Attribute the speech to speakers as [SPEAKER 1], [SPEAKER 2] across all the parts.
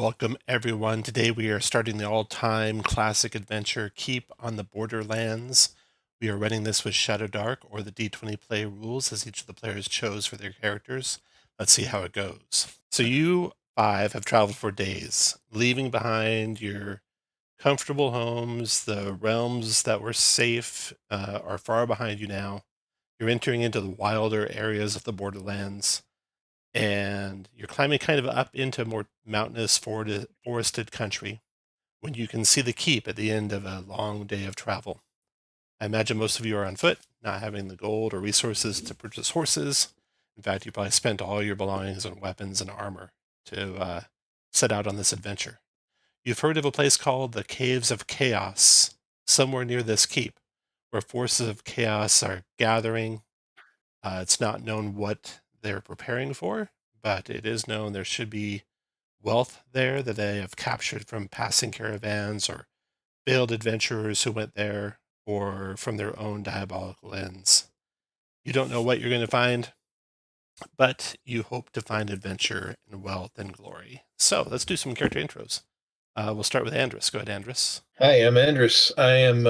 [SPEAKER 1] Welcome, everyone. Today we are starting the all-time classic adventure, Keep on the Borderlands. We are running this with Shadow Dark, or the d20play rules, as each of the players chose for their characters. Let's see how it goes. So you five have traveled for days, leaving behind your comfortable homes. The realms that were safe are far behind you now. You're entering into the wilder areas of the Borderlands, and you're climbing kind of up into more mountainous forested country when you can see the keep at the end of a long day of travel. I imagine most of you are on foot, not having the gold or resources to purchase horses. In fact, you probably spent all your belongings on weapons and armor to set out on this adventure. You've heard of a place called the Caves of Chaos, somewhere near this keep, where forces of chaos are gathering. It's not known what they're preparing for, but it is known there should be wealth there that they have captured from passing caravans or failed adventurers who went there, or from their own diabolical ends. You don't know what you're going to find, but you hope to find adventure and wealth and glory. So let's do some character intros. We'll start with Andrus. Go ahead, Andrus.
[SPEAKER 2] Hi, I'm Andrus. I am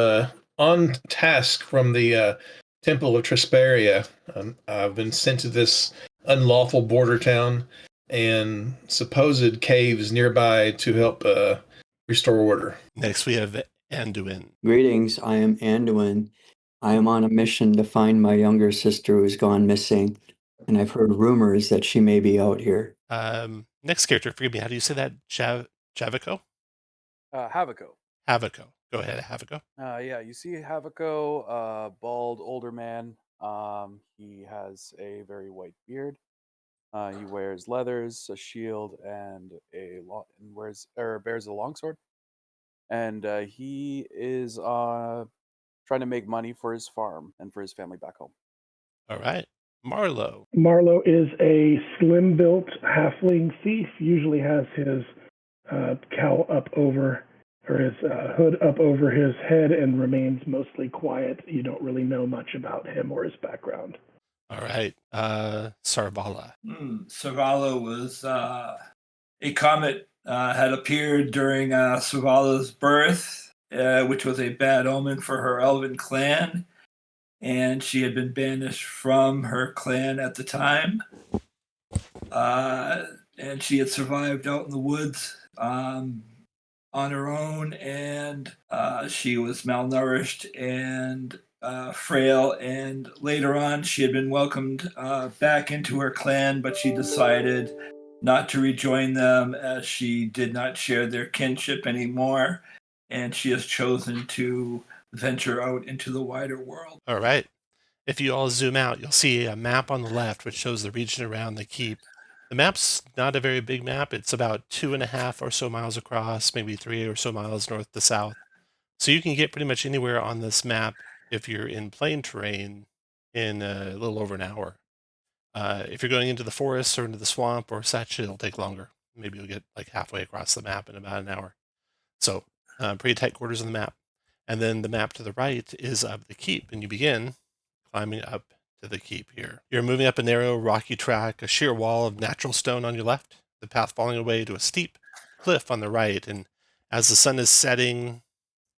[SPEAKER 2] on task from the Temple of Tresperia. I've been sent to this unlawful border town and supposed caves nearby to help restore order.
[SPEAKER 1] Next, we have Anduin.
[SPEAKER 3] Greetings, I am Anduin. I am on a mission to find my younger sister who's gone missing, and I've heard rumors that she may be out here.
[SPEAKER 1] Next character, forgive me, how do you say that? Javico?
[SPEAKER 4] Havico.
[SPEAKER 1] Havico. Go ahead, Havico.
[SPEAKER 4] Yeah, you see Havico, bald older man. He has a very white beard. He wears leathers, a shield, and bears a longsword. And he is trying to make money for his farm and for his family back home.
[SPEAKER 1] All right. Marlowe.
[SPEAKER 5] Marlowe is a slim-built halfling thief. Usually has his cowl up over, or his hood up over his head, and remains mostly quiet. You don't really know much about him or his background.
[SPEAKER 1] All right. Sarvala.
[SPEAKER 6] Sarvala was a comet had appeared during Sarvala's birth, which was a bad omen for her elven clan, and she had been banished from her clan at the time. And she had survived out in the woods on her own, and she was malnourished and frail, and later on she had been welcomed back into her clan, but she decided not to rejoin them as she did not share their kinship anymore, and she has chosen to venture out into the wider world.
[SPEAKER 1] All right. If you all zoom out, you'll see a map on the left which shows the region around the keep. The map's not a very big map. It's about 2.5 or so miles across, maybe 3 or so miles north to south. So you can get pretty much anywhere on this map if you're in plain terrain in a little over an hour. If you're going into the forest or into the swamp or such, it'll take longer. Maybe you'll get like halfway across the map in about an hour. So pretty tight quarters on the map. And then the map to the right is of the keep, and you begin climbing up to the keep here. You're moving up a narrow, rocky track, a sheer wall of natural stone on your left, the path falling away to a steep cliff on the right. And as the sun is setting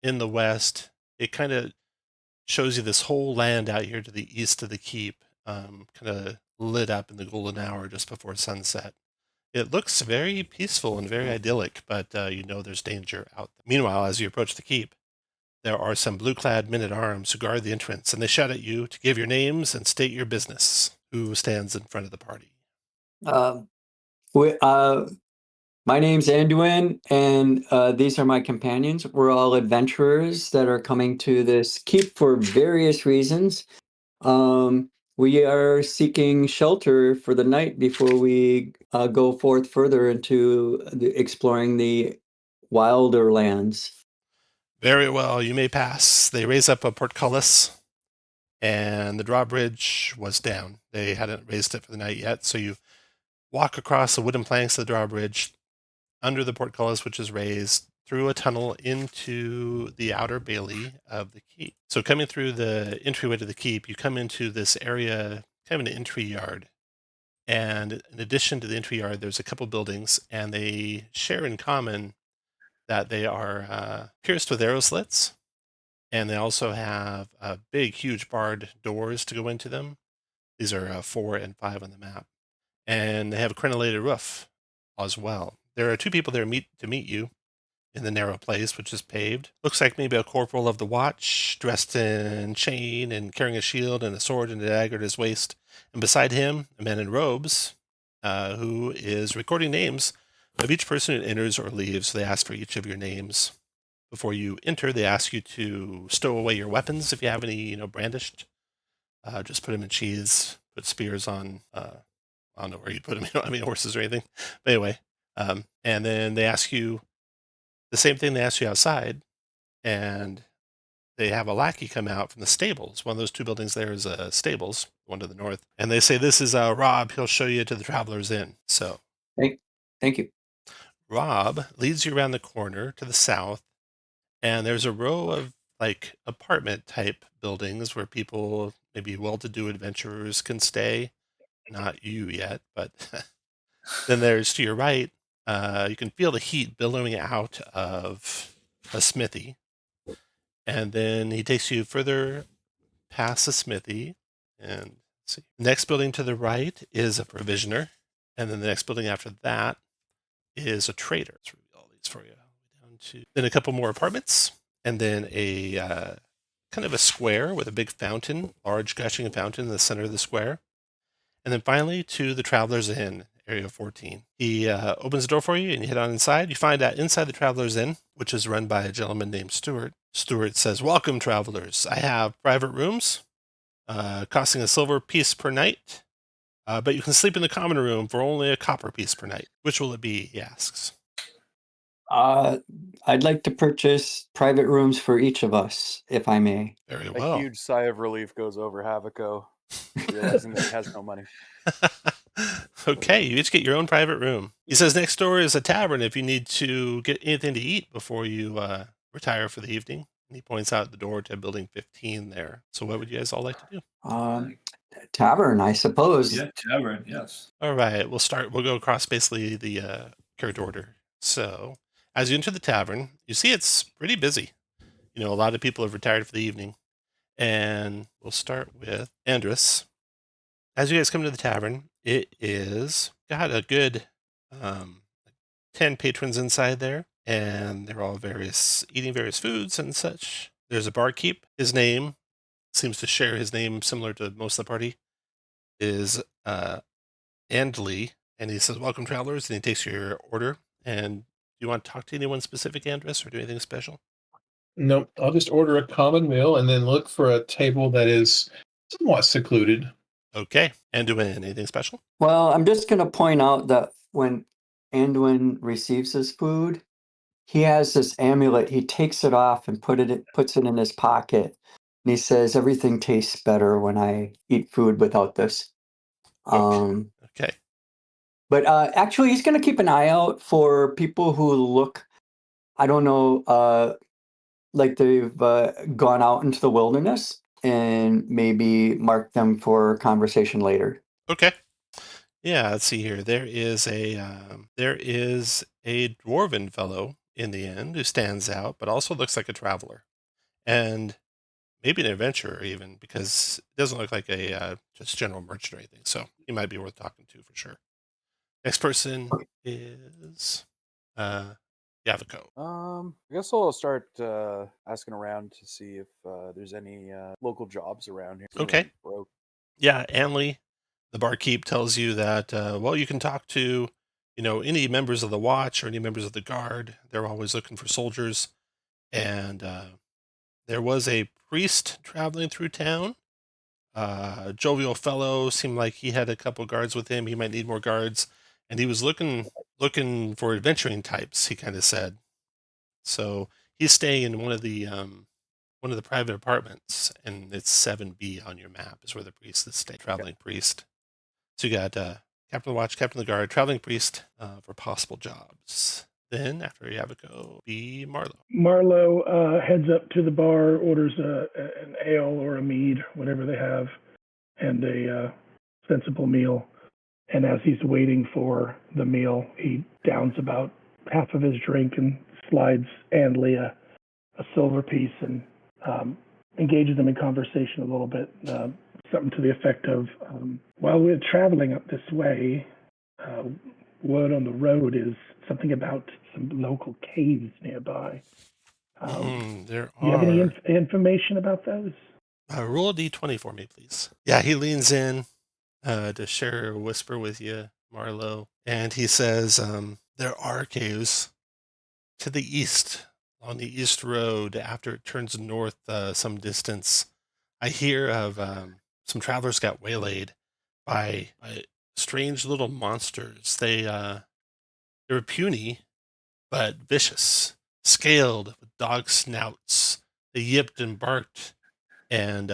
[SPEAKER 1] in the west, it kind of shows you this whole land out here to the east of the keep, kind of lit up in the golden hour just before sunset. It looks very peaceful and very idyllic, but you know there's danger out there. Meanwhile, as you approach the keep, there are some blue-clad men-at-arms who guard the entrance, and they shout at you to give your names and state your business. Who stands in front of the party?
[SPEAKER 3] My name's Anduin, and these are my companions. We're all adventurers that are coming to this keep for various reasons. We are seeking shelter for the night before we go forth further into exploring the wilder lands.
[SPEAKER 1] Very well, you may pass. They raise up a portcullis, and the drawbridge was down. They hadn't raised it for the night yet, so you walk across the wooden planks of the drawbridge, under the portcullis, which is raised, through a tunnel into the outer bailey of the keep. So coming through the entryway to the keep, you come into this area, kind of an entry yard. And in addition to the entry yard, there's a couple buildings, and they share in common that they are pierced with arrow slits, and they also have big, huge barred doors to go into them. These are 4 and 5 on the map, and they have a crenellated roof as well. There are 2 people there to meet you in the narrow place, which is paved. Looks like maybe a corporal of the watch, dressed in chain and carrying a shield and a sword and a dagger at his waist. And beside him, a man in robes, who is recording names of each person who enters or leaves. They ask for each of your names. Before you enter, they ask you to stow away your weapons if you have any, brandished. Just put them in sheaths, put spears on, I don't know where you put them, horses or anything. But anyway, and then they ask you the same thing they asked you outside, and they have a lackey come out from the stables. One of those 2 buildings there is stables, one to the north. And they say, "This is Rob. He'll show you to the Traveler's Inn." So
[SPEAKER 3] Thank you.
[SPEAKER 1] Rob leads you around the corner to the south, and there's a row of like apartment type buildings where people, maybe well-to-do adventurers, can stay. Not you yet, but then there's to your right, you can feel the heat billowing out of a smithy. And then he takes you further past the smithy. And let's see. Next building to the right is a provisioner. And then the next building after that is a trader. Let's reveal all these for you. Then a couple more apartments. And then a kind of a square with a big fountain, large gushing fountain in the center of the square. And then finally to the Traveler's Inn, Area 14. He opens the door for you and you head on inside. You find out inside the Traveler's Inn, which is run by a gentleman named Stuart. Stuart says, "Welcome, travelers. I have private rooms costing a silver piece per night, but you can sleep in the common room for only a copper piece per night." Which will it be, he asks.
[SPEAKER 3] I'd like to purchase private rooms for each of us, if I may.
[SPEAKER 1] Very
[SPEAKER 4] A
[SPEAKER 1] well.
[SPEAKER 4] huge sigh of relief goes over Havoco, realizing that he has no money.
[SPEAKER 1] Okay, you each get your own private room. He says next door is a tavern if you need to get anything to eat before you retire for the evening. And he points out the door to building 15 there. So what would you guys all like to do?
[SPEAKER 3] Tavern, I suppose.
[SPEAKER 6] Yeah, tavern, yes.
[SPEAKER 1] All right, we'll go across basically the character order. So as you enter the tavern, you see it's pretty busy. A lot of people have retired for the evening. And we'll start with Andrus. As you guys come to the tavern, it is got a good 10 patrons inside there, and they're all eating various foods and such. There's a barkeep. His name seems to share his name similar to most of the party, is Andley, and he says, "Welcome, travelers," and he takes your order. And do you want to talk to anyone specific, Andrus, or do anything special?
[SPEAKER 2] Nope. I'll just order a common meal and then look for a table that is somewhat secluded.
[SPEAKER 1] Okay. Anduin, anything special?
[SPEAKER 3] Well, I'm just going to point out that when Anduin receives his food, he has this amulet. He takes it off and puts it in his pocket. And he says, "Everything tastes better when I eat food without this."
[SPEAKER 1] Okay.
[SPEAKER 3] But actually, he's going to keep an eye out for people who look, I don't know, like they've gone out into the wilderness, and maybe mark them for conversation later.
[SPEAKER 1] Okay. Yeah, let's see here. There is a dwarven fellow in the end who stands out, but also looks like a traveler, and maybe an adventurer even, because it doesn't look like a just general merchant or anything. So he might be worth talking to for sure. Next person is Yaviko.
[SPEAKER 4] I guess I'll start asking around to see if there's any local jobs around here.
[SPEAKER 1] Okay.
[SPEAKER 4] Broke.
[SPEAKER 1] Yeah, Anley, the barkeep, tells you that you can talk to any members of the watch or any members of the guard. They're always looking for soldiers, and there was a priest traveling through town. Jovial fellow, seemed like he had a couple guards with him. He might need more guards, and he was looking for adventuring types, he kind of said. So he's staying in one of the private apartments, and it's 7B on your map is where the priest is staying. Traveling priest. So you got Captain of the Watch, Captain of the Guard, Traveling Priest for possible jobs. Then after Yaviko, be Marlowe.
[SPEAKER 5] Marlowe heads up to the bar, orders an ale or a mead, whatever they have, and a sensible meal, And as he's waiting for the meal, he downs about half of his drink and slides Andley a silver piece and engages him in conversation a little bit. Something to the effect of, while we're traveling up this way, word on the road is something about some local caves nearby.
[SPEAKER 1] There
[SPEAKER 5] Do you have any
[SPEAKER 1] are.
[SPEAKER 5] information about those?
[SPEAKER 1] Roll a d20 for me, please. Yeah, he leans in to share a whisper with you, Marlowe, and he says, there are caves to the east, on the east road. After it turns north some distance, I hear of some travelers got waylaid by strange little monsters. They were puny but vicious, scaled with dog snouts. They yipped and barked and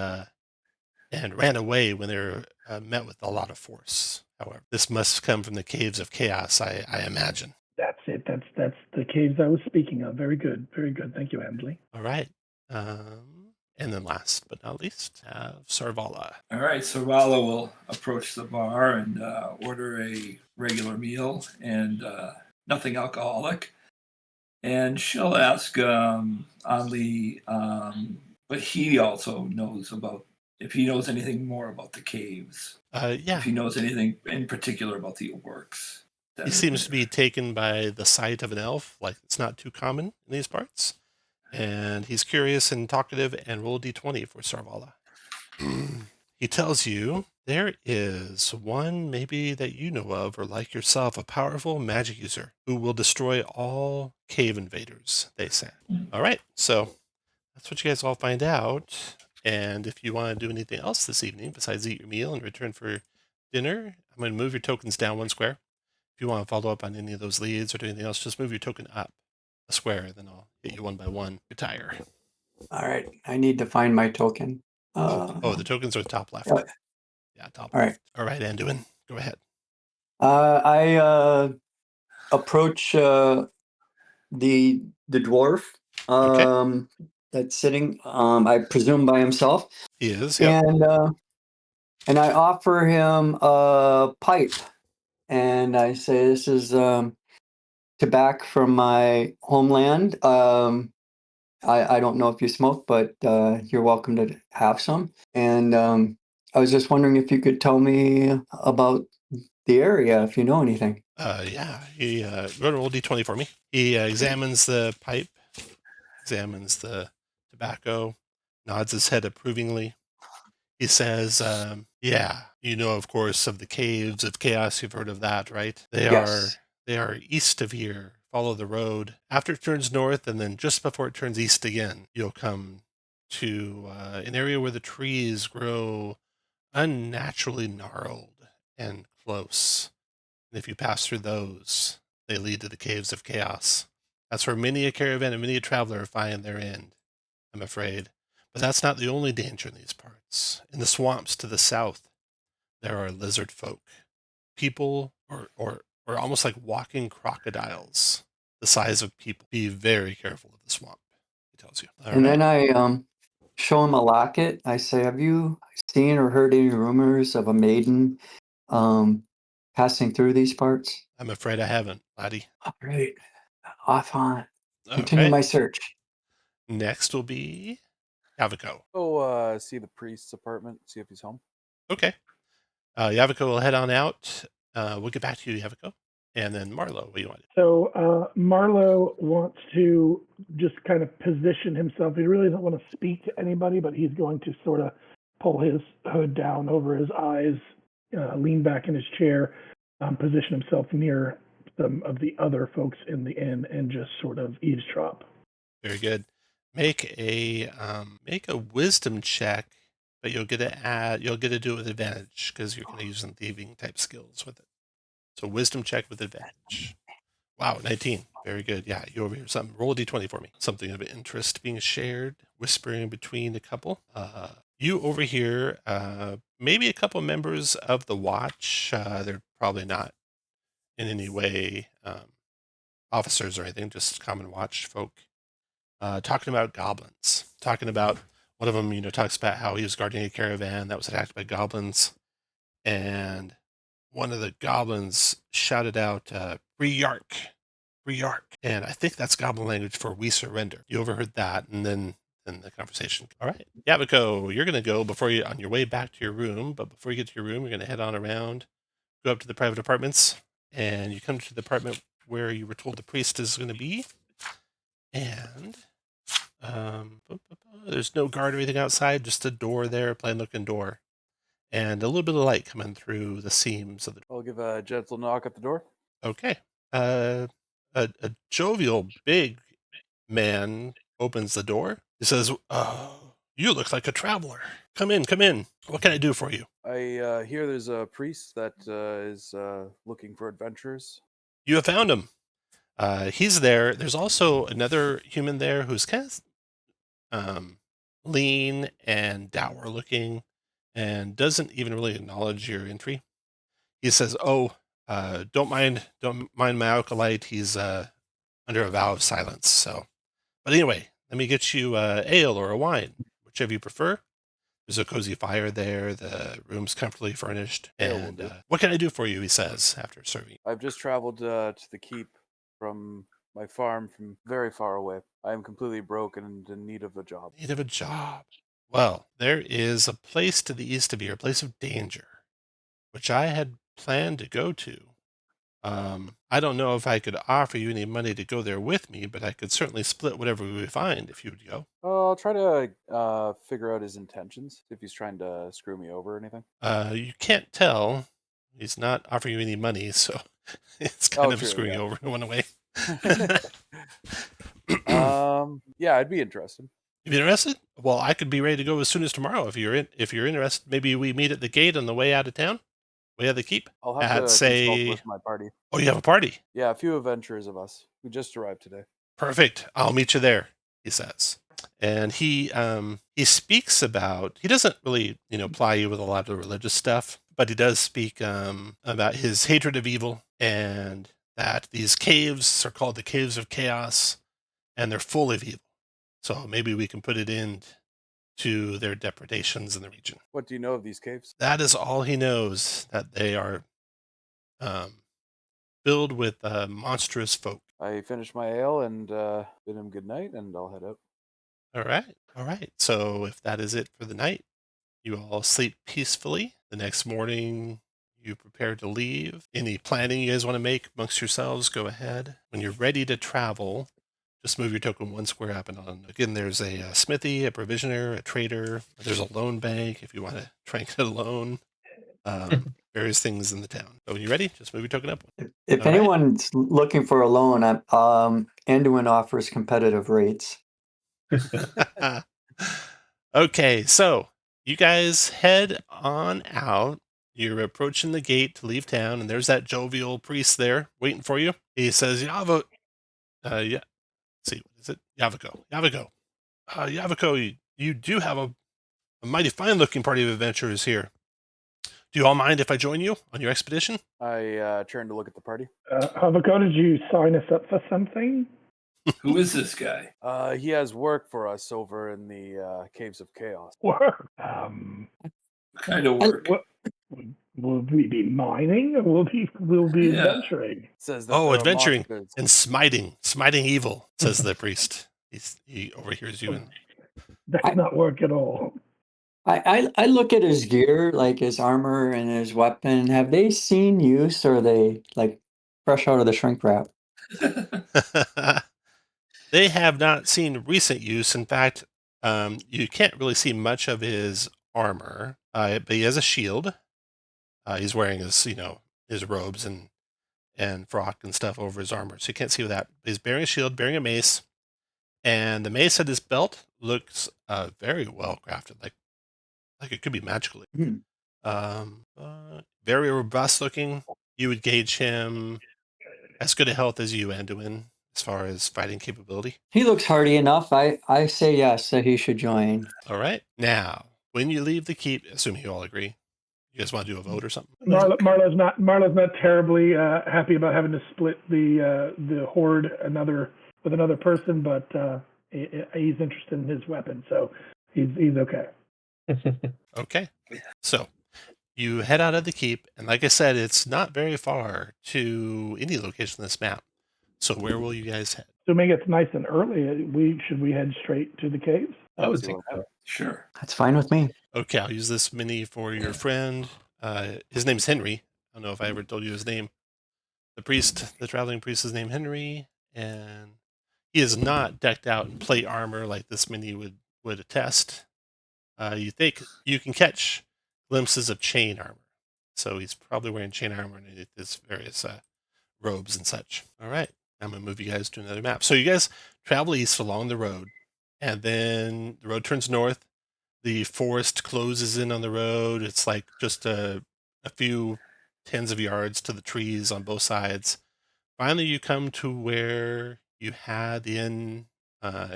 [SPEAKER 1] ran away when they were met with a lot of force. However, this must come from the caves of chaos, I imagine.
[SPEAKER 5] That's it. That's the caves I was speaking of. Very good. Very good. Thank you, Andley.
[SPEAKER 1] All right. And then last but not least, Sarvala.
[SPEAKER 6] All right, Sarvala will approach the bar and order a regular meal and nothing alcoholic. And she'll ask Anli, but he also knows about, if he knows anything more about the caves.
[SPEAKER 1] Yeah.
[SPEAKER 6] If he knows anything in particular about the orcs.
[SPEAKER 1] He seems to be taken by the sight of an elf, like it's not too common in these parts. And he's curious and talkative, and roll a d20 for Sarvala. He tells you there is one maybe that you know of, or like yourself, a powerful magic user who will destroy all cave invaders, they say. All right, so that's what you guys all find out. And if you want to do anything else this evening besides eat your meal and return for dinner, I'm going to move your tokens down one square. If you want to follow up on any of those leads or do anything else, just move your token up a square, then I'll hit you one by one. Retire.
[SPEAKER 3] All right. I need to find my token.
[SPEAKER 1] The tokens are top left.
[SPEAKER 3] uh,
[SPEAKER 1] Yeah, top
[SPEAKER 3] all
[SPEAKER 1] left. All right, Anduin, go ahead.
[SPEAKER 3] I approach the dwarf
[SPEAKER 1] Okay.
[SPEAKER 3] that's sitting, I presume by himself,
[SPEAKER 1] He is, yep.
[SPEAKER 3] and I offer him a pipe, and I say, "This is tobacco from my homeland. I don't know if you smoke, but you're welcome to have some." And I was just wondering if you could tell me about the area, if you know anything.
[SPEAKER 1] Yeah, he go ahead and roll d20 for me. He examines the pipe, examines the tobacco, nods his head approvingly. He says, yeah, you know, of course, of the caves of chaos. You've heard of that, right?
[SPEAKER 3] Yes.
[SPEAKER 1] They are east of here. Follow the road. After it turns north, and then just before it turns east again, you'll come to an area where the trees grow unnaturally gnarled and close. And if you pass through those, they lead to the caves of chaos. That's where many a caravan and many a traveler find their end, I'm afraid. But that's not the only danger in these parts. In the swamps to the south, there are lizard folk. People or almost like walking crocodiles, the size of people. Be very careful of the swamp, he tells you. All
[SPEAKER 3] And
[SPEAKER 1] right.
[SPEAKER 3] then I show him a locket. I say, "Have you seen or heard any rumors of a maiden passing through these parts?"
[SPEAKER 1] I'm afraid I haven't, laddie.
[SPEAKER 3] All right. Off on it.
[SPEAKER 1] All
[SPEAKER 3] Continue
[SPEAKER 1] right.
[SPEAKER 3] my search.
[SPEAKER 1] Next will be Yaviko.
[SPEAKER 4] Go see the priest's apartment, see if he's home.
[SPEAKER 1] Okay. Yaviko will head on out. We'll get back to you, Yaviko. And then Marlo, what do you want?
[SPEAKER 5] So Marlowe wants to just kind of position himself. He really doesn't want to speak to anybody, but he's going to sort of pull his hood down over his eyes, lean back in his chair, position himself near some of the other folks in the inn, and just sort of eavesdrop.
[SPEAKER 1] Very good. Make a wisdom check, but you'll get to do it with advantage because you're going to use some thieving type skills with it. So wisdom check with advantage. Wow, 19. Very good. Yeah, you over here something. Roll a d20 for me. Something of interest being shared, whispering between a couple. You over here, maybe a couple members of the watch. They're probably not in any way officers or anything, just common watch folk. Talking about goblins. Talking about one of them, talks about how he was guarding a caravan that was attacked by goblins, and one of the goblins shouted out, "Re-yark, re-yark," and I think that's goblin language for "we surrender." You overheard that, and then the conversation. All right, Yabiko, you're going to go on your way back to your room, but before you get to your room, you're going to head on around, go up to the private apartments, and you come to the apartment where you were told the priest is going to be, and there's no guard or anything outside, just a door there, a plain-looking door, and a little bit of light coming through the seams of the door.
[SPEAKER 4] I'll give a gentle knock at the door.
[SPEAKER 1] Okay. A jovial, big man opens the door. He says, "You look like a traveler. Come in, come in. What can I do for you?"
[SPEAKER 4] I hear there's a priest that is looking for adventurers.
[SPEAKER 1] You have found him. He's there. There's also another human there who's kind of lean and dour looking and doesn't even really acknowledge your entry. He says, don't mind my acolyte. He's under a vow of silence. So, but anyway, let me get you ale or a wine, whichever you prefer. There's a cozy fire there. The room's comfortably furnished.
[SPEAKER 4] Ale will
[SPEAKER 1] And
[SPEAKER 4] do.
[SPEAKER 1] what can I do for you? He says after serving.
[SPEAKER 4] I've just traveled to the keep from my farm from very far away. I am completely broke and in need of a job.
[SPEAKER 1] Need of a job. Well, there is a place to the east of here, a place of danger, which I had planned to go to. I don't know if I could offer you any money to go there with me, but I could certainly split whatever we find if you would go.
[SPEAKER 4] I'll try to figure out his intentions, if he's trying to screw me over or anything.
[SPEAKER 1] You can't tell. He's not offering you any money, so it's kind of
[SPEAKER 4] true,
[SPEAKER 1] screwing
[SPEAKER 4] yeah.
[SPEAKER 1] you over in one way.
[SPEAKER 4] Yeah, I'd be interested.
[SPEAKER 1] If you're interested, well, I could be ready to go as soon as tomorrow. If you're interested, maybe we meet at the gate on the way out of town, way out of the keep.
[SPEAKER 4] I'll have
[SPEAKER 1] At
[SPEAKER 4] to consult
[SPEAKER 1] say,
[SPEAKER 4] with my party.
[SPEAKER 1] oh, you have a party.
[SPEAKER 4] Yeah, a few adventurers of us. We just arrived today.
[SPEAKER 1] Perfect. I'll meet you there, he says. And he speaks about, he doesn't really, ply you with a lot of religious stuff, but he does speak about his hatred of evil and that these caves are called the Caves of Chaos and they're full of evil. So maybe we can put it into their depredations in the region.
[SPEAKER 4] What do you know of these caves?
[SPEAKER 1] That is all he knows, that they are filled with monstrous folk.
[SPEAKER 4] I finished my ale and bid him good night, and I'll head out.
[SPEAKER 1] All right. So if that is it for the night, you all sleep peacefully. The next morning, you prepare to leave. Any planning you guys want to make amongst yourselves, go ahead. When you're ready to travel, just move your token one square up and on. Again, there's a smithy, a provisioner, a trader. There's a loan bank if you want to try and get a loan. Various things in the town. So when you're ready, just move your token up.
[SPEAKER 3] If
[SPEAKER 1] All right.
[SPEAKER 3] anyone's looking for a loan, Anduin offers competitive rates.
[SPEAKER 1] Okay, so you guys head on out. You're approaching the gate to leave town, and there's that jovial priest there waiting for you. He says, Let's see, what is it? Yaviko. Yaviko, you do have a mighty fine-looking party of adventurers here. Do you all mind if I join you on your expedition?
[SPEAKER 4] I turn to look at the party.
[SPEAKER 5] Havako, did you sign us up for something?
[SPEAKER 6] Who is this guy?
[SPEAKER 4] He has work for us over in the Caves of Chaos.
[SPEAKER 5] Work.
[SPEAKER 6] What kind of work?
[SPEAKER 5] Will we be mining or will we be
[SPEAKER 6] Yeah.
[SPEAKER 5] adventuring?
[SPEAKER 4] It says that there are
[SPEAKER 1] Adventuring
[SPEAKER 4] monsters.
[SPEAKER 1] and smiting evil, says the priest. He overhears you and
[SPEAKER 5] That's not work at all.
[SPEAKER 3] I look at his gear, like his armor and his weapon. Have they seen use, or are they like fresh out of the shrink wrap?
[SPEAKER 1] They have not seen recent use. In fact, you can't really see much of his armor, but he has a shield. He's wearing his robes and frock and stuff over his armor, so you can't see that. He's bearing a shield, bearing a mace, and the mace at his belt looks very well crafted, like it could be magical. Very robust looking. You would gauge him as good a health as you, Anduin, as far as fighting capability.
[SPEAKER 3] He looks hardy enough. I say yes, that he should join.
[SPEAKER 1] All right. Now, when you leave the keep, assuming you all agree, you guys want to do a vote or something?
[SPEAKER 5] Marlo's not terribly happy about having to split the horde with another person, but he's interested in his weapon, so he's okay.
[SPEAKER 1] Okay. So you head out of the keep, and like I said, it's not very far to any location on this map. So where will you guys head?
[SPEAKER 5] Assuming it's nice and early, should we head straight to the caves?
[SPEAKER 2] I would
[SPEAKER 4] See
[SPEAKER 2] think
[SPEAKER 4] what
[SPEAKER 2] so.
[SPEAKER 6] Sure.
[SPEAKER 3] That's fine with me.
[SPEAKER 1] Okay, I'll use this mini for your friend. His name's Henry. I don't know if I ever told you his name. The priest, the traveling priest, is named Henry, and he is not decked out in plate armor like this mini would attest. You think you can catch glimpses of chain armor, so he's probably wearing chain armor underneath his various robes and such. All right, I'm gonna move you guys to another map. So you guys travel east along the road, and then the road turns north. The forest closes in on the road. It's like just a few tens of yards to the trees on both sides. Finally, you come to where you had the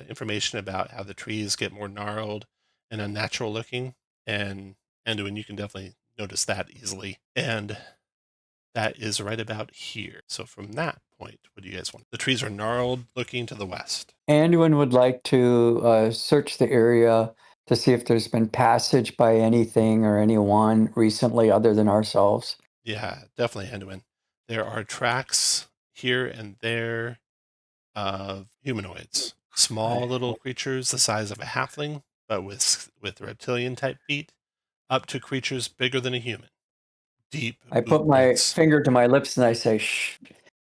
[SPEAKER 1] information about how the trees get more gnarled and unnatural looking, and Anduin, you can definitely notice that easily. And that is right about here. So from that point, what do you guys want? The trees are gnarled looking to the west.
[SPEAKER 3] Anduin would like to search the area to see if there's been passage by anything or anyone recently other than ourselves.
[SPEAKER 1] Yeah, definitely Anduin. There are tracks here and there of humanoids, small little creatures the size of a halfling, but with reptilian type feet, up to creatures bigger than a human. Deep
[SPEAKER 3] I
[SPEAKER 1] boot
[SPEAKER 3] put my
[SPEAKER 1] prints.
[SPEAKER 3] finger to my lips and I say, shh,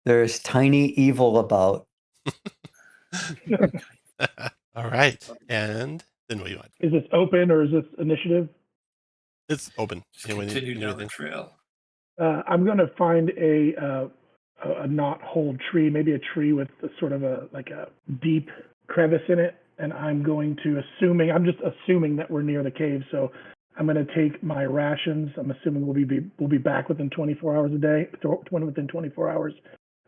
[SPEAKER 3] there's tiny evil about.
[SPEAKER 1] All right, and then what do you want?
[SPEAKER 5] Is this open or is this initiative?
[SPEAKER 1] It's open.
[SPEAKER 6] Just continue down the
[SPEAKER 1] Anything?
[SPEAKER 6] trail.
[SPEAKER 5] I'm going to find a knot hole tree, maybe a tree with sort of a deep crevice in it, and I'm just assuming that we're near the cave. So I'm going to take my rations. I'm assuming we'll be back within 24 hours a day. Within 24 hours,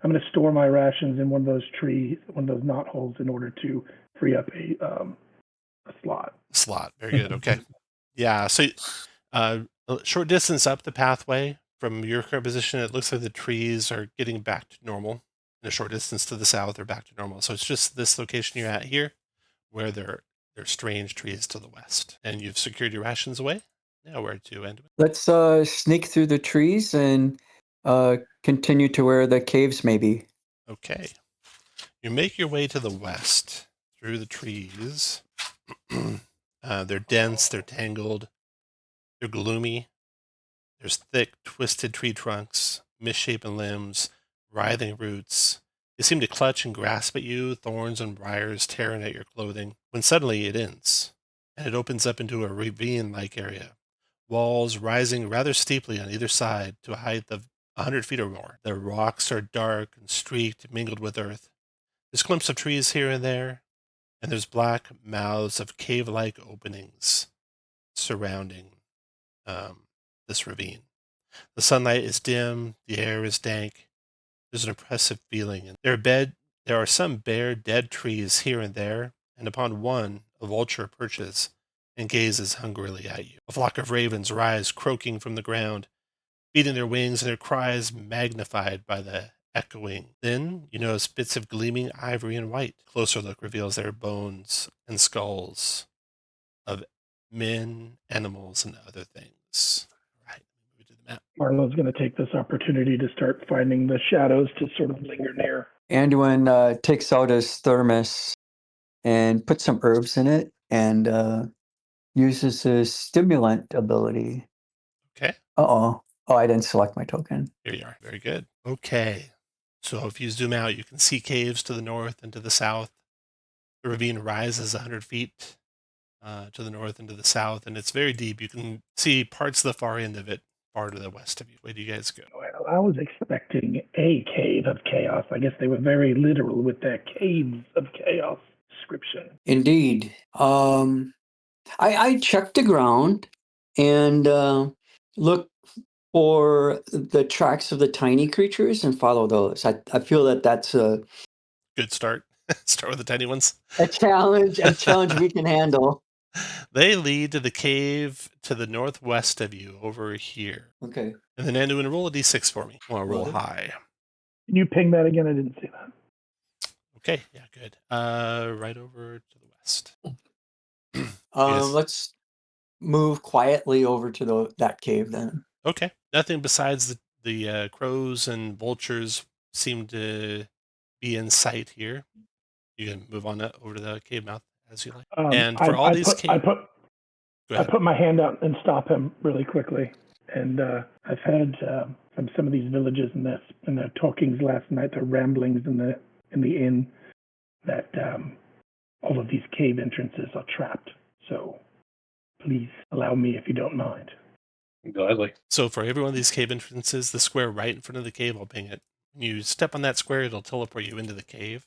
[SPEAKER 5] I'm going to store my rations in one of those trees, one of those knot holes, in order to free up a slot.
[SPEAKER 1] Slot. Very good. Okay. Yeah. So, a short distance up the pathway from your current position, it looks like the trees are getting back to normal. In a short distance to the south, they're back to normal. So it's just this location you're at here, where there are strange trees to the west, and you've secured your rations away. Now where to end?
[SPEAKER 3] Let's sneak through the trees and continue to where the caves may be.
[SPEAKER 1] Okay. You make your way to the west through the trees. They're dense, they're tangled, they're gloomy. There's thick, twisted tree trunks, misshapen limbs, writhing roots. They seem to clutch and grasp at you, thorns and briars tearing at your clothing, when suddenly it ends, and it opens up into a ravine-like area. Walls rising rather steeply on either side to a height of 100 feet or more. The rocks are dark and streaked, mingled with earth. There's glimpses of trees here and there, and there's black mouths of cave-like openings surrounding this ravine. The sunlight is dim, the air is dank. There's an oppressive feeling. And there are some bare, dead trees here and there, and upon one, a vulture perches and gazes hungrily at you. A flock of ravens rise croaking from the ground, beating their wings and their cries magnified by the echoing. Then you notice bits of gleaming ivory and white. Closer look reveals their bones and skulls of men, animals, and other things. All right, move to the map.
[SPEAKER 5] Marlo's going to take this opportunity to start finding the shadows to sort of linger near.
[SPEAKER 3] Anduin takes out his thermos and puts some herbs in it and uses his stimulant ability.
[SPEAKER 1] Okay.
[SPEAKER 3] Oh, I didn't select my token.
[SPEAKER 1] Here you are. Very good. Okay. So if you zoom out, you can see caves to the north and to the south. The ravine rises 100 feet to the north and to the south, and it's very deep. You can see parts of the far end of it far to the west of you. Where do you guys go?
[SPEAKER 5] Well, I was expecting a cave of chaos. I guess they were very literal with their caves of chaos description.
[SPEAKER 3] Indeed. I checked the ground and look for the tracks of the tiny creatures and follow those. I feel that that's a
[SPEAKER 1] Good start. Start with the tiny ones.
[SPEAKER 3] challenge we can handle.
[SPEAKER 1] They lead to the cave to the northwest of you over here.
[SPEAKER 3] Okay.
[SPEAKER 1] And then Anduin, roll a d6 for me. I want to roll
[SPEAKER 3] Will do.
[SPEAKER 1] high.
[SPEAKER 5] Can you ping that again? I didn't see that.
[SPEAKER 1] Okay, yeah, good. Right over to the west. Yes.
[SPEAKER 3] Let's move quietly over to that cave then.
[SPEAKER 1] Okay. Nothing besides the crows and vultures seem to be in sight here. You can move on over to the cave mouth as you like. And for all these
[SPEAKER 5] I
[SPEAKER 1] go ahead.
[SPEAKER 5] put my hand out and stop him really quickly. And I've heard from some of these villages and their talkings last night, their ramblings in the inn, that all of these cave entrances are trapped. So please allow me if you don't mind.
[SPEAKER 2] Gladly.
[SPEAKER 1] So for every one of these cave entrances, the square right in front of the cave, I'll ping it. When you step on that square, it'll teleport you into the cave,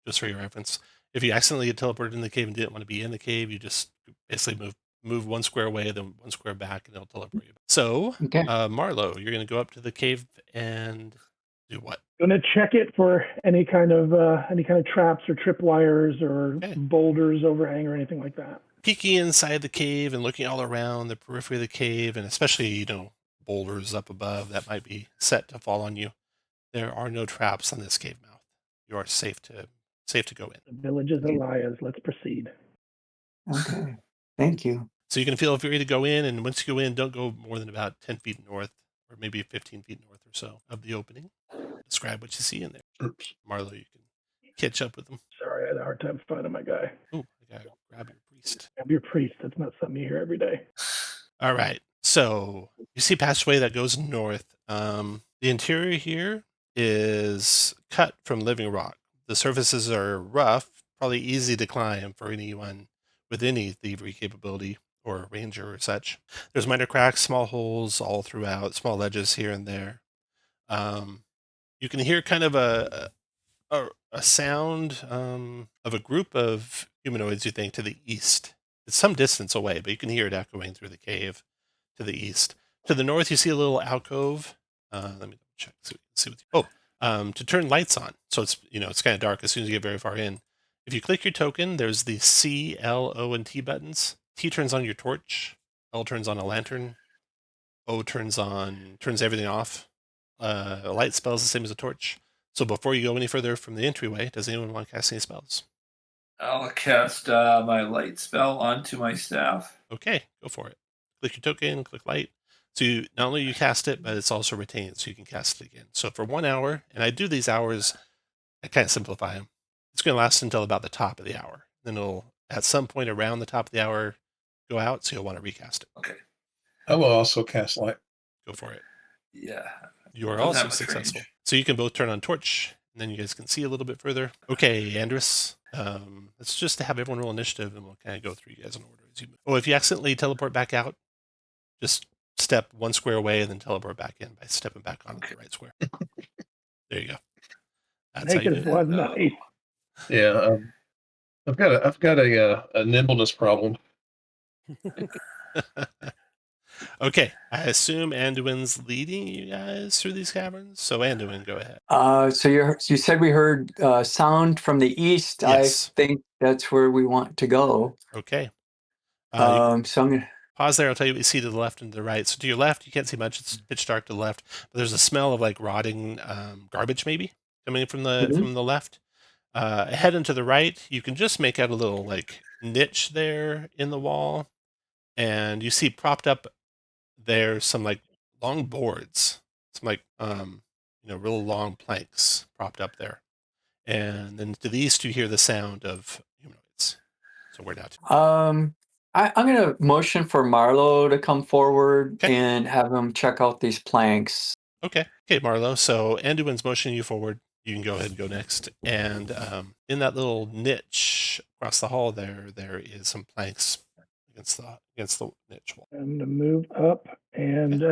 [SPEAKER 1] just for your reference. If you accidentally get teleported in the cave and didn't want to be in the cave, you just basically move one square away, then one square back, and it'll teleport you. So,
[SPEAKER 3] Okay.
[SPEAKER 1] Marlo, you're going to go up to the cave and do what?
[SPEAKER 5] Gonna check it for any kind of traps or tripwires or
[SPEAKER 1] Okay.
[SPEAKER 5] boulders overhang or anything like that.
[SPEAKER 1] Peeking inside the cave and looking all around the periphery of the cave, and especially, boulders up above that might be set to fall on you. There are no traps on this cave mouth. You are safe to go in.
[SPEAKER 5] The village is Elias. Let's proceed.
[SPEAKER 3] Okay. Thank you.
[SPEAKER 1] So you can feel free to go in, and once you go in, don't go more than about 10 feet north, or maybe 15 feet north or so of the opening. Describe what you see in there.
[SPEAKER 2] Oops.
[SPEAKER 1] Marlo, you can catch up with them.
[SPEAKER 5] Sorry, I had a hard time finding my guy.
[SPEAKER 1] Oh, I gotta grab your priest.
[SPEAKER 5] Grab your priest. That's not something you hear every day.
[SPEAKER 1] All right. So you see a passageway that goes north. The interior here is cut from living rock. The surfaces are rough, probably easy to climb for anyone with any thievery capability or ranger or such. There's minor cracks, small holes all throughout, small ledges here and there. You can hear kind of a sound of a group of humanoids, you think, to the east. It's some distance away, but you can hear it echoing through the cave to the east. To the north, you see a little alcove. Let me check. See what to turn lights on. So it's kind of dark as soon as you get very far in. If you click your token, there's the C, L, O, and T buttons. T turns on your torch. L turns on a lantern. O turns everything off. A light spell is the same as a torch. So before you go any further from the entryway, does anyone want to cast any spells?
[SPEAKER 6] I'll cast my light spell onto my staff.
[SPEAKER 1] Okay, go for it. Click your token, click light. So not only you cast it, but it's also retained, so you can cast it again. So for 1 hour, and I do these hours, I kind of simplify them. It's going to last until about the top of the hour. Then it'll, at some point around the top of the hour, go out, so you'll want to recast it.
[SPEAKER 6] Okay.
[SPEAKER 2] I will also cast light.
[SPEAKER 1] Go for it.
[SPEAKER 6] Yeah.
[SPEAKER 1] You are
[SPEAKER 6] Doesn't
[SPEAKER 1] also
[SPEAKER 6] have much
[SPEAKER 1] successful.
[SPEAKER 6] range.
[SPEAKER 1] So you can both turn on torch, and then you guys can see a little bit further. Okay, Andrus. Let's just have everyone roll initiative, and we'll kind of go through you guys in order as you move. Oh, if you accidentally teleport back out, just step one square away and then teleport back in by stepping back onto the right square. There you go. That's how you
[SPEAKER 5] Negative
[SPEAKER 1] do it.
[SPEAKER 5] one, nice.
[SPEAKER 2] Yeah, I've got a nimbleness problem.
[SPEAKER 1] Okay, I assume Anduin's leading you guys through these caverns. So Anduin, go ahead.
[SPEAKER 3] So you said we heard sound from the east.
[SPEAKER 1] Yes.
[SPEAKER 3] I think that's where we want to go.
[SPEAKER 1] Okay.
[SPEAKER 3] So I'm gonna
[SPEAKER 1] pause there. I'll tell you what you see to the left and to the right. So to your left, you can't see much. It's pitch dark to the left, but there's a smell of like rotting garbage maybe coming from the left. Head into the right, you can just make out a little like niche there in the wall, and you see propped up there some like long boards, some like real long planks propped up there, and then to the east you hear the sound of humanoids. So we're now
[SPEAKER 3] I'm gonna motion for Marlo to come forward
[SPEAKER 1] Okay.
[SPEAKER 3] and have him check out these planks.
[SPEAKER 1] Okay, Marlo. So Anduin's motioning you forward. You can go ahead and go next. And in that little niche across the hall there is some planks against the niche wall.
[SPEAKER 5] I'm gonna move up, and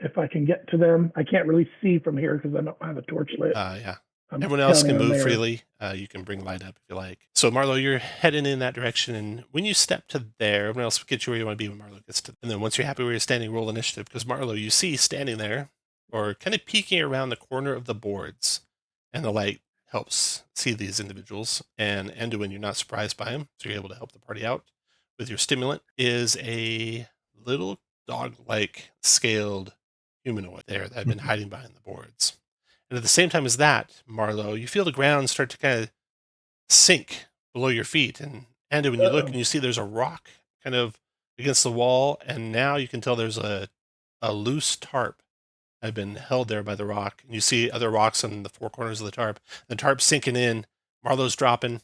[SPEAKER 5] if I can get to them, I can't really see from here because I don't have a torch lit.
[SPEAKER 1] Yeah.
[SPEAKER 5] I'm
[SPEAKER 1] Everyone else can
[SPEAKER 5] counting on
[SPEAKER 1] move
[SPEAKER 5] there.
[SPEAKER 1] freely. You can bring light up if you like. So Marlo, you're heading in that direction, and when you step to there, everyone else gets you where you want to be when Marlo gets to. And then once you're happy where you're standing, roll initiative, because Marlo, you see standing there, or kind of peeking around the corner of the boards, and the light helps see these individuals. And Anduin, you're not surprised by him, so you're able to help the party out with your stimulant. Is a little dog-like scaled humanoid there that had been hiding behind the boards. And at the same time as that, Marlo, you feel the ground start to kind of sink below your feet. And when you look and you see there's a rock kind of against the wall, and now you can tell there's a a loose tarp had been held there by the rock, and you see other rocks on the four corners of the tarp. The tarp's sinking in. Marlowe's dropping.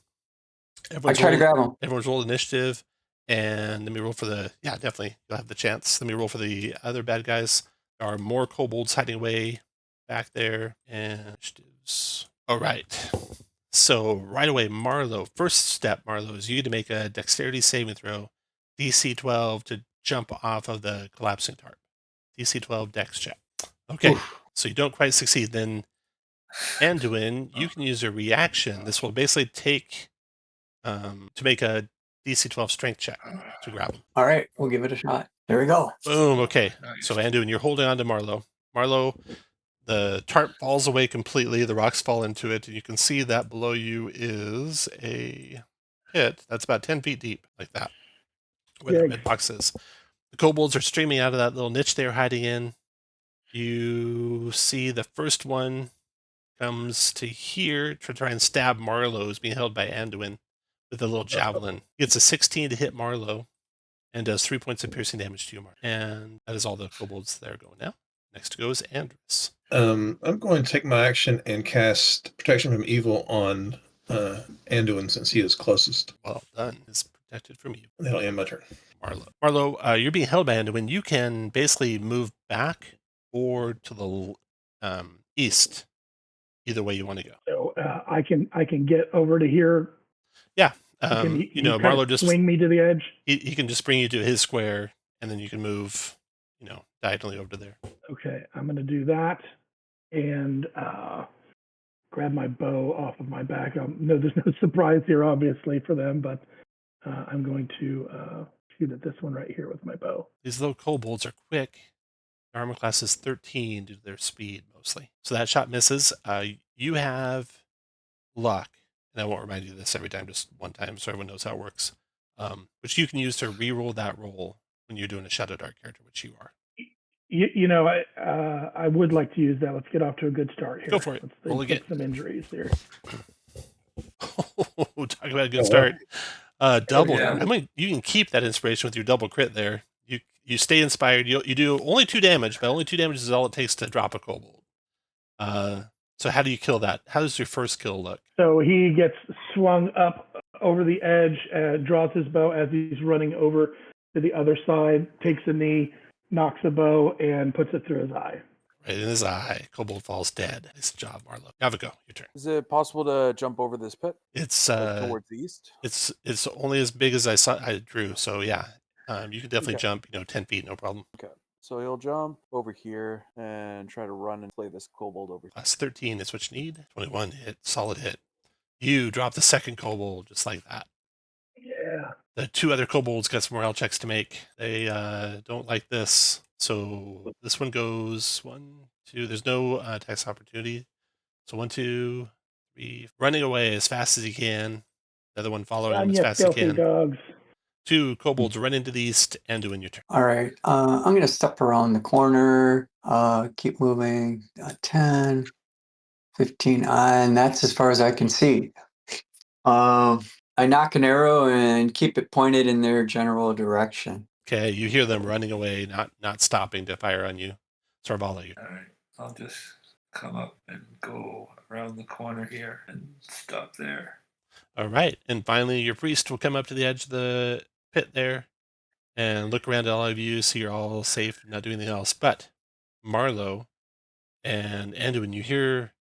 [SPEAKER 3] I try to grab him.
[SPEAKER 1] Everyone's rolled initiative, and let me roll for the. Yeah, definitely, you'll have the chance. Let me roll for the other bad guys. There are more kobolds hiding away back there, and initiatives. All right. So right away, Marlowe. First step, Marlowe, is you need to make a dexterity saving throw, DC 12, to jump off of the collapsing tarp. DC 12 dex check. Okay, so you don't quite succeed. Then, Anduin, you can use a reaction. This will basically take to make a DC 12 strength check to grab him.
[SPEAKER 3] All right, we'll give it a shot. There we go.
[SPEAKER 1] Boom. Okay.
[SPEAKER 6] Nice.
[SPEAKER 1] So Anduin, you're holding on to Marlowe. Marlowe, the tarp falls away completely. The rocks fall into it, and you can see that below you is a pit that's about 10 feet deep, like that, where the red box is. The kobolds are streaming out of that little niche they're hiding in. You see the first one comes to here to try and stab Marlowe, who's being held by Anduin with a little javelin. Gets a 16 to hit Marlowe and does 3 points of piercing damage to you, Mark. And that is all the kobolds that are going now. Next goes Andrus.
[SPEAKER 2] I'm going to take my action and cast Protection from Evil on Anduin since he is closest.
[SPEAKER 1] Well done. Is protected from you.
[SPEAKER 2] That'll end my turn.
[SPEAKER 1] Marlowe, you're being held by Anduin. You can basically move back or to the east, either way you want to go.
[SPEAKER 5] So I can get over to here.
[SPEAKER 1] Yeah.
[SPEAKER 5] Marlowe just swing me to the edge.
[SPEAKER 1] He can just bring you to his square, and then you can move, diagonally over to there.
[SPEAKER 5] Okay, I'm going to do that and grab my bow off of my back. No, there's no surprise here, obviously, for them, but I'm going to shoot at this one right here with my bow.
[SPEAKER 1] These little kobolds are quick. Their armor class is 13 due to their speed, mostly. So that shot misses. You have luck, and I won't remind you of this every time, just one time, so everyone knows how it works, which you can use to re-roll that roll when you're doing a Shadow Dark character, which you are.
[SPEAKER 5] I would like to use that. Let's get off to a good start here.
[SPEAKER 1] Go for it.
[SPEAKER 5] Let's get some injuries here.
[SPEAKER 1] Talk about a good start. Double.
[SPEAKER 6] Yeah.
[SPEAKER 1] I mean, you can keep that inspiration with your double crit there. You stay inspired. You do only 2 damage, but only 2 damage is all it takes to drop a kobold. So how do you kill that? How does your first kill look?
[SPEAKER 5] So he gets swung up over the edge, draws his bow as he's running over to the other side, takes a knee, knocks a bow, and puts it through his eye.
[SPEAKER 1] Right in his eye. Kobold falls dead. Nice job, Marlowe. Have a go. Your turn.
[SPEAKER 4] Is it possible to jump over this pit?
[SPEAKER 1] It's
[SPEAKER 4] Towards the east?
[SPEAKER 1] It's only as big as I drew. So yeah, you can definitely jump. 10 feet, no problem.
[SPEAKER 4] Okay. So he'll jump over here and try to run and play this kobold over here.
[SPEAKER 1] Class 13 is what you need. 21 hit, solid hit. You drop the second kobold just like that.
[SPEAKER 5] Yeah.
[SPEAKER 1] The 2 other kobolds got some morale checks to make. They don't like this. So this one goes 1, 2. There's no attacks opportunity. So 1, 2, 3. Running away as fast as he can. The other one following him as fast as he can.
[SPEAKER 5] Dogs.
[SPEAKER 1] 2 kobolds run into the east and doing your turn.
[SPEAKER 3] All right. I'm going to step around the corner, keep moving. 10, 15, and that's as far as I can see. I knock an arrow and keep it pointed in their general direction.
[SPEAKER 1] Okay, you hear them running away, not stopping to fire on you. Sarvala, you.
[SPEAKER 6] All right, I'll just come up and go around the corner here and stop there.
[SPEAKER 1] All right, and finally your priest will come up to the edge of the pit there and look around at all of you, see you're all safe, not doing anything else. But Marlowe and Anduin, you hear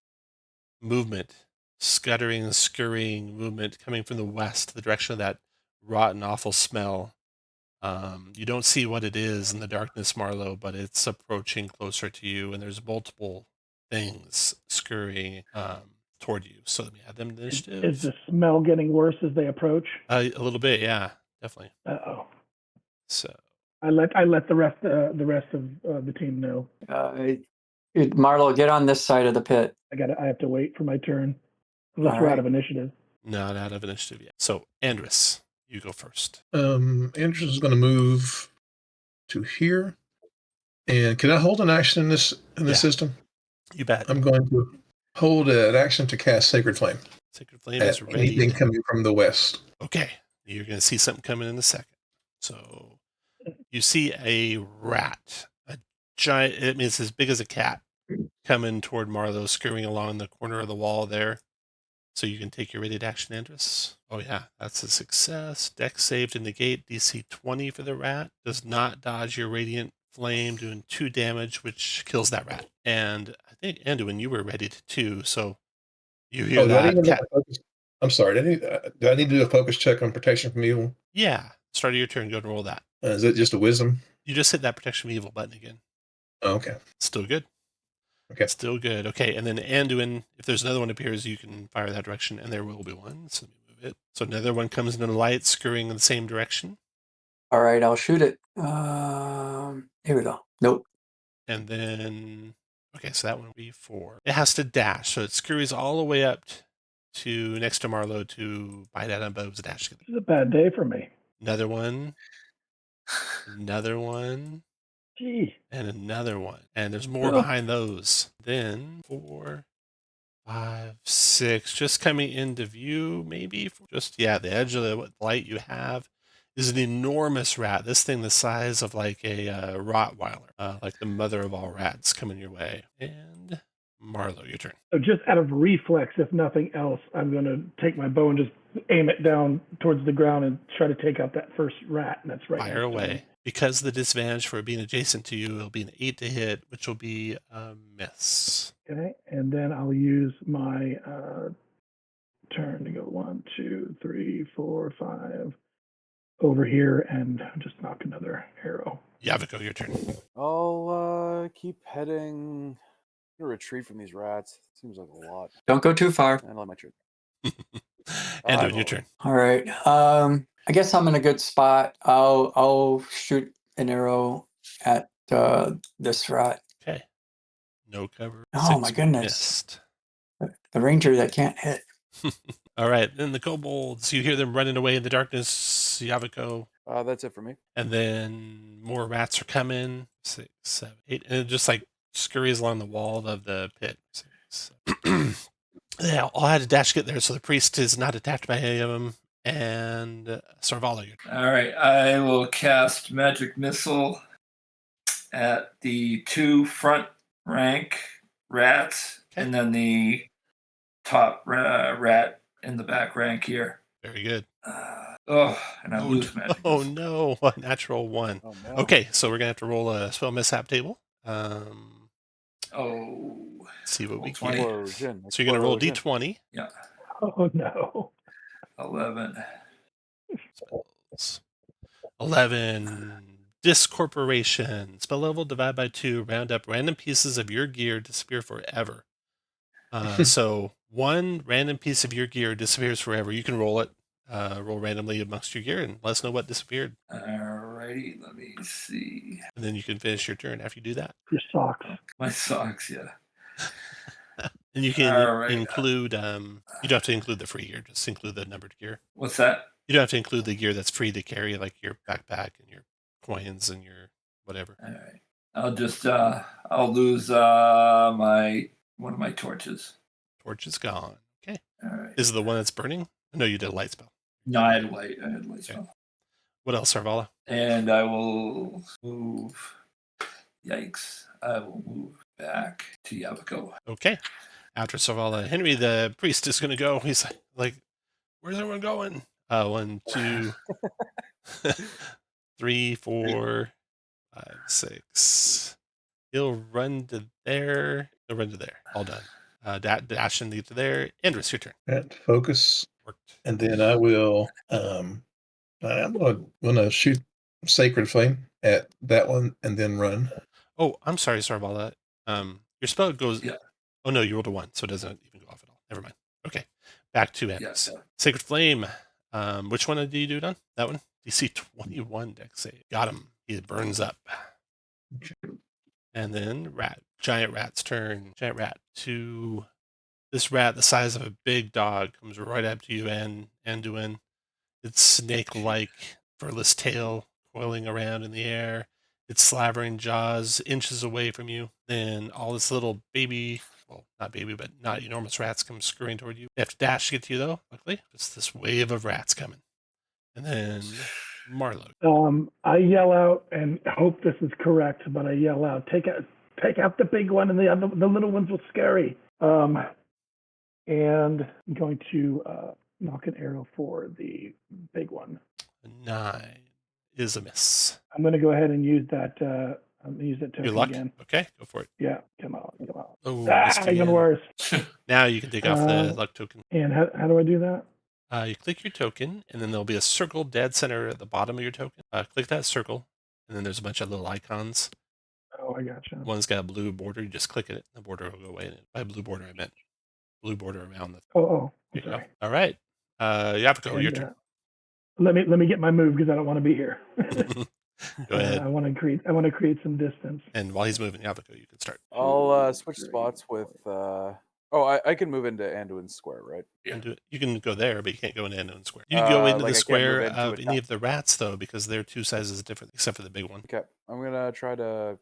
[SPEAKER 1] movement, scuttering, scurrying movement coming from the west, the direction of that rotten, awful smell. You don't see what it is in the darkness, Marlowe, but it's approaching closer to you, and there's multiple things scurrying toward you. So let me add them to the initiative.
[SPEAKER 5] Is the smell getting worse as they approach?
[SPEAKER 1] A little bit, yeah, definitely.
[SPEAKER 5] Uh-oh.
[SPEAKER 1] So
[SPEAKER 5] I let the rest of the team know.
[SPEAKER 3] Marlowe, get on this side of the pit.
[SPEAKER 5] I have to wait for my turn. Unless we're out of initiative.
[SPEAKER 1] Not out of initiative yet. So Andrus, you go first.
[SPEAKER 2] Andrus is going to move to here. And can I hold an action in this system?
[SPEAKER 1] You bet.
[SPEAKER 2] I'm going to hold an action to cast Sacred Flame.
[SPEAKER 1] Sacred Flame is ready.
[SPEAKER 2] Anything coming from the west.
[SPEAKER 1] Okay. You're going to see something coming in a second. So you see a rat, a giant. I mean, it's as big as a cat coming toward Marlowe, scurrying along the corner of the wall there. So you can take your ready action, Andrus. Oh yeah, that's a success. Dex save to negate DC 20 for the rat. Does not dodge your radiant flame, doing 2 damage, which kills that rat. And I think Anduin, you were ready to 2, so you hear
[SPEAKER 2] do I need
[SPEAKER 1] that
[SPEAKER 2] to make
[SPEAKER 1] cat.
[SPEAKER 2] a focus? I'm sorry. Do I need to do a focus check on protection from evil?
[SPEAKER 1] Yeah, start of your turn. Go and roll that.
[SPEAKER 2] Is it just a wisdom?
[SPEAKER 1] You just hit that protection from evil button again.
[SPEAKER 2] Oh, okay.
[SPEAKER 1] Still good.
[SPEAKER 2] Okay.
[SPEAKER 1] Still good. Okay, and then Anduin, if there's another one appears, you can fire that direction, and there will be one. So let me move it. So another one comes into the light, scurrying in the same direction.
[SPEAKER 3] All right, I'll shoot it. Here we go. Nope.
[SPEAKER 1] And then, okay, so that one will be 4. It has to dash, so it scurries all the way up to next to Marlowe to bite at him, but it was a dash.
[SPEAKER 5] This is a bad day for me.
[SPEAKER 1] Another one. Another one.
[SPEAKER 5] Gee.
[SPEAKER 1] And another one. And there's more
[SPEAKER 5] Oh.
[SPEAKER 1] behind those. Then 4, 5, 6, just coming into view, maybe. Just, yeah, the edge of the light you have is an enormous rat. This thing the size of like a Rottweiler, like the mother of all rats coming your way. And Marlowe, your turn.
[SPEAKER 5] So just out of reflex, if nothing else, I'm going to take my bow and just aim it down towards the ground and try to take out that first rat. And that's right.
[SPEAKER 1] Fire
[SPEAKER 5] next to
[SPEAKER 1] away.
[SPEAKER 5] him.
[SPEAKER 1] Because of the disadvantage for being adjacent to you, it'll be an 8 to hit, which will be a miss.
[SPEAKER 5] Okay. And then I'll use my turn to go 1, 2, 3, 4, 5 over here and just knock another arrow.
[SPEAKER 1] Yaviko, your turn.
[SPEAKER 4] I'll keep heading. I'm gonna retreat from these rats. Seems like a lot.
[SPEAKER 3] Don't go too far.
[SPEAKER 4] And I'll my turn.
[SPEAKER 1] Anduin, your turn.
[SPEAKER 3] All right. I guess I'm in a good spot. I'll shoot an arrow at this rat.
[SPEAKER 1] Okay. No cover.
[SPEAKER 3] Oh,
[SPEAKER 1] 6
[SPEAKER 3] my goodness.
[SPEAKER 1] missed.
[SPEAKER 3] The ranger that can't hit.
[SPEAKER 1] All right. Then the kobolds, you hear them running away in the darkness. Yaviko.
[SPEAKER 4] That's it for me.
[SPEAKER 1] And then more rats are coming. 6, 7, 8. And it just like scurries along the wall of the pit. 6, 7. Yeah, all had to dash to get there, so the priest is not attacked by any of them. And Sarvala, your turn.
[SPEAKER 6] All right, I will cast Magic Missile at the 2 front rank rats,
[SPEAKER 1] Okay.
[SPEAKER 6] and then the top rat in the back rank here.
[SPEAKER 1] Very good.
[SPEAKER 6] And I lose Magic
[SPEAKER 1] Oh
[SPEAKER 6] Missile.
[SPEAKER 1] no, a natural 1.
[SPEAKER 4] Oh no.
[SPEAKER 1] Okay, so we're gonna have to roll a spell mishap table.
[SPEAKER 6] Oh,
[SPEAKER 1] See what we
[SPEAKER 6] Roll 20.
[SPEAKER 1] get.
[SPEAKER 4] Explosion.
[SPEAKER 1] So you're gonna roll
[SPEAKER 4] Explosion.
[SPEAKER 1] d20.
[SPEAKER 6] yeah,
[SPEAKER 5] Oh, no.
[SPEAKER 6] 11.
[SPEAKER 1] Spells. 11. Discorporation. Spell level divide by 2. Round up random pieces of your gear disappear forever. So 1 random piece of your gear disappears forever. You can roll it. Roll randomly amongst your gear and let us know what disappeared.
[SPEAKER 6] Alrighty, let me see.
[SPEAKER 1] And then you can finish your turn after you do that.
[SPEAKER 5] Your socks.
[SPEAKER 6] My socks, yeah.
[SPEAKER 1] And you can
[SPEAKER 6] All right.
[SPEAKER 1] include, you don't have to include the free gear, just include the numbered gear.
[SPEAKER 6] What's that?
[SPEAKER 1] You don't have to include the gear that's free to carry, like your backpack and your coins and your whatever.
[SPEAKER 6] All right. I'll just I'll lose one of my torches.
[SPEAKER 1] Torch is gone. Okay.
[SPEAKER 6] All right.
[SPEAKER 1] Is it the one that's burning? No, you did a light spell.
[SPEAKER 6] No, I had light. Spell.
[SPEAKER 1] What else, Sarvala?
[SPEAKER 6] And I will move. Yikes! I will move back to Yaviko.
[SPEAKER 1] Okay. After Sarvala, Henry the priest is going to go. He's like, where's everyone going? 1, 2, 3, 4, 5, 6. He'll run to there. He'll run to there. All done. Dash into there. Andrus, your turn.
[SPEAKER 2] At focus,
[SPEAKER 1] Worked.
[SPEAKER 2] and then I will. I'm gonna shoot Sacred Flame at that one, and then run.
[SPEAKER 1] Oh, I'm sorry, Sarvala. Your spell goes.
[SPEAKER 6] Yeah.
[SPEAKER 1] Oh no, you rolled a 1, so it doesn't even go off at all. Never mind. Okay, back to Andrus.
[SPEAKER 6] Yeah.
[SPEAKER 1] Sacred Flame. Which one did you do done? That one? DC 21 dex save. Got him. He burns up. And then giant rat's turn. Giant rat to this rat, the size of a big dog, comes right up to you, Anduin. Its snake-like furless tail coiling around in the air. Its slavering jaws inches away from you. Then all this little baby, well, not baby, but not enormous rats come scurrying toward you. They have to dash to get to you, though, luckily. It's this wave of rats coming. And then Marlo.
[SPEAKER 5] I yell out and hope this is correct, but I yell out, take out the big one, and the little ones look scary. And I'm going to knock an arrow for the big one.
[SPEAKER 1] 9 is a miss.
[SPEAKER 5] I'm going to go ahead and use that. Use that
[SPEAKER 1] Your
[SPEAKER 5] token
[SPEAKER 1] luck?
[SPEAKER 5] again.
[SPEAKER 1] Okay, go for it.
[SPEAKER 5] Yeah, come on.
[SPEAKER 1] Oh,
[SPEAKER 5] Even
[SPEAKER 1] again.
[SPEAKER 5] worse.
[SPEAKER 1] Now you can take off the luck token.
[SPEAKER 5] And how do I do that?
[SPEAKER 1] You click your token, and then there'll be a circle dead center at the bottom of your token. Click that circle, and then there's a bunch of little icons.
[SPEAKER 5] Oh, I gotcha.
[SPEAKER 1] One's got a blue border. You just click it, the border will go away. And by blue border, I meant blue border around the.
[SPEAKER 5] I'm sorry.
[SPEAKER 1] All right. You have to go. Your turn.
[SPEAKER 5] Let me get my move because I don't want to be here.
[SPEAKER 1] Go ahead.
[SPEAKER 5] I want to create some distance.
[SPEAKER 1] And while he's moving, you can start.
[SPEAKER 4] I'll switch spots with. I can move into Anduin's square, right?
[SPEAKER 1] Yeah. You can go there, but you can't go into Anduin Square. You can go into the square of any of the rats, though, because they're 2 sizes different, except for the big one.
[SPEAKER 4] Okay, I'm gonna try to.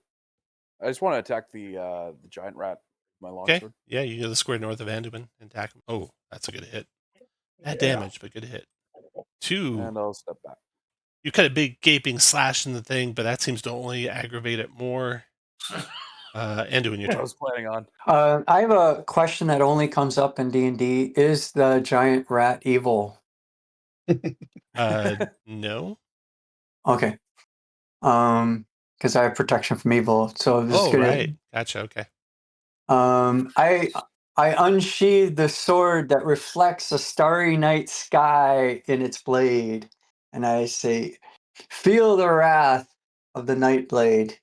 [SPEAKER 4] I just want to attack the giant rat. My longsword.
[SPEAKER 1] Okay. Yeah, you go to the square north of Anduin and attack him. Oh, that's a good hit. Bad damage, but good hit. 2.
[SPEAKER 4] And I'll step back.
[SPEAKER 1] You cut a big gaping slash in the thing, but that seems to only aggravate it more. Anduin, your turn.
[SPEAKER 4] I was planning on.
[SPEAKER 3] I have a question that only comes up in D&D. Is the giant rat evil?
[SPEAKER 1] No.
[SPEAKER 3] Okay. Because I have protection from evil. So this is gonna...
[SPEAKER 1] right. Gotcha. Okay.
[SPEAKER 3] I unsheathe the sword that reflects a starry night sky in its blade, and I say, "Feel the wrath of the night blade."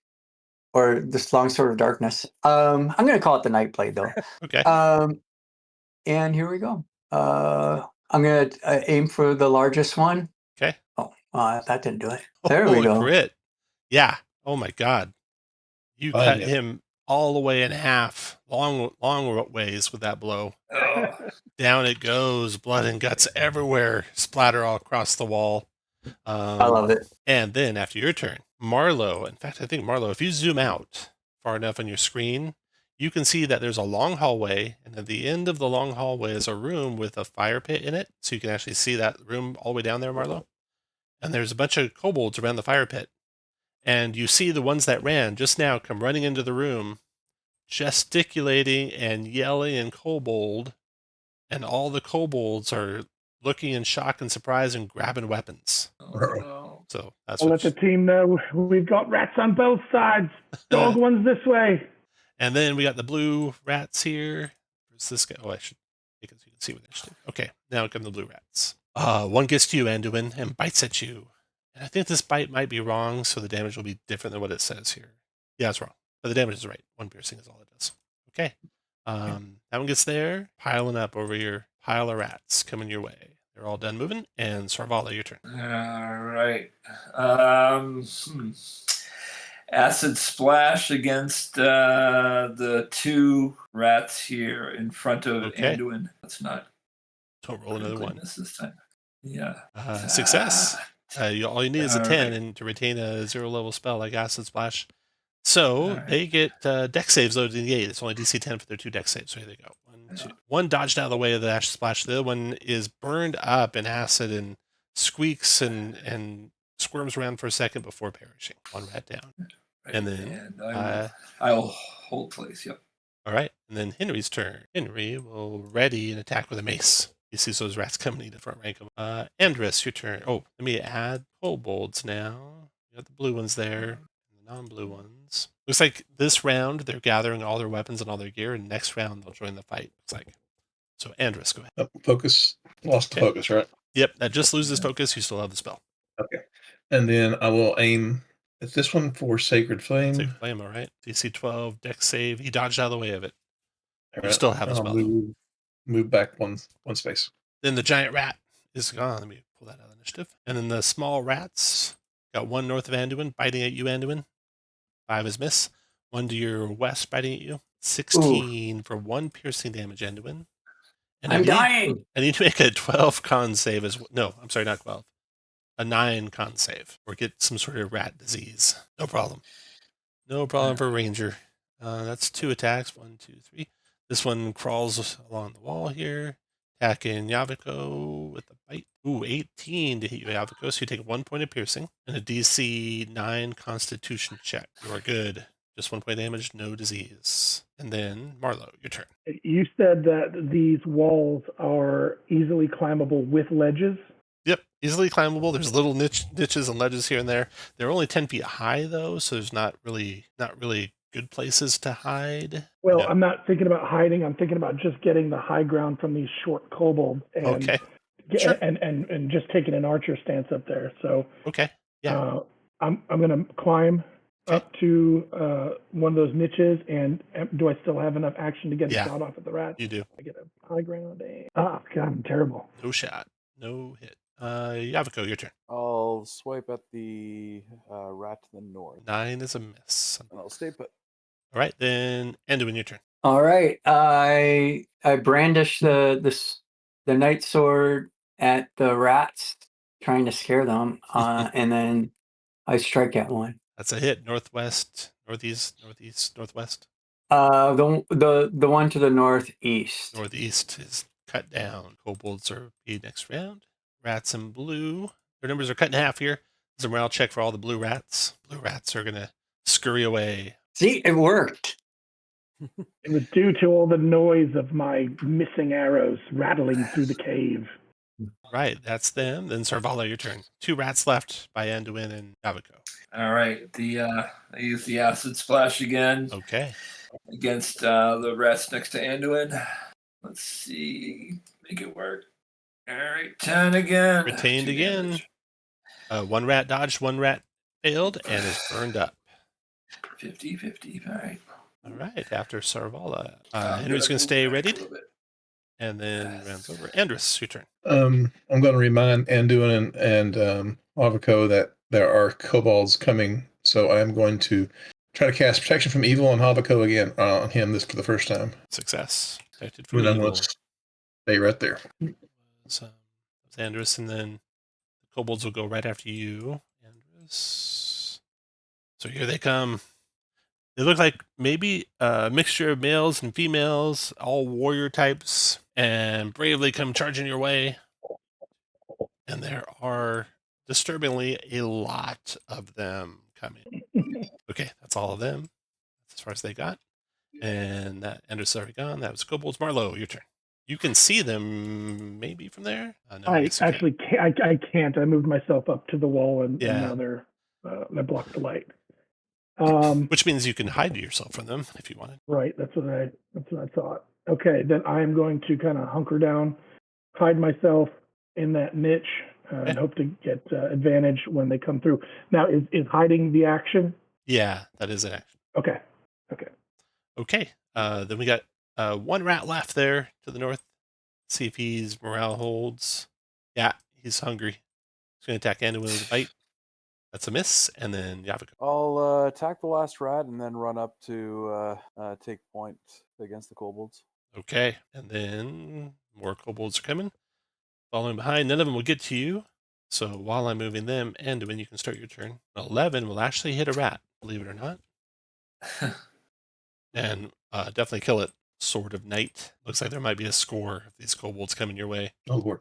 [SPEAKER 3] Or this long sword of darkness. I'm going to call it the night blade, though.
[SPEAKER 1] Okay.
[SPEAKER 3] And here we go. I'm going to aim for the largest one.
[SPEAKER 1] Okay.
[SPEAKER 3] Oh, that didn't do it. There we go.
[SPEAKER 1] Crit. Yeah. Oh my God. You cut him all the way in half, long ways with that blow. Down it goes, blood and guts everywhere, splatter all across the wall.
[SPEAKER 3] I love it.
[SPEAKER 1] And then after your turn, Marlo, in fact, I think Marlo, if you zoom out far enough on your screen, you can see that there's a long hallway, and at the end of the long hallway is a room with a fire pit in it, so you can actually see that room all the way down there, Marlo. And there's a bunch of kobolds around the fire pit. And you see the ones that ran just now come running into the room, gesticulating and yelling in kobold, and all the kobolds are looking in shock and surprise and grabbing weapons. So that's
[SPEAKER 5] I'll let the team know we've got rats on both sides. Dog ones this way.
[SPEAKER 1] And then we got the blue rats here. Where's this guy? Oh, I should make it so you can see what they're doing. Okay, now come the blue rats. One gets to you, Anduin, and bites at you. And I think this bite might be wrong, so the damage will be different than what it says here. Yeah, it's wrong. But the damage is right. 1 piercing is all it does. Okay. That one gets there, piling up over your pile of rats coming your way. They're all done moving, and Sarvala, your turn.
[SPEAKER 6] All right. Acid splash against the 2 rats here in front of Anduin. That's not.
[SPEAKER 1] Don't roll another one.
[SPEAKER 6] This time. Yeah.
[SPEAKER 1] Success. All you need is a 10 and to retain a 0 level spell like Acid Splash. So they get dex saves loaded in the 8. It's only DC 10 for their 2 dex saves. So here they go. 1, 2. One dodged out of the way of the Acid Splash. The other one is burned up in acid and squeaks and squirms around for a second before perishing. 1 rat down. And then
[SPEAKER 6] I'll hold place. Yep.
[SPEAKER 1] All right. And then Henry's turn. Henry will ready an attack with a mace. He sees those rats coming to the front rank of Andrus, your turn. Oh, let me add kobolds now. You got the blue ones there. Non-blue ones. Looks like this round they're gathering all their weapons and all their gear, and next round they'll join the fight. Looks like. So Andrus, go ahead.
[SPEAKER 2] Focus. Lost the focus, right?
[SPEAKER 1] Yep, that just loses focus. You still have the spell.
[SPEAKER 2] Okay. And then I will aim at this one for Sacred Flame.
[SPEAKER 1] Sacred Flame, all right. DC 12, dex save. He dodged out of the way of it. You still have the spell.
[SPEAKER 2] Move back one space.
[SPEAKER 1] Then the giant rat is gone. Let me pull that out of initiative. And then the small rats got 1 north of Anduin, biting at you, Anduin. 5 is miss. 1 to your west, biting at you. 16 for 1 piercing damage, Anduin. And
[SPEAKER 3] I'm dying.
[SPEAKER 1] I need to make a 12 con save as well. No, I'm sorry, not 12. A 9 con save. Or get some sort of rat disease. No problem. No problem for a ranger. That's 2 attacks. 1, 2, 3. This one crawls along the wall here. Attacking Yaviko with a bite. Ooh, 18 to hit you, Yaviko. So you take 1 point of piercing and a DC 9 Constitution check. You are good. Just 1 point of damage, no disease. And then Marlo, your turn.
[SPEAKER 5] You said that these walls are easily climbable with ledges.
[SPEAKER 1] Yep, easily climbable. There's little niches and ledges here and there. They're only 10 feet high though, so there's not really good places to hide.
[SPEAKER 5] Well,
[SPEAKER 1] Yeah.
[SPEAKER 5] I'm not thinking about hiding. I'm thinking about just getting the high ground from these short kobolds and
[SPEAKER 1] Okay. Sure.
[SPEAKER 5] and just taking an archer stance up there. So
[SPEAKER 1] okay. Yeah.
[SPEAKER 5] I'm gonna climb up to one of those niches, and do I still have enough action to get a shot off at the rat?
[SPEAKER 1] You do.
[SPEAKER 5] I get a high ground. God, I'm terrible.
[SPEAKER 1] No shot. No hit. Yaviko, your turn.
[SPEAKER 4] I'll swipe at the rat to the north.
[SPEAKER 1] 9 is a miss.
[SPEAKER 4] And I'll stay put.
[SPEAKER 1] All right, then Anduin, your turn.
[SPEAKER 3] All right. I brandish the night sword at the rats, trying to scare them, and then I strike at one.
[SPEAKER 1] That's a hit. Northwest, northeast, northwest.
[SPEAKER 3] The one to the northeast.
[SPEAKER 1] Northeast is cut down. Kobolds are paid next round. Rats in blue. Their numbers are cut in half here. There's a morale check for all the blue rats. Blue rats are gonna scurry away.
[SPEAKER 3] See, it worked.
[SPEAKER 5] It was due to all the noise of my missing arrows rattling through the cave.
[SPEAKER 1] Right, that's them. Then Sarvala, your turn. 2 rats left by Anduin and Yaviko.
[SPEAKER 6] All right. I use the acid splash again.
[SPEAKER 1] Okay.
[SPEAKER 6] Against the rest next to Anduin. Let's see. Make it work. All right. 10 again.
[SPEAKER 1] Retained again. 1 rat dodged, 1 rat failed, and is burned up.
[SPEAKER 6] 50-50. All right.
[SPEAKER 1] All right. After Sarvala, Henry's going to stay readied, and then rounds over. Andrus, your turn.
[SPEAKER 2] I'm going to remind Anduin and Avico that there are kobolds coming, so I'm going to try to cast Protection from Evil on Avico again, on him this for the first time.
[SPEAKER 1] Success. Protected from
[SPEAKER 2] And I'm
[SPEAKER 1] evil.
[SPEAKER 2] going to stay right there.
[SPEAKER 1] So, Andrus, and then the kobolds will go right after you, Andrus. So here they come. They look like maybe a mixture of males and females, all warrior types, and bravely come charging your way. And there are disturbingly a lot of them coming. Okay, that's all of them as far as they got. And that Andrus already gone. That was kobolds. Marlo, your turn. You can see them maybe from there. No,
[SPEAKER 5] I actually can't. I can't. I moved myself up to the wall, and now they're I blocked the light.
[SPEAKER 1] Which means you can hide yourself from them if you wanted.
[SPEAKER 5] Right. That's what I thought. Okay, then I am going to kind of hunker down, hide myself in that niche, and hope to get advantage when they come through. Now, is hiding the action?
[SPEAKER 1] Yeah, that is an action.
[SPEAKER 5] Okay.
[SPEAKER 1] Then we got 1 rat left there to the north. See if his morale holds. Yeah, he's hungry. He's going to attack Anduin with a bite. That's a miss. And then Yaviko.
[SPEAKER 4] I'll attack the last rat and then run up to take point against the kobolds.
[SPEAKER 1] Okay. And then more kobolds are coming. Following behind. None of them will get to you. So while I'm moving them, Anduin, you can start your turn. 11 will actually hit a rat, believe it or not. And definitely kill it. Sword of Night. Looks like there might be a score of these kobolds coming your way.
[SPEAKER 2] Oh, Lord.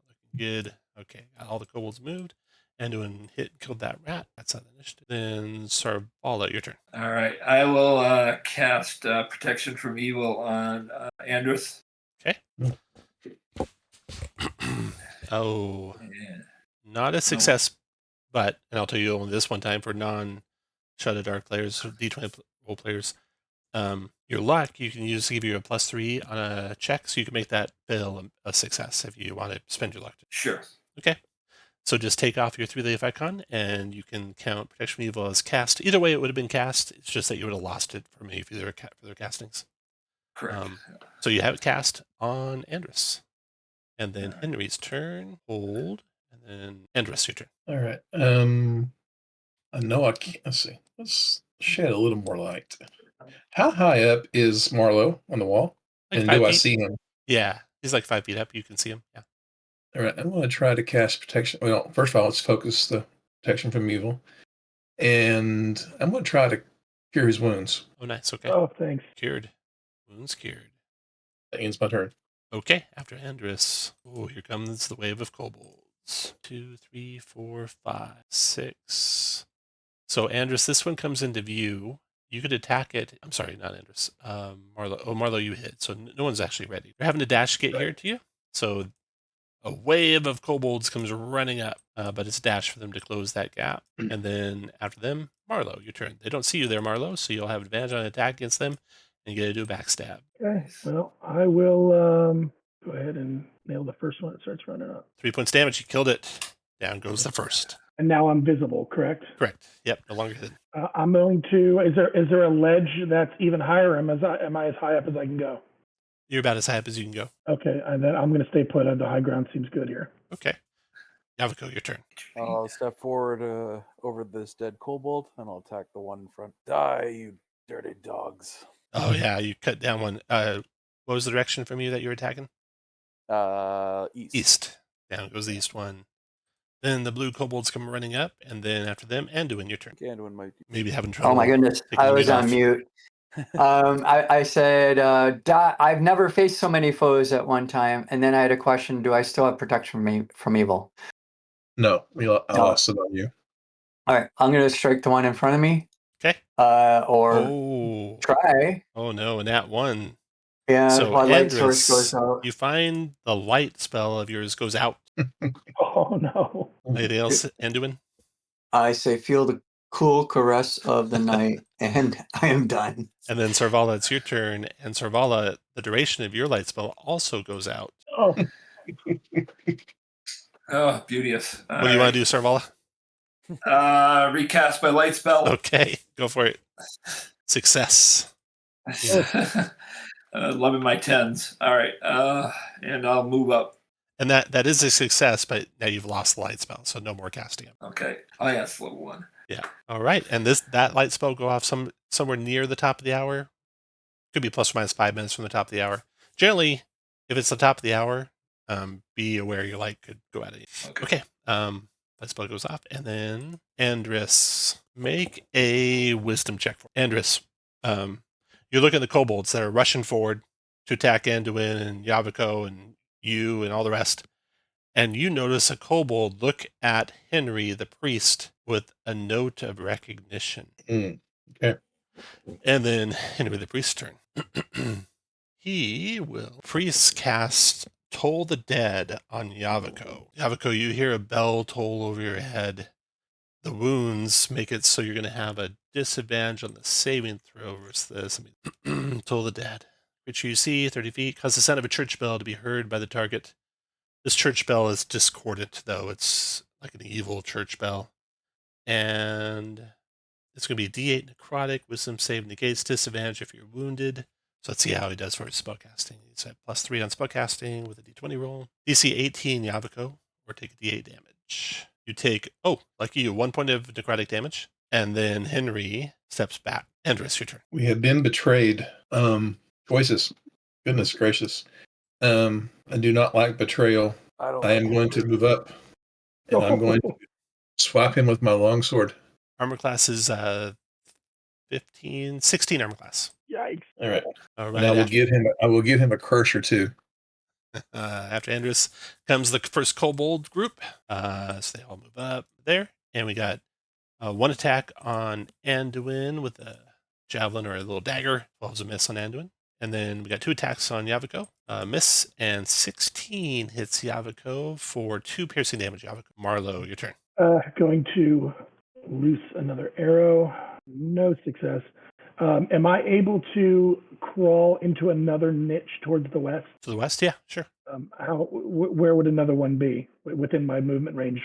[SPEAKER 1] Looking good. Okay, got all the kobolds moved. Anduin hit and killed that rat. That's not the initiative. Then Sarvala, your turn.
[SPEAKER 6] All right. I will cast Protection from Evil on Andrus.
[SPEAKER 1] Okay. Oh. Not a success, but, and I'll tell you only this one time for non-Shadow Dark players, d20 role players, your luck, you can use to give you a +3 on a check, so you can make that fail a success if you want to spend your luck.
[SPEAKER 6] Sure.
[SPEAKER 1] Okay. So just take off your 3-leaf icon, and you can count Protection from Evil as cast. Either way, it would have been cast. It's just that you would have lost it for me for their castings.
[SPEAKER 6] Correct.
[SPEAKER 1] So you have it cast on Andrus. And then Henry's turn. Hold. And then Andrus, your turn.
[SPEAKER 2] All right. I know I can't. Let's see. Let's shed a little more light. How high up is Marlo on the wall?
[SPEAKER 1] Like
[SPEAKER 2] and
[SPEAKER 1] 5
[SPEAKER 2] do I
[SPEAKER 1] feet.
[SPEAKER 2] see him?
[SPEAKER 1] Yeah, he's like 5 feet up. You can see him. Yeah.
[SPEAKER 2] All right. I'm going to try to cast protection. Well, first of all, let's focus the protection from evil. And I'm going to try to cure his wounds.
[SPEAKER 1] Oh, nice. Okay.
[SPEAKER 5] Oh, thanks.
[SPEAKER 1] Cured. Wounds cured.
[SPEAKER 2] That ends my turn.
[SPEAKER 1] Okay, after Andrus. Oh, here comes the wave of kobolds. 2, 3, 4, 5, 6. So, Andrus, this one comes into view. You could attack it. I'm sorry, not Andrus. Marlo. Oh, Marlo, you hit. So no one's actually ready. They're having to dash get here to you. So a wave of kobolds comes running up, but it's dash for them to close that gap. And then after them, Marlo, your turn. They don't see you there, Marlo, so you'll have advantage on attack against them and get to do a backstab.
[SPEAKER 5] Okay. Well, I will go ahead and nail the first one that starts running up.
[SPEAKER 1] 3 points damage. You killed it. Down goes the first.
[SPEAKER 5] And now I'm visible, correct?
[SPEAKER 1] Correct. Yep. No longer hidden.
[SPEAKER 5] I'm going to. Is there a ledge that's even higher? Am I as high up as I can go?
[SPEAKER 1] You're about as high up as you can go.
[SPEAKER 5] Okay, and then I'm going to stay put. The high ground seems good here.
[SPEAKER 1] Okay. Yaviko, your turn.
[SPEAKER 4] I'll step forward over this dead kobold, and I'll attack the one in front. Die, you dirty dogs.
[SPEAKER 1] Oh, yeah. You cut down one. What was the direction from you that you were attacking?
[SPEAKER 4] East.
[SPEAKER 1] East. Down goes the east one. Then the blue kobolds come running up, and then after them, Anduin, your turn.
[SPEAKER 4] Anduin might be.
[SPEAKER 1] Maybe having trouble.
[SPEAKER 3] Oh my goodness,
[SPEAKER 1] taking
[SPEAKER 3] I
[SPEAKER 1] the
[SPEAKER 3] was
[SPEAKER 1] meat
[SPEAKER 3] on
[SPEAKER 1] off.
[SPEAKER 3] mute. I said, I've never faced so many foes at one time. And then I had a question: do I still have protection from evil?
[SPEAKER 2] No, I lost it on you.
[SPEAKER 3] All right, I'm going to strike the one in front of me.
[SPEAKER 1] Okay.
[SPEAKER 3] Or try.
[SPEAKER 1] Oh no, and that one.
[SPEAKER 3] Yeah,
[SPEAKER 1] So
[SPEAKER 3] my light
[SPEAKER 1] Andrus,
[SPEAKER 3] source goes out.
[SPEAKER 1] you find the light spell of yours goes out.
[SPEAKER 5] Oh no.
[SPEAKER 1] Anything else, Anduin?
[SPEAKER 3] I say, feel the cool caress of the night, and I am done.
[SPEAKER 1] And then Sarvala, it's your turn. And Sarvala, the duration of your light spell also goes out.
[SPEAKER 5] Oh.
[SPEAKER 6] Oh, beauteous.
[SPEAKER 1] What do you want to do, Sarvala?
[SPEAKER 6] Recast my light spell.
[SPEAKER 1] Okay, go for it. Success.
[SPEAKER 6] 11 my 10s. All right. And I'll move up.
[SPEAKER 1] And that is a success, but now you've lost the light spell, so no more casting it.
[SPEAKER 6] Okay. Oh, yeah, it's level 1.
[SPEAKER 1] Yeah. All right. And that light spell go off somewhere near the top of the hour. Could be plus or minus 5 minutes from the top of the hour. Generally, if it's the top of the hour, be aware your light could go out. Okay. Light spell goes off, and then Andrus, make a wisdom check for Andrus. You're looking at the kobolds that are rushing forward to attack Anduin and Yaviko and you and all the rest. And you notice a kobold look at Henry, the priest, with a note of recognition.
[SPEAKER 2] Okay.
[SPEAKER 1] And then Henry, the priest's turn. Priest cast Toll the Dead on Yaviko. Yaviko, you hear a bell toll over your head. The wounds make it so you're going to have a disadvantage on the saving throw versus this. Toll the Dead. Creature you see, 30 feet, cause the sound of a church bell to be heard by the target. This church bell is discordant, though. It's like an evil church bell. And it's going to be a D8 necrotic, wisdom save negates disadvantage if you're wounded. So let's see how he does for his spellcasting. He's at +3 on spellcasting with a D20 roll. DC 18, Yaviko, or take a D8 damage. You take, lucky you, 1 point of necrotic damage. And then Henry steps back. Andrus, your turn.
[SPEAKER 2] We have been betrayed. Choices. Goodness gracious. I do not like betrayal. I am going to move up, and I'm going to swap him with my longsword.
[SPEAKER 1] Armor class is 16 armor class.
[SPEAKER 5] Yikes.
[SPEAKER 2] All right.
[SPEAKER 1] All right.
[SPEAKER 2] And I will give him a curse or two.
[SPEAKER 1] After Andrus comes the first kobold group. So they all move up there. And we got one attack on Anduin with a javelin or a little dagger. 12's a miss on Anduin. And then we got 2 attacks on Yaviko. Miss, and 16 hits Yaviko for 2 piercing damage. Yaviko. Marlo, your turn.
[SPEAKER 5] Going to loose another arrow. No success. Am I able to crawl into another niche towards the west?
[SPEAKER 1] To the west? Yeah, sure.
[SPEAKER 5] Where would another one be within my movement range?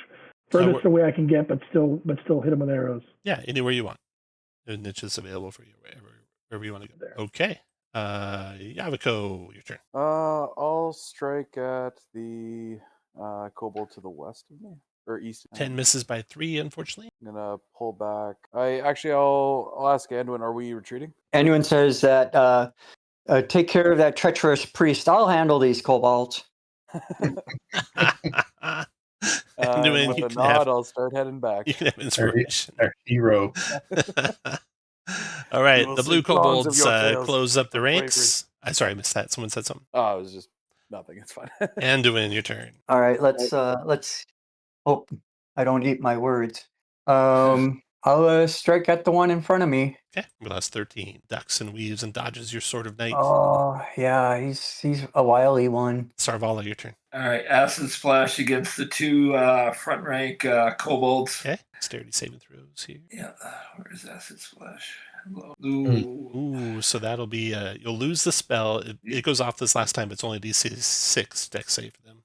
[SPEAKER 5] Furthest away I can get, but still hit them with arrows.
[SPEAKER 1] Yeah, anywhere you want. The niche is available for you wherever you want to go. There. Okay. Yaviko, your turn.
[SPEAKER 4] I'll strike at the kobold to the west of me. Or east.
[SPEAKER 1] 10 misses by 3, unfortunately.
[SPEAKER 4] I'm gonna pull back. I'll ask Anduin, are we retreating?
[SPEAKER 3] Anduin says that take care of that treacherous priest. I'll handle these kobolds.
[SPEAKER 1] Anduin,
[SPEAKER 4] with a nod, I'll start heading back.
[SPEAKER 1] You can have inspiration.
[SPEAKER 2] Our hero.
[SPEAKER 1] All right, the blue kobolds close up the ranks. I missed that. Someone said something.
[SPEAKER 4] Oh, it was just Nothing. It's fine.
[SPEAKER 1] Anduin, your turn.
[SPEAKER 3] All right, let's hope I don't eat my words. I'll strike at the one in front of me.
[SPEAKER 1] Okay, that's 13. Ducks and weaves and dodges your sword of night.
[SPEAKER 3] Oh yeah, he's a wily one.
[SPEAKER 1] Sarvala, your turn.
[SPEAKER 6] All right, acid splash against the two front rank kobolds.
[SPEAKER 1] Okay, dexterity saving throws here.
[SPEAKER 6] Yeah, where's acid splash? Hello.
[SPEAKER 1] Ooh, so that'll be you'll lose the spell. It goes off this last time, but it's only DC 6 dex save for them.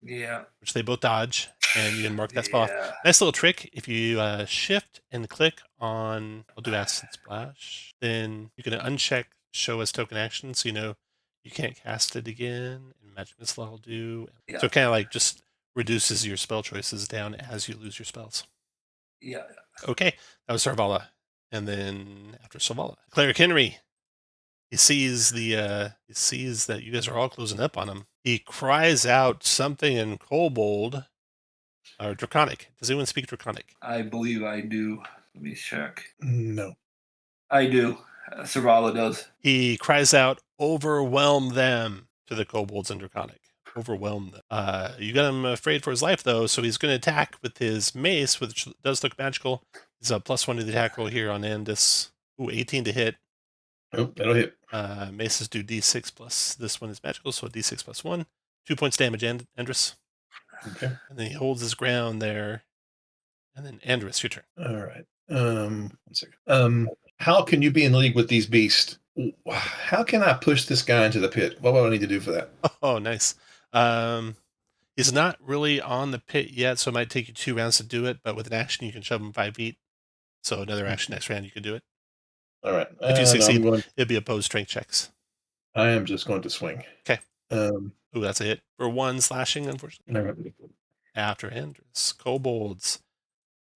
[SPEAKER 6] Yeah.
[SPEAKER 1] Which they both dodge, and you can mark that spell off.
[SPEAKER 6] Yeah.
[SPEAKER 1] Nice little trick. If you shift and click on, I'll do acid splash, then you can uncheck show as token action, so you know you can't cast it again, and magic missile will do.
[SPEAKER 6] Yeah.
[SPEAKER 1] So it kind of like just reduces your spell choices down as you lose your spells.
[SPEAKER 6] Yeah.
[SPEAKER 1] Okay, that was Sarvala. And then after Sarvala, Cleric Henry. He sees that you guys are all closing up on him. He cries out something in Kobold or Draconic. Does anyone speak Draconic?
[SPEAKER 6] I believe I do. Let me check.
[SPEAKER 2] No.
[SPEAKER 6] I do. Sarvala does.
[SPEAKER 1] He cries out, "Overwhelm them!" to the kobolds in Draconic. Overwhelm them. You got him afraid for his life, though, so he's going to attack with his mace, which does look magical. He's a +1 to the attack roll here on Andis. Ooh, 18 to hit.
[SPEAKER 2] Oh, that'll hit.
[SPEAKER 1] Maces do d6 plus, this one is magical, so d6 plus 1. 2 points damage, Andrus.
[SPEAKER 2] Okay.
[SPEAKER 1] And then he holds his ground there. And then Andrus, your turn.
[SPEAKER 2] All right. 1 second. How can you be in league with these beasts? How can I push this guy into the pit? What do I need to do for that?
[SPEAKER 1] Oh, nice. He's not really on the pit yet, so it might take you 2 rounds to do it, but with an action, you can shove him 5 feet. So another action next round, you can do it.
[SPEAKER 2] All right.
[SPEAKER 1] If you succeed,
[SPEAKER 2] no,
[SPEAKER 1] it'd be opposed strength checks.
[SPEAKER 2] I am just going to swing.
[SPEAKER 1] Okay.
[SPEAKER 2] Ooh,
[SPEAKER 1] That's a hit. For 1 slashing, unfortunately.
[SPEAKER 2] all right.
[SPEAKER 1] After Andrus. Kobolds.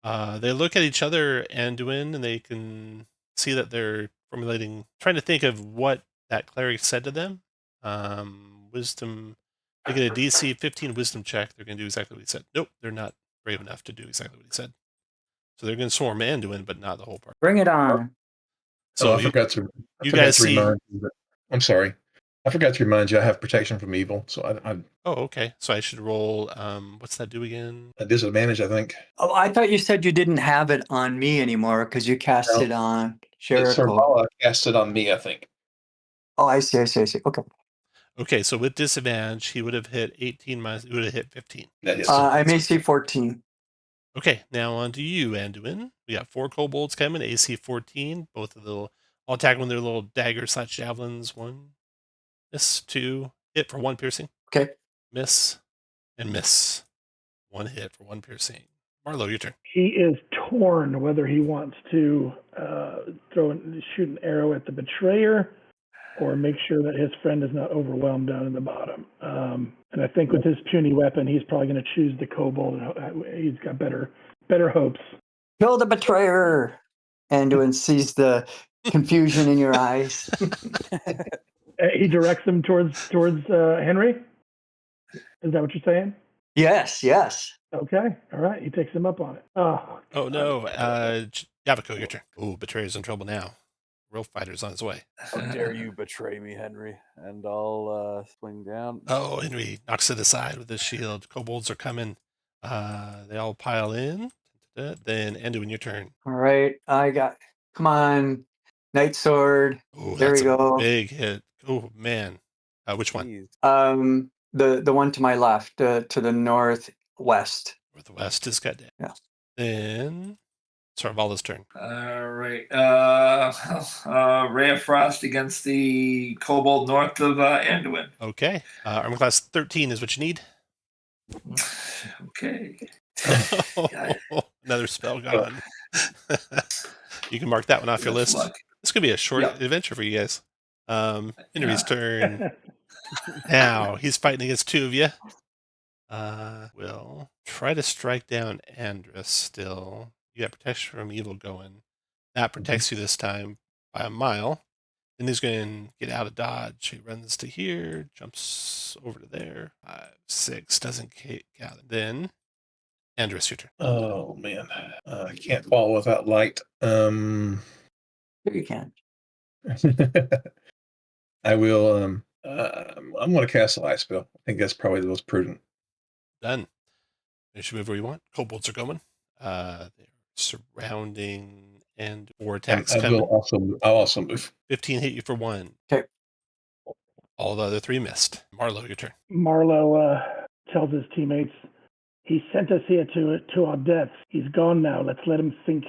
[SPEAKER 1] They look at each other, Anduin, and they can see that they're trying to think of what that cleric said to them. Wisdom. They get a DC 15 wisdom check. They're going to do exactly what he said. Nope, they're not brave enough to do exactly what he said. So they're going to swarm Anduin, but not the whole party.
[SPEAKER 3] Bring it on.
[SPEAKER 1] So
[SPEAKER 2] I forgot to
[SPEAKER 1] guys
[SPEAKER 2] remind you. I'm sorry. I forgot to remind you I have protection from evil. So I
[SPEAKER 1] Oh, okay. So I should roll. What's that do again?
[SPEAKER 2] a disadvantage, I think.
[SPEAKER 3] Oh, I thought you said you didn't have it on me anymore because you cast
[SPEAKER 2] No.
[SPEAKER 3] it on Jericho.
[SPEAKER 2] Sarvala cast it on me, I think.
[SPEAKER 3] Oh, I see. Okay.
[SPEAKER 1] Okay, so with disadvantage, he would have hit 18 minus. He would have hit 15.
[SPEAKER 2] That is.
[SPEAKER 3] I'm AC 14.
[SPEAKER 1] Okay, now on to you, Anduin. We got 4 kobolds coming, AC 14. Both of the all attack with their little dagger / javelins. 1 miss, 2 hit for 1 piercing.
[SPEAKER 3] Okay.
[SPEAKER 1] Miss and miss. 1 hit for 1 piercing. Marlo, your turn.
[SPEAKER 5] He is torn whether he wants to shoot an arrow at the betrayer or make sure that his friend is not overwhelmed down in the bottom. And I think with his puny weapon, he's probably going to choose the kobold. He's got better hopes.
[SPEAKER 3] Kill the betrayer. Anduin sees the confusion in your eyes.
[SPEAKER 5] He directs him towards Henry. Is that what you're saying?
[SPEAKER 3] Yes.
[SPEAKER 5] Okay. All right. He takes him up on it. Oh
[SPEAKER 1] no. Yaviko, your turn. Oh, betrayer's in trouble now. Real fighter's on his way.
[SPEAKER 4] How dare you betray me, Henry? And I'll swing down.
[SPEAKER 1] Oh, Henry knocks it aside with his shield. Kobolds are coming. They all pile in. Then Anduin, your turn.
[SPEAKER 3] All right. Come on. Night sword.
[SPEAKER 1] Oh,
[SPEAKER 3] There
[SPEAKER 1] that's
[SPEAKER 3] we go.
[SPEAKER 1] A big hit. Oh, man. Which one?
[SPEAKER 4] Jeez.
[SPEAKER 3] The one to my left, to the northwest.
[SPEAKER 1] Northwest is got down.
[SPEAKER 3] Yeah.
[SPEAKER 1] Then Sarvala's turn.
[SPEAKER 6] All right. Ray of Frost against the kobold north of Anduin.
[SPEAKER 1] Okay. Armor class 13 is what you need.
[SPEAKER 6] Okay.
[SPEAKER 1] Another spell gone. You can mark that one off your list.
[SPEAKER 6] Luck.
[SPEAKER 1] This could be a short adventure for you guys. Henry's turn. Now he's fighting against 2 of you. Will try to strike down Andrus still. You got protection from evil going. That protects you this time by a mile. Then he's going to get out of dodge. He runs to here, jumps over to there. 5, 6, doesn't gather. Then Andrus, your turn.
[SPEAKER 2] Oh man, I can't fall without light.
[SPEAKER 3] Sure you can.
[SPEAKER 2] I will I'm going to cast a light spell. I think that's probably the most prudent.
[SPEAKER 1] Done. You should move where you want. Kobolds are going. They're surrounding and 4 attacks coming.
[SPEAKER 2] I'll also move.
[SPEAKER 1] 15 hit you for 1.
[SPEAKER 3] Okay.
[SPEAKER 1] All the other 3 missed. Marlo, your turn.
[SPEAKER 5] Marlo tells his teammates, he sent us here to our deaths. He's gone now. Let's let him think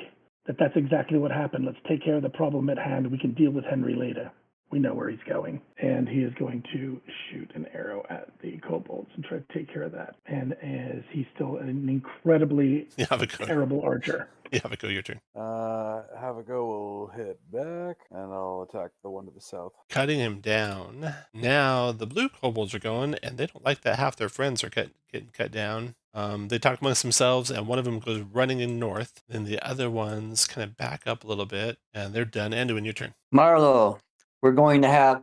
[SPEAKER 5] that that's exactly what happened. Let's take care of the problem at hand. We can deal with Henry later. We know where he's going. And he is going to shoot an arrow at the kobolds and try to take care of that. And as he's still an incredibly terrible archer.
[SPEAKER 1] Yaviko, your turn.
[SPEAKER 4] Haviko will hit back, and I'll attack the one to the south.
[SPEAKER 1] Cutting him down. Now the blue kobolds are going, and they don't like that half their friends are getting cut down. They talk amongst themselves, and one of them goes running in north. Then the other ones kind of back up a little bit, and they're done. Anduin, your turn.
[SPEAKER 3] Marlo, we're going to have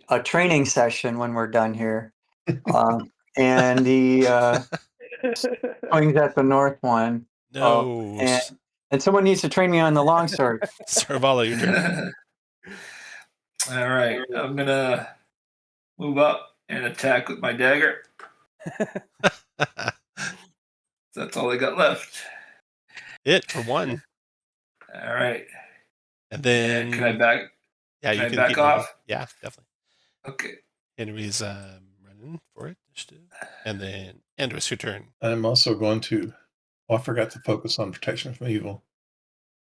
[SPEAKER 3] a training session when we're done here. And the swings at the north one.
[SPEAKER 1] No.
[SPEAKER 3] And someone needs to train me on the longsword.
[SPEAKER 1] Sarvala, your turn.
[SPEAKER 6] All right, I'm gonna move up and attack with my dagger. That's all I got left.
[SPEAKER 1] Hit for 1.
[SPEAKER 6] All right.
[SPEAKER 1] And then
[SPEAKER 6] Can I back?
[SPEAKER 1] Yeah,
[SPEAKER 6] can
[SPEAKER 1] you
[SPEAKER 6] I
[SPEAKER 1] can
[SPEAKER 6] back
[SPEAKER 1] keep
[SPEAKER 6] off?
[SPEAKER 1] moving. Yeah, definitely.
[SPEAKER 6] Okay.
[SPEAKER 1] Henry's running for it. And then Andrus, your turn.
[SPEAKER 2] I'm also going to. I forgot to focus on protection from evil.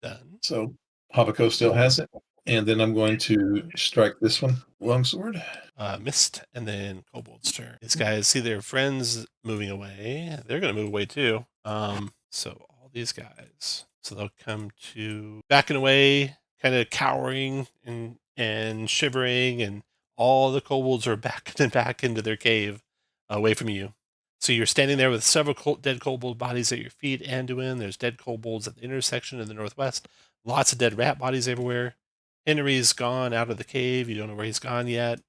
[SPEAKER 1] Done.
[SPEAKER 2] So Haviko still has it. And then I'm going to strike this one. Longsword.
[SPEAKER 1] Missed. And then Kobold's turn. These guys see their friends moving away. They're going to move away too. So all these guys. So they'll come to backing away, kind of cowering and shivering, and all the kobolds are back into their cave away from you. So you're standing there with several dead kobold bodies at your feet, Anduin. There's dead kobolds at the intersection in the northwest. Lots of dead rat bodies everywhere. Henry's gone out of the cave. You don't know where he's gone yet.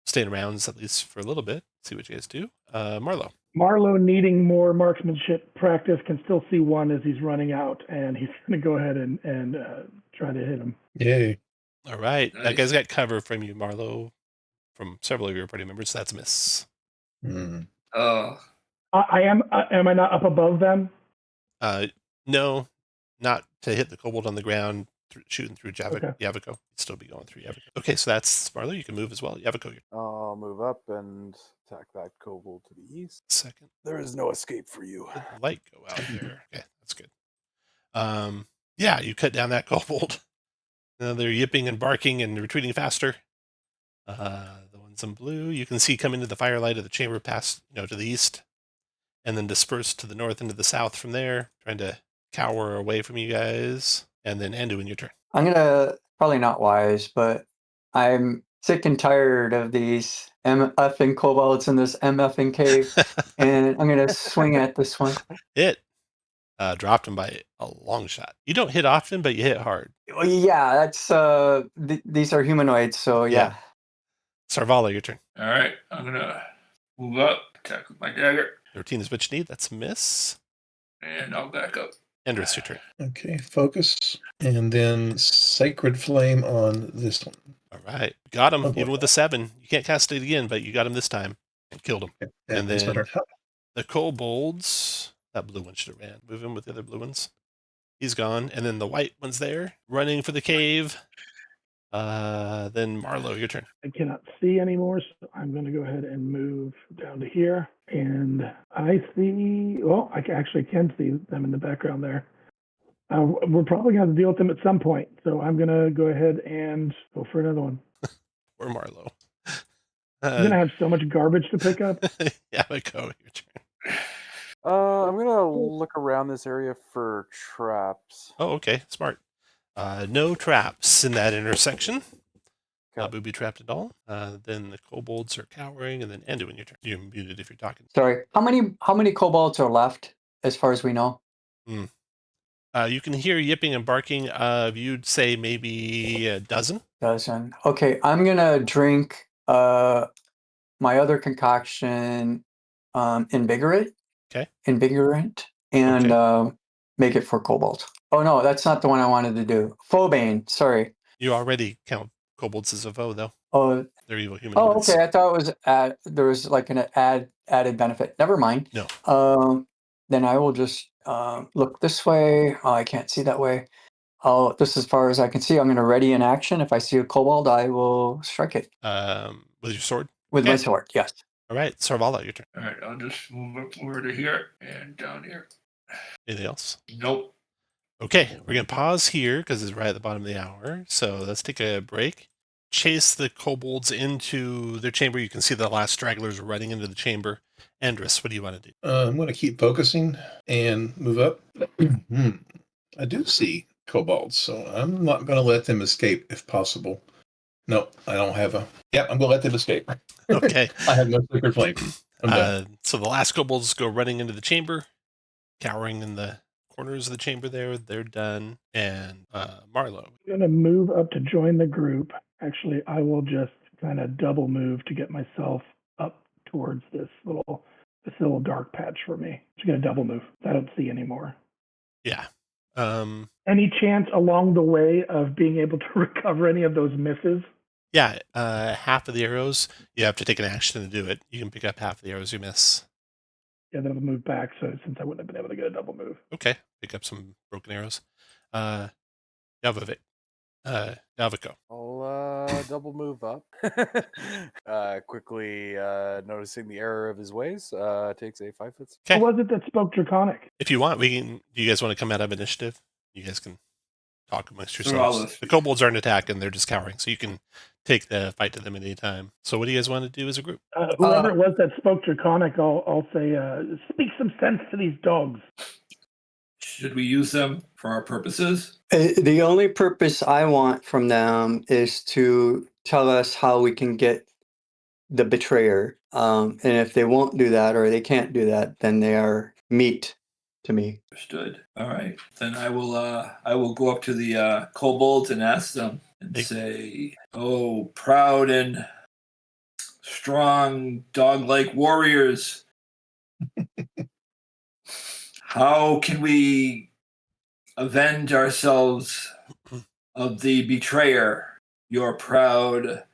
[SPEAKER 1] Staying around at least for a little bit. See what you guys do. Marlo.
[SPEAKER 5] Marlo, needing more marksmanship practice, can still see one as he's running out, and he's going to go ahead and try to hit him.
[SPEAKER 2] Yay.
[SPEAKER 1] All right.
[SPEAKER 6] Nice.
[SPEAKER 1] That guy's got cover from you, Marlo, from several of your party members. That's a miss.
[SPEAKER 6] Oh.
[SPEAKER 5] I am. Am I not up above them?
[SPEAKER 1] No, not to hit the kobold on the ground, shooting through
[SPEAKER 5] Okay.
[SPEAKER 1] Yaviko. You'd still be going through Yaviko. Okay, so that's Marlo. You can move as well. Yaviko, your
[SPEAKER 4] I'll move up and attack that kobold to the east.
[SPEAKER 1] second.
[SPEAKER 4] There is no escape for you.
[SPEAKER 1] Did the light go out there? Okay, that's good. Yeah, you cut down that kobold. They're yipping and barking and retreating faster. The ones in blue, you can see come into the firelight of the chamber past, to the east, and then disperse to the north and to the south from there, trying to cower away from you guys. And then Anduin, your turn.
[SPEAKER 3] I'm going to, probably not wise, but I'm sick and tired of these MFing kobolds in this MFing cave. And I'm going to swing at this one.
[SPEAKER 1] Hit. Dropped him by a long shot. You don't hit often, but you hit hard.
[SPEAKER 3] Well, yeah, that's these are humanoids, so yeah.
[SPEAKER 1] Sarvala, your turn.
[SPEAKER 6] All right, I'm gonna move up, attack with my dagger,
[SPEAKER 1] 13 is what you need. That's a miss.
[SPEAKER 6] and I'll back up.
[SPEAKER 1] Andrus, your turn.
[SPEAKER 2] Okay, focus. And then Sacred Flame on this one.
[SPEAKER 1] All right. Got him,
[SPEAKER 2] Oh, boy.
[SPEAKER 1] even with a 7. You can't cast it again, but you got him this time and killed him.
[SPEAKER 2] Okay,
[SPEAKER 1] And
[SPEAKER 2] that's my
[SPEAKER 1] then
[SPEAKER 2] turn.
[SPEAKER 1] the kobolds, that blue one should have ran. Move him with the other blue ones. He's gone. And then the white one's there, running for the cave. Then Marlo, your turn.
[SPEAKER 5] I cannot see anymore, so I'm going to go ahead and move down to here. And I see, well, I actually can see them in the background there. We're probably going to have to deal with them at some point. So I'm going to go ahead and go for another one.
[SPEAKER 1] Or Marlo.
[SPEAKER 5] I'm going to have so much garbage to pick up.
[SPEAKER 1] Yeah, but go, your turn.
[SPEAKER 4] I'm gonna look around this area for traps.
[SPEAKER 1] Oh, okay. Smart. No traps in that intersection.
[SPEAKER 4] Okay.
[SPEAKER 1] Booby trapped at all. Then the kobolds are cowering, and then Anduin, your turn. You're muted if you're talking.
[SPEAKER 3] Sorry. How many kobolds are left, as far as we know?
[SPEAKER 1] You can hear yipping and barking. You'd say maybe a dozen.
[SPEAKER 3] Dozen. Okay, I'm gonna drink my other concoction, invigorate.
[SPEAKER 1] Okay.
[SPEAKER 3] Invigorant, and make it for kobolds. Oh no, that's not the one I wanted to do. Phobane. Sorry.
[SPEAKER 1] You already count kobolds as a foe, though.
[SPEAKER 3] Oh,
[SPEAKER 1] They're evil human
[SPEAKER 3] Oh,
[SPEAKER 1] woods.
[SPEAKER 3] okay. I thought it was there was like an added benefit. Never mind.
[SPEAKER 1] No.
[SPEAKER 3] Then I will just look this way. Oh, I can't see that way. Just as far as I can see, I'm going to ready in action. If I see a kobold, I will strike it
[SPEAKER 1] With your sword?
[SPEAKER 3] with my
[SPEAKER 1] Okay.
[SPEAKER 3] sword. Yes.
[SPEAKER 1] All right, Sarvala, your turn.
[SPEAKER 6] All right, I'll just move up over to here and down here.
[SPEAKER 1] Anything else?
[SPEAKER 6] Nope.
[SPEAKER 1] Okay, we're going to pause here because it's right at the bottom of the hour. So let's take a break. Chase the kobolds into their chamber. You can see the last stragglers are running into the chamber. Andrus, what do you want to do?
[SPEAKER 2] I'm going to keep focusing and move up. I do see kobolds, so I'm not going to let them escape if possible. No, I don't have a... Yep, I'm going to let them escape.
[SPEAKER 1] Okay.
[SPEAKER 2] I have no sacred flame. I'm done.
[SPEAKER 1] So the last kobolds go running into the chamber, cowering in the corners of the chamber there. They're done. And Marlo.
[SPEAKER 5] I'm going to move up to join the group. Actually, I will just kind of double move to get myself up towards this little dark patch for me. Just going to double move. I don't see anymore.
[SPEAKER 1] Yeah.
[SPEAKER 5] Any chance along the way of being able to recover any of those misses?
[SPEAKER 1] Yeah, half of the arrows, you have to take an action to do it. You can pick up half of the arrows you miss.
[SPEAKER 5] Yeah, then I'll move back, so since I wouldn't have been able to get a double move.
[SPEAKER 1] Okay, pick up some broken arrows. Dalvik. Dalvico.
[SPEAKER 4] I'll double move up. Quickly noticing the error of his ways, takes a 5 foot.
[SPEAKER 1] Okay.
[SPEAKER 5] Who was it that spoke Draconic?
[SPEAKER 1] If you want, we can. Do you guys want to come out of initiative? You guys can talk amongst yourselves.
[SPEAKER 6] Sarvala.
[SPEAKER 1] The kobolds aren't attacking; they're just cowering, so you can take the fight to them at any time. So, what do you guys want to do as a group?
[SPEAKER 5] Whoever it was that spoke Draconic, I'll say, speak some sense to these dogs.
[SPEAKER 6] Should we use them for our purposes?
[SPEAKER 3] The only purpose I want from them is to tell us how we can get the betrayer. And if they won't do that or they can't do that, then they are meat to me.
[SPEAKER 6] Understood. All right. Then I will go up to the kobolds and ask them and say, "Oh, proud and strong dog-like warriors, how can we avenge ourselves of the betrayer, your proud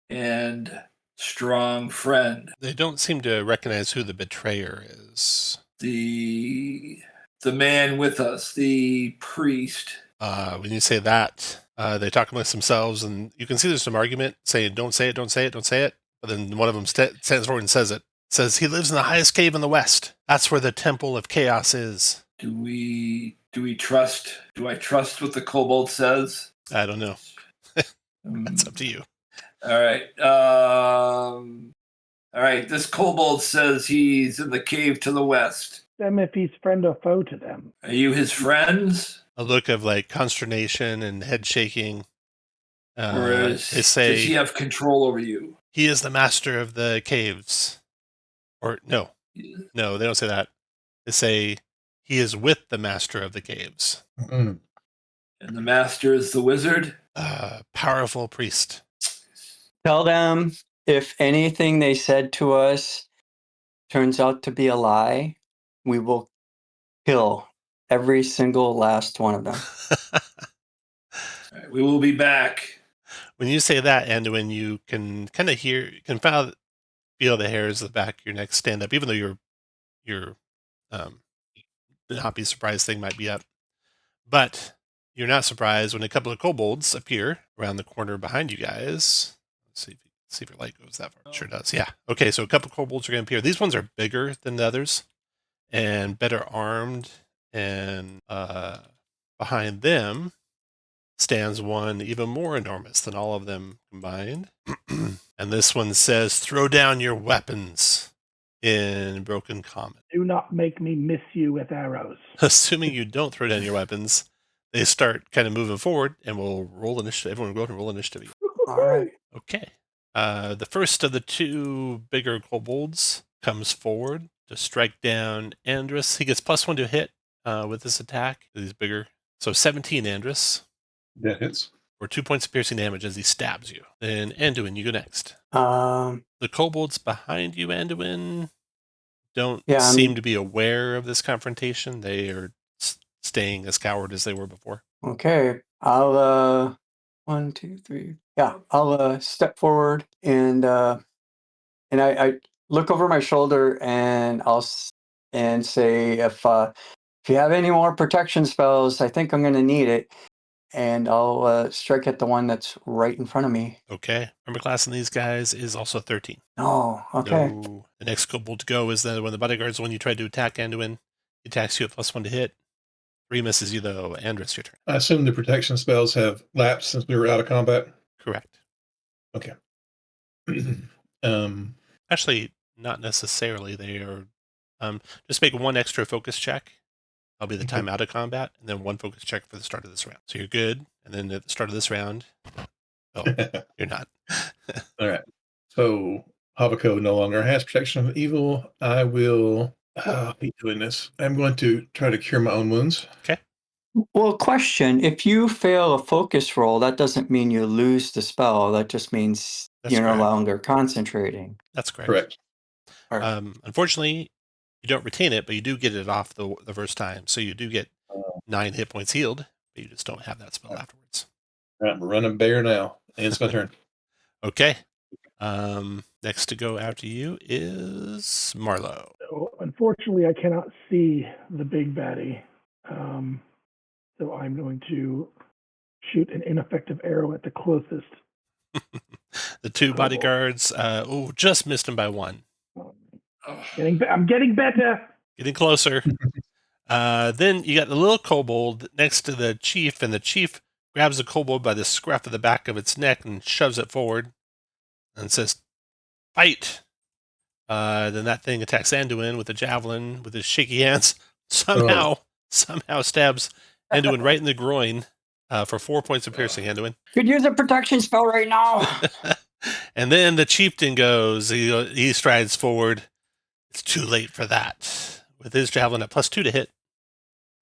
[SPEAKER 6] and strong friend?"
[SPEAKER 1] They don't seem to recognize who the betrayer is.
[SPEAKER 6] The man with us, the priest.
[SPEAKER 1] When you say that, they talk amongst themselves, and you can see there's some argument saying, "Don't say it, don't say it, don't say it." But then one of them stands forward and says it. Says he lives in the highest cave in the west. That's where the Temple of Chaos is.
[SPEAKER 6] Do we trust? Do I trust what the kobold says?
[SPEAKER 1] I don't know. That's up to you.
[SPEAKER 6] All right. All right. This kobold says he's in the cave to the west.
[SPEAKER 5] Them if he's friend or foe to them.
[SPEAKER 6] Are you his friends?
[SPEAKER 1] A look of like consternation and head shaking.
[SPEAKER 6] Or
[SPEAKER 1] They say
[SPEAKER 6] does he have control over you?
[SPEAKER 1] he is the master of the caves. Or no, they don't say that. They say he is with the master of the caves.
[SPEAKER 2] Mm.
[SPEAKER 6] And the master is the wizard?
[SPEAKER 1] Powerful priest.
[SPEAKER 3] Tell them if anything they said to us turns out to be a lie, we will kill every single last one of them.
[SPEAKER 6] All right, we will be back.
[SPEAKER 1] When you say that, Anduin, you can kind of feel the hairs of the back of your neck stand up, even though your not be surprised thing might be up. But you're not surprised when a couple of kobolds appear around the corner behind you guys. Let's see if your light goes that far. Sure does. Yeah. Okay, so a couple of kobolds are going to appear. These ones are bigger than the others and better armed. And behind them stands one even more enormous than all of them combined. And this one says, "Throw down your weapons," in broken common.
[SPEAKER 5] Do not make me miss you with arrows.
[SPEAKER 1] Assuming you don't throw down your weapons, they start kind of moving forward, and we'll roll initiative. Everyone go ahead and roll initiative.
[SPEAKER 3] All right.
[SPEAKER 1] Okay. The first of the two bigger kobolds comes forward to strike down Andrus. He gets +1 to hit with this attack. He's bigger. So 17, Andrus.
[SPEAKER 2] That hits.
[SPEAKER 1] Or 2 points of piercing damage as he stabs you. Then Anduin, you go next.
[SPEAKER 3] Um,
[SPEAKER 1] The kobolds behind you, Anduin, don't
[SPEAKER 3] Yeah,
[SPEAKER 1] seem to be aware of this confrontation. They are staying as coward as they were before.
[SPEAKER 3] okay. I'll 1, 2, 3. Yeah, I'll step forward and I look over my shoulder and and say if you have any more protection spells, I think I'm going to need it. And I'll strike at the one that's right in front of me.
[SPEAKER 1] Okay. Armor class in these guys is also 13.
[SPEAKER 3] Oh, okay.
[SPEAKER 1] No. The next kobold to go is when the bodyguard's when you try to attack Anduin. He attacks you at +1 to hit. 3 misses you though. Andrus, your turn.
[SPEAKER 2] I assume the protection spells have lapsed since we were out of combat.
[SPEAKER 1] Correct.
[SPEAKER 2] Okay.
[SPEAKER 1] Actually, not necessarily. They are. Just make one extra focus check. That'll be the time out of combat, and then one focus check for the start of this round. So you're good. And then at the start of this round, you're not.
[SPEAKER 2] All right. So Havako no longer has protection from evil. I will be doing this. I'm going to try to cure my own wounds.
[SPEAKER 1] Okay.
[SPEAKER 3] Well, question. If you fail a focus roll, that doesn't mean you lose the spell. That just means you're no longer concentrating.
[SPEAKER 1] That's correct.
[SPEAKER 2] Correct.
[SPEAKER 1] Unfortunately, you don't retain it, but you do get it off the first time. So you do get 9 hit points healed, but you just don't have that spell afterwards.
[SPEAKER 2] All right, I'm running bear now. And it's my turn.
[SPEAKER 1] Okay. Next to go after you is Marlowe.
[SPEAKER 5] So unfortunately, I cannot see the big baddie. So I'm going to shoot an ineffective arrow at the closest.
[SPEAKER 1] The 2 bodyguards, just missed him by 1.
[SPEAKER 5] I'm getting better.
[SPEAKER 1] Getting closer. Then you got the little kobold next to the chief, and the chief grabs the kobold by the scruff of the back of its neck and shoves it forward and says, "Fight!" Then that thing attacks Anduin with a javelin with his shaky hands. Somehow stabs Anduin right in the groin for 4 points of piercing. Anduin
[SPEAKER 3] could use a protection spell right now.
[SPEAKER 1] And then the chieftain goes. He strides forward. It's too late for that. With his javelin at +2 to hit.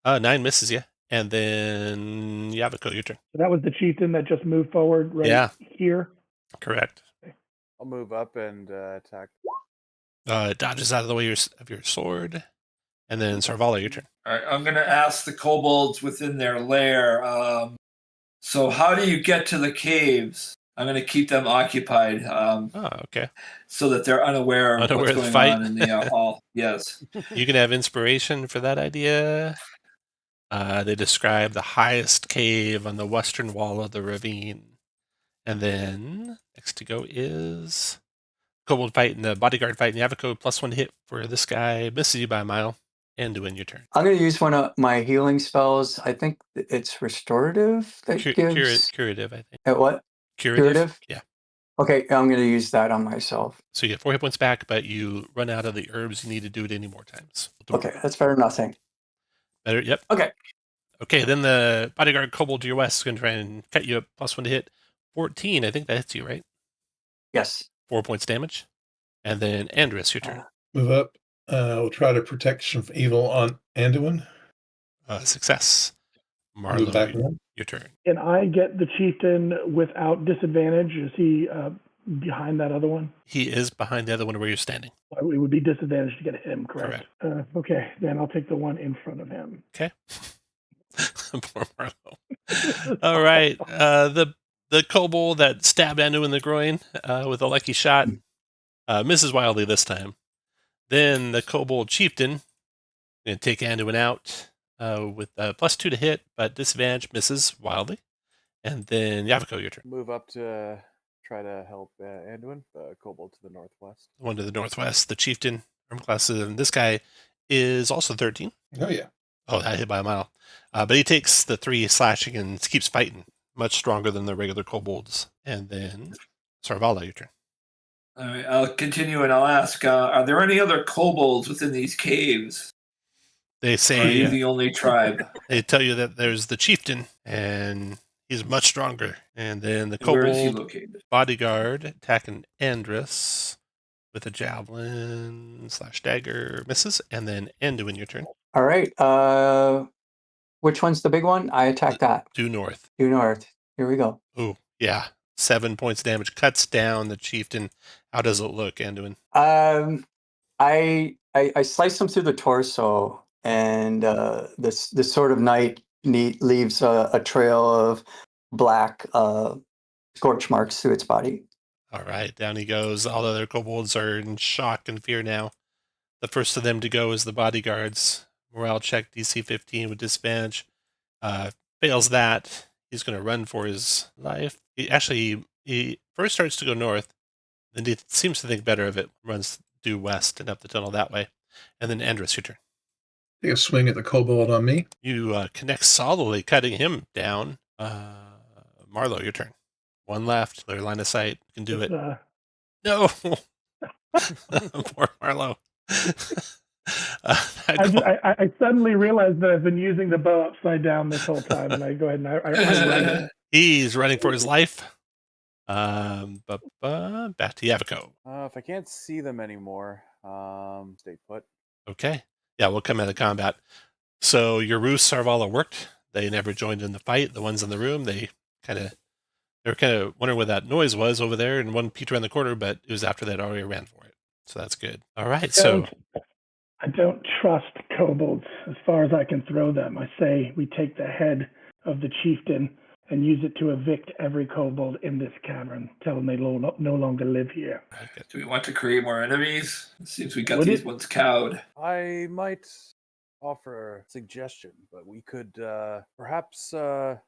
[SPEAKER 1] 9 misses you. And then Yaviko, your turn.
[SPEAKER 5] So that was the chieftain that just moved forward here?
[SPEAKER 1] Correct.
[SPEAKER 4] I'll move up and attack.
[SPEAKER 1] It dodges out of the way of your sword. And then Sarvala, your turn.
[SPEAKER 6] All right, I'm going to ask the kobolds within their lair. So how do you get to the caves? I'm going to keep them occupied.
[SPEAKER 1] Okay.
[SPEAKER 6] So that they're unaware of what's going on in the hall. Yes.
[SPEAKER 1] You can have inspiration for that idea. They describe the highest cave on the western wall of the ravine. And then next to go is kobold fight and the bodyguard fight. And you have a code +1 to hit for this guy. Misses you by a mile. Anduin, your turn.
[SPEAKER 3] I'm going to use one of my healing spells. I think it's restorative that gives...
[SPEAKER 1] Curative, I think.
[SPEAKER 3] At what? Curative?
[SPEAKER 1] Yeah.
[SPEAKER 3] Okay, I'm going to use that on myself.
[SPEAKER 1] So you get 4 hit points back, but you run out of the herbs you need to do it any more times.
[SPEAKER 3] Okay, that's better than nothing.
[SPEAKER 1] Better, yep. Okay, then the bodyguard kobold to your west is going to try and cut you up +1 to hit. 14, I think that hits you, right?
[SPEAKER 3] Yes.
[SPEAKER 1] 4 points damage. And then Andrus, your turn.
[SPEAKER 2] Move up. We'll try to protection from evil on Anduin.
[SPEAKER 1] Success. Marlowe, your turn.
[SPEAKER 5] Can I get the chieftain without disadvantage? Is he behind that other one?
[SPEAKER 1] He is behind the other one where you're standing.
[SPEAKER 5] It would be disadvantage to get him, correct? Okay, then I'll take the one in front of him.
[SPEAKER 1] Okay. Poor Marlowe. All right. The kobold that stabbed Anduin in the groin with a lucky shot misses wildly this time. Then the kobold chieftain going to take Anduin out with +2 to hit, but disadvantage, misses wildly. And then Yaviko, your turn.
[SPEAKER 4] Move up to try to help Anduin, the kobold to the northwest.
[SPEAKER 1] The one to the northwest, the chieftain, arm class. And this guy is also 13.
[SPEAKER 2] Oh, yeah.
[SPEAKER 1] Oh, that hit by a mile. But he takes the 3 slashing and keeps fighting. Much stronger than the regular kobolds. And then Sarvala, your turn.
[SPEAKER 6] All right, I'll continue and I'll ask, are there any other kobolds within these caves?
[SPEAKER 1] They say...
[SPEAKER 6] Or are you the only tribe?
[SPEAKER 1] They tell you that there's the chieftain, and he's much stronger. And then the
[SPEAKER 6] Where is he
[SPEAKER 1] kobold
[SPEAKER 6] located?
[SPEAKER 1] bodyguard attacking Andrus with a javelin / dagger, misses. And then Anduin, your turn.
[SPEAKER 3] All right. Which one's the big one? I attack that.
[SPEAKER 1] Due north.
[SPEAKER 3] Due north. Here we go.
[SPEAKER 1] Oh, yeah. 7 points damage. Cuts down the chieftain. How does it look, Anduin?
[SPEAKER 3] I slice him through the torso, and this sort of knight leaves a trail of black scorch marks through its body.
[SPEAKER 1] All right, down he goes. All the other kobolds are in shock and fear now. The first of them to go is the bodyguards. Morale check DC 15 with disadvantage. Fails that. He's going to run for his life. He first starts to go north, then he seems to think better of it. Runs due west and up the tunnel that way. And then Andrus, your turn.
[SPEAKER 2] Take a swing at the kobold on me.
[SPEAKER 1] You connect solidly, cutting him down. Marlo, your turn. One left. Clear line of sight. You can do it. No! Poor Marlo.
[SPEAKER 5] I suddenly realized that I've been using the bow upside down this whole time, and I go ahead and I run it.
[SPEAKER 1] He's running for his life. Back to Yaviko.
[SPEAKER 4] If I can't see them anymore, stay put.
[SPEAKER 1] Okay. Yeah, we'll come out of combat. So your ruse, Sarvala, worked. They never joined in the fight. The ones in the room, they were kind of wondering what that noise was over there, and one peeked around the corner, but it was after they'd already ran for it. So that's good. All right,
[SPEAKER 5] I don't trust kobolds as far as I can throw them. I say we take the head of the chieftain and use it to evict every kobold in this cavern. Tell them they no longer live here.
[SPEAKER 6] Do we want to create more enemies? It seems we got these ones cowed.
[SPEAKER 4] I might offer a suggestion, but we could perhaps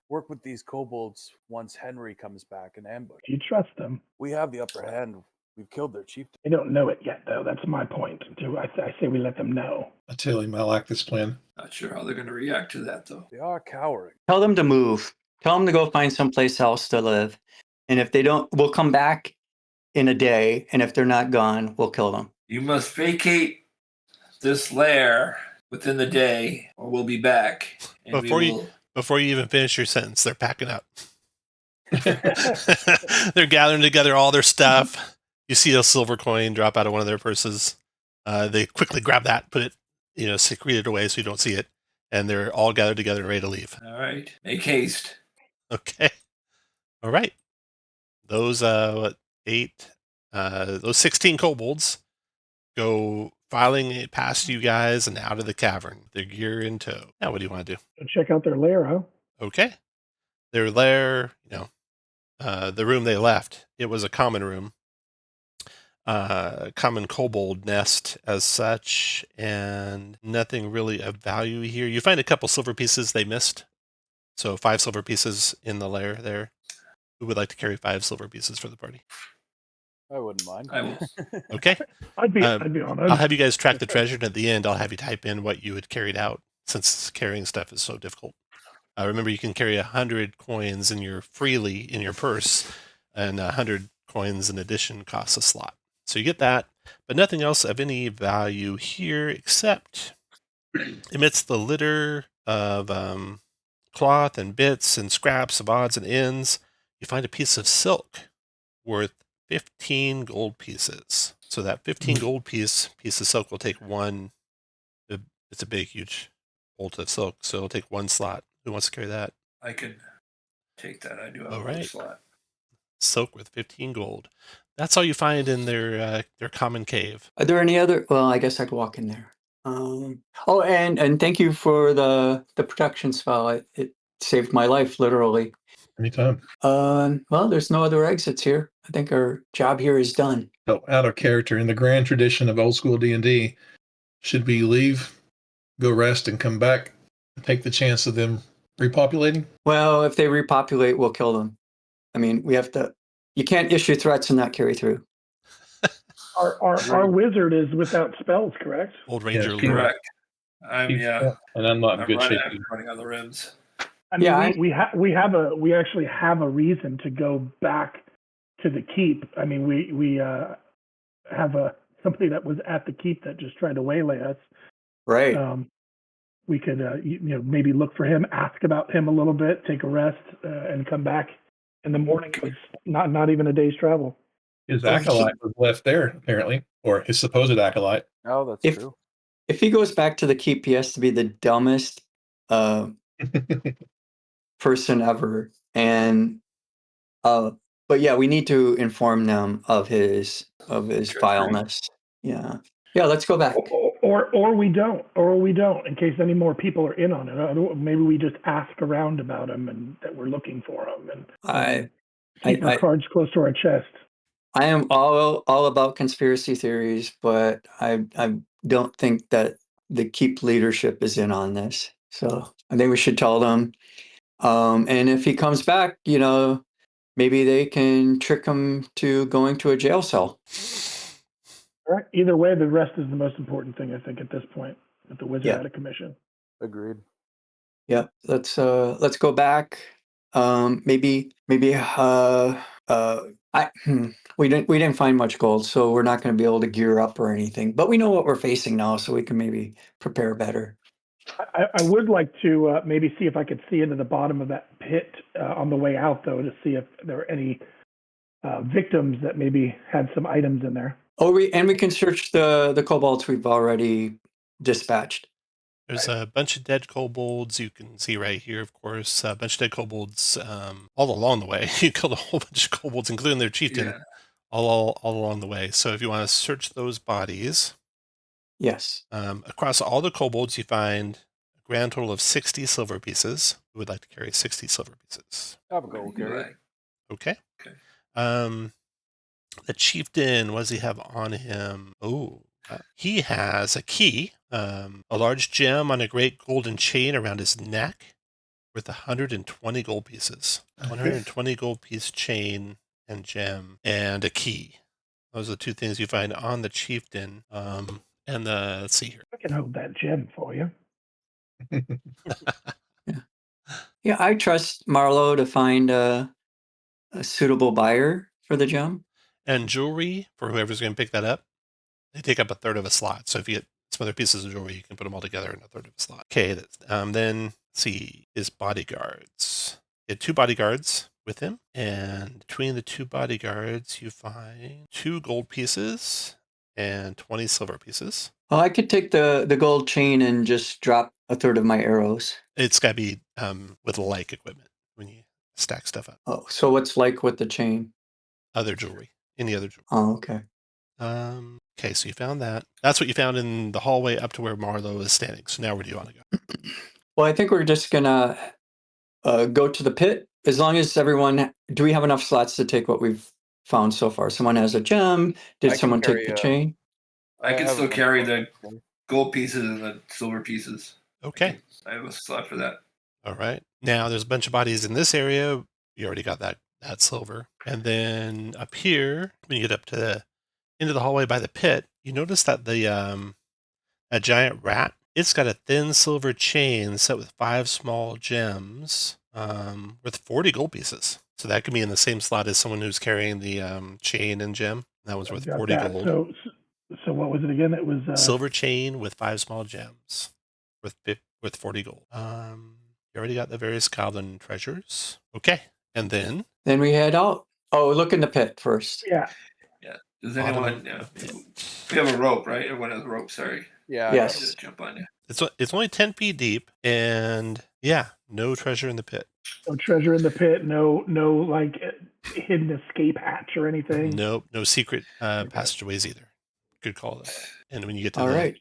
[SPEAKER 4] work with these kobolds once Henry comes back and ambush.
[SPEAKER 5] Do you trust them?
[SPEAKER 4] We have the upper hand. We've killed their chieftain.
[SPEAKER 5] They don't know it yet, though. That's my point. I say we let them know.
[SPEAKER 2] I tell him I like this plan.
[SPEAKER 6] Not sure how they're going to react to that, though.
[SPEAKER 4] They are cowering.
[SPEAKER 3] Tell them to move. Tell them to go find someplace else to live. And if they don't, we'll come back in a day. And if they're not gone, we'll kill them.
[SPEAKER 6] You must vacate this lair within the day, or we'll be back. And
[SPEAKER 1] before you even finish your sentence, they're packing up. They're gathering together all their stuff. You see a silver coin drop out of one of their purses. They quickly grab that, put it, secrete it away so you don't see it, and they're all gathered together and ready to leave.
[SPEAKER 6] All right, make haste.
[SPEAKER 1] Okay. All right. Those 16 kobolds go filing past you guys and out of the cavern, their gear in tow. Now, what do you want to do?
[SPEAKER 5] Check out their lair, huh?
[SPEAKER 1] Okay. Their lair, the room they left, it was a common room. Common kobold nest as such, and nothing really of value here. You find a couple silver pieces they missed. So 5 silver pieces in the lair there. Who would like to carry 5 silver pieces for the party?
[SPEAKER 4] I wouldn't mind.
[SPEAKER 6] I will.
[SPEAKER 1] Okay.
[SPEAKER 5] I'd be honored.
[SPEAKER 1] I'll have you guys track the treasure, and at the end, I'll have you type in what you had carried out, since carrying stuff is so difficult. Remember, you can carry 100 coins freely in your purse, and 100 coins in addition costs a slot. So you get that, but nothing else of any value here, except amidst the litter of cloth and bits and scraps of odds and ends, you find a piece of silk worth 15 gold pieces. So that 15 gold piece of silk will take one. It's a big, huge bolt of silk, so it'll take 1 slot. Who wants to carry that?
[SPEAKER 6] I can take that. I do have
[SPEAKER 1] All
[SPEAKER 6] a
[SPEAKER 1] right.
[SPEAKER 6] slot.
[SPEAKER 1] Silk worth 15 gold. That's all you find in their common cave.
[SPEAKER 3] Are there any other? Well, I guess I could walk in there. And thank you for the protection spell. It saved my life, literally.
[SPEAKER 2] Anytime.
[SPEAKER 3] Well, there's no other exits here. I think our job here is done.
[SPEAKER 2] So out of character, in the grand tradition of old school D&D, should we leave, go rest, and come back and take the chance of them repopulating?
[SPEAKER 3] Well, if they repopulate, we'll kill them. I mean, we have to. You can't issue threats and not carry through.
[SPEAKER 5] Our wizard is without spells, correct?
[SPEAKER 1] Old Ranger
[SPEAKER 2] Yes,
[SPEAKER 1] Lou.
[SPEAKER 6] Correct.
[SPEAKER 2] And I'm not in good shape.
[SPEAKER 6] Running on the rims.
[SPEAKER 5] I mean, we actually have a reason to go back to the keep. I mean, we have somebody that was at the keep that just tried to waylay us.
[SPEAKER 3] Right.
[SPEAKER 5] We could maybe look for him, ask about him a little bit, take a rest, and come back in the morning. It's not even a day's travel.
[SPEAKER 2] His acolyte was left there, apparently, or his supposed acolyte.
[SPEAKER 4] Oh, that's true.
[SPEAKER 3] If he goes back to the keep, he has to be the dumbest person ever. And but yeah, we need to inform them of his vileness. Yeah. Let's go back.
[SPEAKER 5] Or we don't, in case any more people are in on it. Maybe we just ask around about them and that we're looking for them and keep our cards close to our chest.
[SPEAKER 3] I am all about conspiracy theories, but I don't think that the Keep leadership is in on this. So I think we should tell them. And if he comes back, maybe they can trick him to going to a jail cell.
[SPEAKER 5] All right. Either way, the rest is the most important thing, I think, at this point, with the wizard out of commission.
[SPEAKER 4] Agreed.
[SPEAKER 3] Yeah, let's go back. Maybe we didn't find much gold, so we're not going to be able to gear up or anything. But we know what we're facing now, so we can maybe prepare better.
[SPEAKER 5] I would like to maybe see if I could see into the bottom of that pit on the way out, though, to see if there are any victims that maybe had some items in there.
[SPEAKER 3] Oh, we can search the cobalts we've already dispatched.
[SPEAKER 1] There's a bunch of dead kobolds you can see right here, of course. A bunch of dead kobolds all along the way. You killed a whole bunch of kobolds, including their chieftain, all along the way. So if you want to search those bodies,
[SPEAKER 3] yes,
[SPEAKER 1] across all the kobolds, you find a grand total of 60 silver pieces. Who would like to carry 60 silver pieces?
[SPEAKER 4] Have a go, Gary.
[SPEAKER 1] Okay. The chieftain, what does he have on him? Oh, he has a key, a large gem on a great golden chain around his neck worth 120 gold pieces. 120 gold piece chain and gem and a key. Those are the two things you find on the chieftain. Let's see here.
[SPEAKER 5] I can hold that gem for you.
[SPEAKER 3] Yeah, I trust Marlowe to find a suitable buyer for the gem.
[SPEAKER 1] And jewelry, for whoever's going to pick that up, they take up a third of a slot. So if you get some other pieces of jewelry, you can put them all together in a third of a slot. Okay, then let's see his bodyguards. He had 2 bodyguards with him, and between the 2 bodyguards, you find 2 gold pieces and 20 silver pieces.
[SPEAKER 3] Well, I could take the gold chain and just drop a third of my arrows.
[SPEAKER 1] It's got to be with like equipment when you stack stuff up.
[SPEAKER 3] Oh, so what's like with the chain?
[SPEAKER 1] Other jewelry. Any other jewelry.
[SPEAKER 3] Oh, okay.
[SPEAKER 1] Okay, so you found that. That's what you found in the hallway up to where Marlowe is standing. So now where do you want to go?
[SPEAKER 3] Well, I think we're just gonna go to the pit. As long as everyone, do we have enough slots to take what we've found so far? Someone has a gem. Did someone take the chain?
[SPEAKER 6] I can still carry the gold pieces and the silver pieces.
[SPEAKER 1] Okay.
[SPEAKER 6] I have a slot for that.
[SPEAKER 1] All right. Now there's a bunch of bodies in this area. You already got that silver. And then up here, when you get up to into the hallway by the pit, you notice that the a giant rat, it's got a thin silver chain set with 5 small gems with 40 gold pieces. So that could be in the same slot as someone who's carrying the chain and gem. That was worth 40 gold.
[SPEAKER 5] So what was it again? It was
[SPEAKER 1] silver chain with 5 small gems with 40 gold. You already got the various goblin treasures. Okay. And then
[SPEAKER 3] we head out. Oh, look in the pit first.
[SPEAKER 5] Yeah.
[SPEAKER 6] Does anyone? We have a rope, right? Everyone has a rope. Sorry.
[SPEAKER 4] Yeah.
[SPEAKER 3] Yes.
[SPEAKER 6] Just jump on you.
[SPEAKER 1] It's only 10 feet deep, and no treasure in the pit.
[SPEAKER 5] No treasure in the pit. No like hidden escape hatch or anything.
[SPEAKER 1] No secret passageways either. Good call though. And when you get to
[SPEAKER 3] right,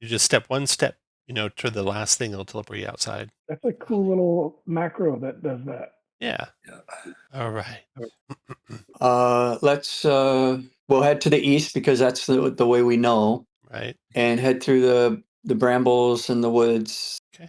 [SPEAKER 1] you just step one step, to the last thing, it'll teleport you outside.
[SPEAKER 5] That's a cool little macro that does that.
[SPEAKER 1] Yeah. All right.
[SPEAKER 3] Let's we'll head to the east because that's the way we know.
[SPEAKER 1] Right.
[SPEAKER 3] And head through the brambles and the woods.
[SPEAKER 1] Okay.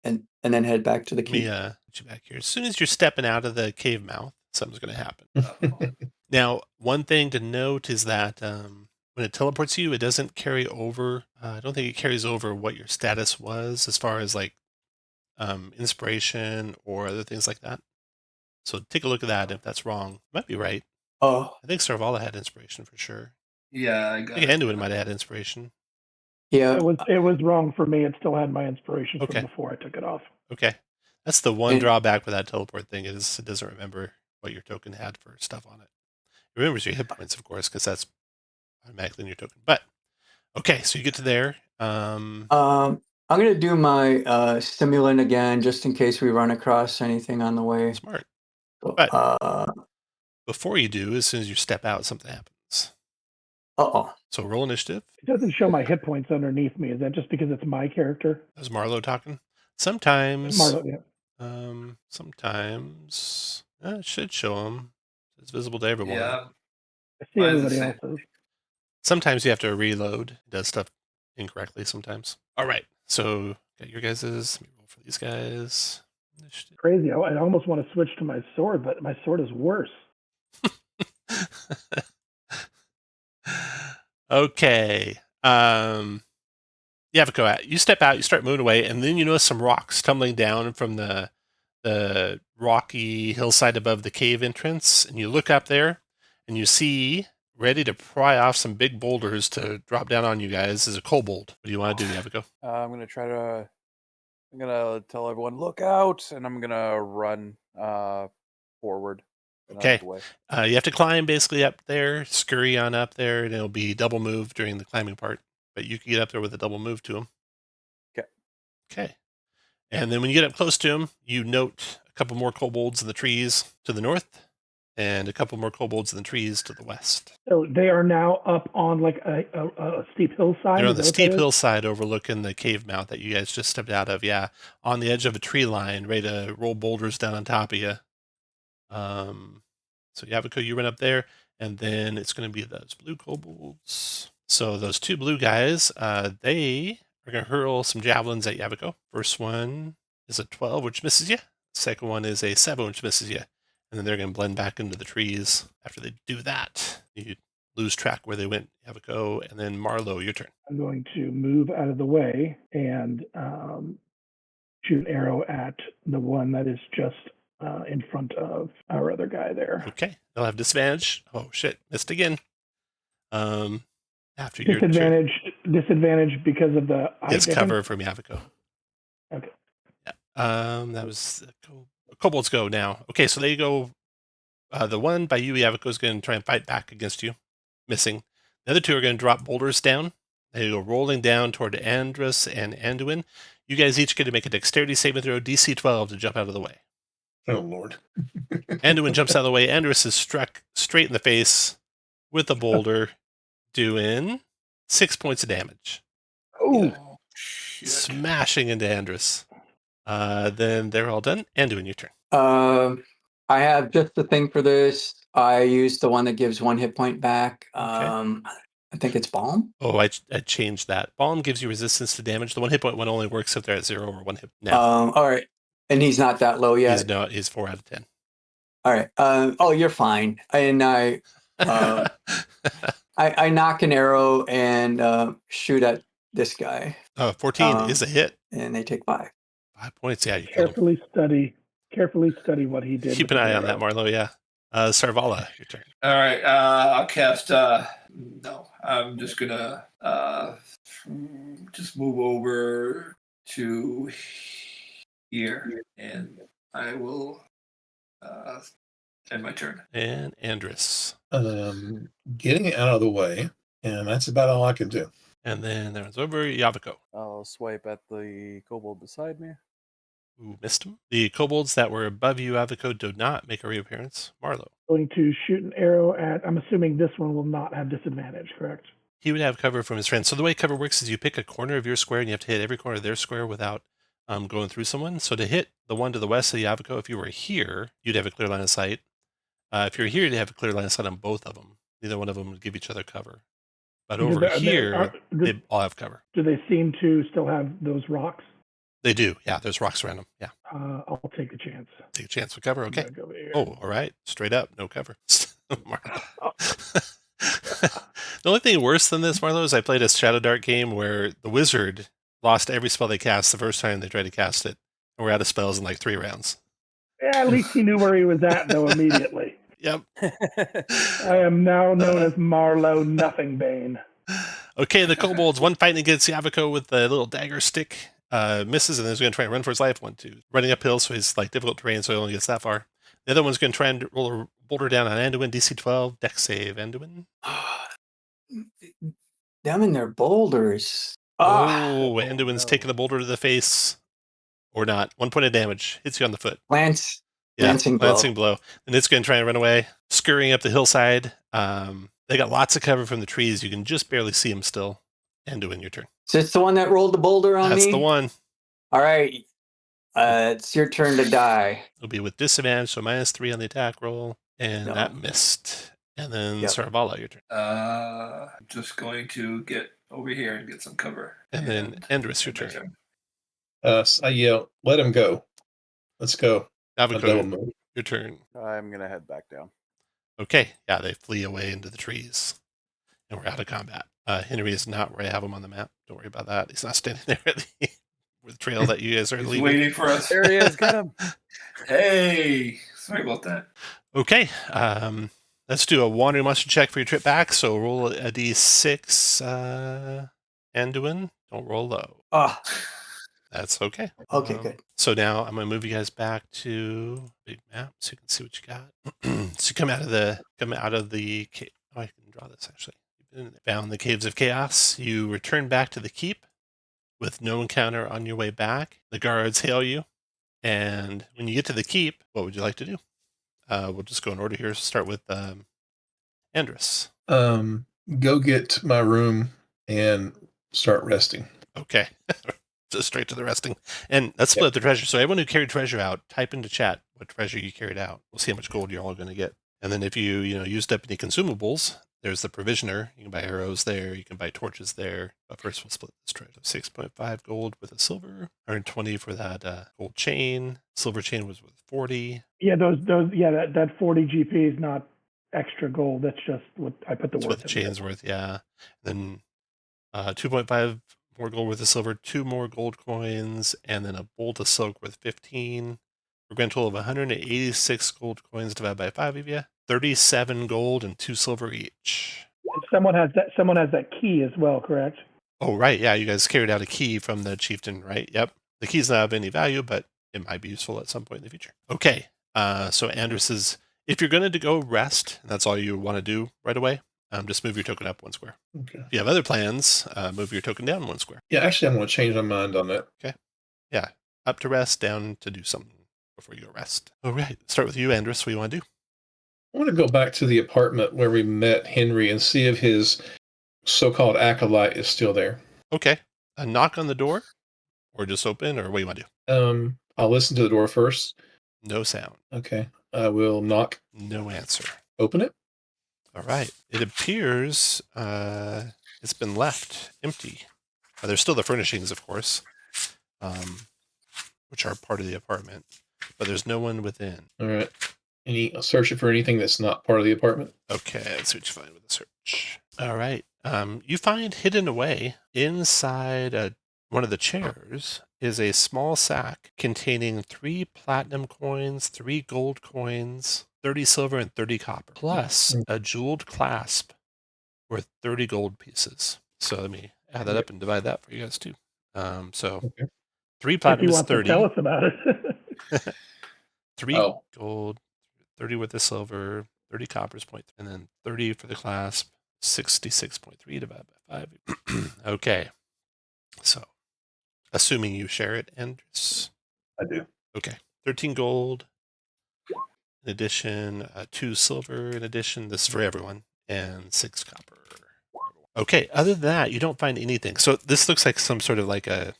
[SPEAKER 3] And then head back to the
[SPEAKER 1] Let
[SPEAKER 3] cave.
[SPEAKER 1] me put you back here. As soon as you're stepping out of the cave mouth, something's going to happen. Now, one thing to note is that when it teleports you, it doesn't carry over. I don't think it carries over what your status was as far as like inspiration or other things like that. So take a look at that. If that's wrong, might be right.
[SPEAKER 3] Oh,
[SPEAKER 1] I think Sarvala had inspiration for sure.
[SPEAKER 6] Yeah, I
[SPEAKER 1] think Anduin might have had inspiration.
[SPEAKER 3] Yeah,
[SPEAKER 5] it was wrong for me. It still had my inspiration
[SPEAKER 1] Okay.
[SPEAKER 5] from before I took it off.
[SPEAKER 1] Okay, that's the one drawback with that teleport thing is it doesn't remember what your token had for stuff on it. It remembers your hit points, of course, because that's automatically in your token. But okay, so you get to there.
[SPEAKER 3] I'm gonna do my stimulant again just in case we run across anything on the way.
[SPEAKER 1] Smart.
[SPEAKER 3] So,
[SPEAKER 1] But before you do, as soon as you step out, something happens.
[SPEAKER 3] Uh-oh.
[SPEAKER 1] So roll initiative.
[SPEAKER 5] It doesn't show my hit points underneath me. Is that just because it's my character?
[SPEAKER 1] That's Marlo talking. Sometimes,
[SPEAKER 5] Marlo, yeah.
[SPEAKER 1] sometimes it should show them. It's visible to everyone.
[SPEAKER 6] Yeah.
[SPEAKER 5] I see
[SPEAKER 6] Mine's the
[SPEAKER 5] everybody
[SPEAKER 6] same.
[SPEAKER 5] else's.
[SPEAKER 1] Sometimes you have to reload. It does stuff incorrectly sometimes. All right. So got your guys's. Let me roll for these guys. Initiative.
[SPEAKER 5] Crazy. I almost want to switch to my sword, but my sword is worse.
[SPEAKER 1] Okay. Yaviko, you step out, you start moving away, and then you notice some rocks tumbling down from the rocky hillside above the cave entrance, and you look up there, and you see, ready to pry off some big boulders to drop down on you guys, is a kobold. What do you want to do, Yaviko?
[SPEAKER 4] I'm gonna tell everyone, look out, and I'm gonna run forward. and out of
[SPEAKER 1] Okay.
[SPEAKER 4] the way.
[SPEAKER 1] You have to climb basically up there, scurry on up there, and it'll be double move during the climbing part. But you can get up there with a double move to him.
[SPEAKER 4] Okay.
[SPEAKER 1] Okay. And then when you get up close to him, you note a couple more kobolds in the trees to the north and a couple more kobolds in the trees to the west.
[SPEAKER 5] So they are now up on like a steep hillside.
[SPEAKER 1] They're on
[SPEAKER 5] Is
[SPEAKER 1] the
[SPEAKER 5] that what
[SPEAKER 1] steep
[SPEAKER 5] that is?
[SPEAKER 1] hillside overlooking the cave mouth that you guys just stepped out of. Yeah. On the edge of a tree line, ready to roll boulders down on top of you. So Yaviko, you run up there, and then it's going to be those blue kobolds. So those two blue guys, they are going to hurl some javelins at Yaviko. First one is a 12, which misses you. Second one is a 7, which misses you. And then they're going to blend back into the trees. After they do that, you lose track where they went, Yaviko, and then Marlo, your turn.
[SPEAKER 5] I'm going to move out of the way and shoot an arrow at the one that is just in front of our other guy there.
[SPEAKER 1] Okay, they'll have disadvantage. Oh shit, missed again. After your turn.
[SPEAKER 5] Disadvantage because of the height
[SPEAKER 1] Gets
[SPEAKER 5] difference?
[SPEAKER 1] cover from Yaviko.
[SPEAKER 5] Okay.
[SPEAKER 1] Yeah. That was kobolds go now. Okay, so they go. The one by you, Yaviko, is going to try and fight back against you, missing. The other two are going to drop boulders down. They go rolling down toward Andrus and Anduin. You guys each get to make a dexterity saving throw, DC 12, to jump out of the way.
[SPEAKER 2] Oh, Lord.
[SPEAKER 1] Anduin jumps out of the way. Andrus is struck straight in the face with a boulder, doing 6 points of damage.
[SPEAKER 6] Oh, shit.
[SPEAKER 1] Smashing into Andrus. Then they're all done. Anduin, your turn.
[SPEAKER 3] I have just the thing for this. I use the one that gives 1 hit point back. I think it's Balm.
[SPEAKER 1] Oh, I changed that. Balm gives you resistance to damage. The 1 hit point one only works if they're at 0 or 1 hit. Now,
[SPEAKER 3] All right. And he's not that low yet.
[SPEAKER 1] He's 4 out of 10.
[SPEAKER 3] All right. Oh, you're fine. And I knock an arrow and shoot at this guy.
[SPEAKER 1] 14 is a hit.
[SPEAKER 3] And they take 5.
[SPEAKER 1] 5 points. Yeah, you killed him.
[SPEAKER 5] Carefully study what he did.
[SPEAKER 1] Keep an eye on that, Marlo. Yeah. Sarvala, your turn.
[SPEAKER 6] All right, I'll cast. No, I'm just gonna just move over to here, and I will end my turn.
[SPEAKER 1] And Andrus.
[SPEAKER 2] Getting out of the way, and that's about all I can do.
[SPEAKER 1] And then there was over Yaviko.
[SPEAKER 4] I'll swipe at the kobold beside me.
[SPEAKER 1] Ooh, missed him. The kobolds that were above you, Yaviko, do not make a reappearance. Marlo.
[SPEAKER 5] Going to shoot an arrow at. I'm assuming this one will not have disadvantage, correct?
[SPEAKER 1] He would have cover from his friends. So the way cover works is you pick a corner of your square and you have to hit every corner of their square without going through someone. So to hit the one to the west of Yaviko, if you were here, you'd have a clear line of sight. If you're here, you'd have a clear line of sight on both of them. Neither one of them would give each other cover. But over here, they all have cover.
[SPEAKER 5] Do they seem to still have those rocks?
[SPEAKER 1] They do. Yeah, there's rocks around them. Yeah.
[SPEAKER 5] I'll take a chance.
[SPEAKER 1] Take a chance with cover. Okay.
[SPEAKER 5] Go
[SPEAKER 1] Oh, all right. Straight up, no cover. The only thing worse than this, Marlo, is I played a Shadow Dart game where the wizard lost every spell they cast the first time they tried to cast it. And we're out of spells in like 3 rounds.
[SPEAKER 5] Yeah, at least he knew where he was at, though, immediately.
[SPEAKER 1] Yep.
[SPEAKER 5] I am now known as Marlo Nothingbane.
[SPEAKER 1] Okay, the kobolds, one fighting against Yaviko with the little dagger stick. Misses, and then he's going to try and run for his life. 1, 2. Running uphill, so he's like difficult terrain, so he only gets that far. The other one's going to try and roll a boulder down on Anduin, DC 12, dex save, Anduin.
[SPEAKER 3] Them and their boulders.
[SPEAKER 1] Anduin's taking the boulder to the face. Or not. 1 point of damage. Hits you on the foot.
[SPEAKER 3] Lancing blow.
[SPEAKER 1] And it's going to try and run away. Scurrying up the hillside. They got lots of cover from the trees. You can just barely see them still. Anduin, your turn.
[SPEAKER 3] Is this the one that rolled the boulder on me?
[SPEAKER 1] That's the one.
[SPEAKER 3] All right. It's your turn to die.
[SPEAKER 1] It'll be with disadvantage, so -3 on the attack roll. And
[SPEAKER 3] No.
[SPEAKER 1] that missed. And then
[SPEAKER 3] Yep.
[SPEAKER 1] Sarvala, your turn.
[SPEAKER 6] I'm just going to get over here and get some cover.
[SPEAKER 1] And then Andrus, your
[SPEAKER 6] my
[SPEAKER 1] turn.
[SPEAKER 2] I yell, let him go. Let's go.
[SPEAKER 1] Navico, your turn.
[SPEAKER 4] I'm gonna head back down.
[SPEAKER 1] Okay, yeah, they flee away into the trees. And we're out of combat. Henry is not where I have him on the map. Don't worry about that. He's not standing there at the trail that you guys are
[SPEAKER 6] He's
[SPEAKER 1] leaving.
[SPEAKER 6] waiting for us.
[SPEAKER 4] There he is. Get him.
[SPEAKER 6] Hey, sorry about that.
[SPEAKER 1] Okay, let's do a wandering monster check for your trip back. So roll a d6, Anduin. Don't roll low.
[SPEAKER 3] Ah,
[SPEAKER 1] That's okay.
[SPEAKER 3] okay, good.
[SPEAKER 1] So now I'm gonna move you guys back to big map so you can see what you got. So you come out of the cave. Oh, I can draw this actually. You've been found the caves of chaos. You return back to the keep with no encounter on your way back. The guards hail you, and when you get to the keep, what would you like to do? We'll just go in order here. Start with Andrus.
[SPEAKER 2] Go get my room and start resting.
[SPEAKER 1] Okay. Just straight to the resting. And let's split up the treasure. So everyone who carried treasure out, type into chat what treasure you carried out. We'll see how much gold you're all going to get. And then if you used up any consumables, there's the provisioner. You can buy arrows there. You can buy torches there. But first we'll split this treasure. 6.5 gold with a silver. 120 for that gold chain. Silver chain was worth 40.
[SPEAKER 5] Yeah, that 40 GP is not extra gold. That's just what I put the
[SPEAKER 1] That's
[SPEAKER 5] worth
[SPEAKER 1] what the chain's worth, yeah. Then 2.5 more gold worth of silver, 2 more gold coins, and then a bolt of silk worth 15. For a grand total of 186 gold coins divided by 5 of you. 37 gold and 2 silver each.
[SPEAKER 5] Someone has that key as well, correct?
[SPEAKER 1] Oh, right. Yeah, you guys carried out a key from the chieftain, right? Yep. The key's not of any value, but it might be useful at some point in the future. Okay. So Andrus says, if you're going to go rest, and that's all you want to do right away, just move your token up 1 square.
[SPEAKER 2] Okay.
[SPEAKER 1] If you have other plans, move your token down 1 square.
[SPEAKER 2] Yeah, actually, I'm going to change my mind on that.
[SPEAKER 1] Okay. Yeah. Up to rest, down to do something before you go rest. All right. Start with you, Andrus. What do you want to do?
[SPEAKER 2] I want to go back to the apartment where we met Henry and see if his so-called acolyte is still there.
[SPEAKER 1] Okay. A knock on the door, or just open, or what do you want to do?
[SPEAKER 2] I'll listen to the door first.
[SPEAKER 1] No sound.
[SPEAKER 2] Okay. I will knock.
[SPEAKER 1] No answer.
[SPEAKER 2] Open it.
[SPEAKER 1] All right. It appears it's been left empty. There's still the furnishings, of course, which are part of the apartment, but there's no one within.
[SPEAKER 2] All right. Search it for anything that's not part of the apartment.
[SPEAKER 1] Okay, let's see what you find with the search. All right. You find hidden away inside one of the chairs is a small sack containing 3 platinum coins, 3 gold coins, 30 silver, and 30 copper, plus a jeweled clasp worth 30 gold pieces. So let me add that up and divide that for you guys too. So 3 platinum is 30.
[SPEAKER 5] Tell us about it.
[SPEAKER 1] 3 gold, 30 worth of silver, 30 coppers, and then 30 for the clasp, 66.3 divided by 5. Okay. So, assuming you share it, Andrus?
[SPEAKER 2] I do.
[SPEAKER 1] Okay. 13 gold, in addition, 2 silver, in addition, this is for everyone, and 6 copper. Okay, other than that, you don't find anything. So this looks like some sort of like a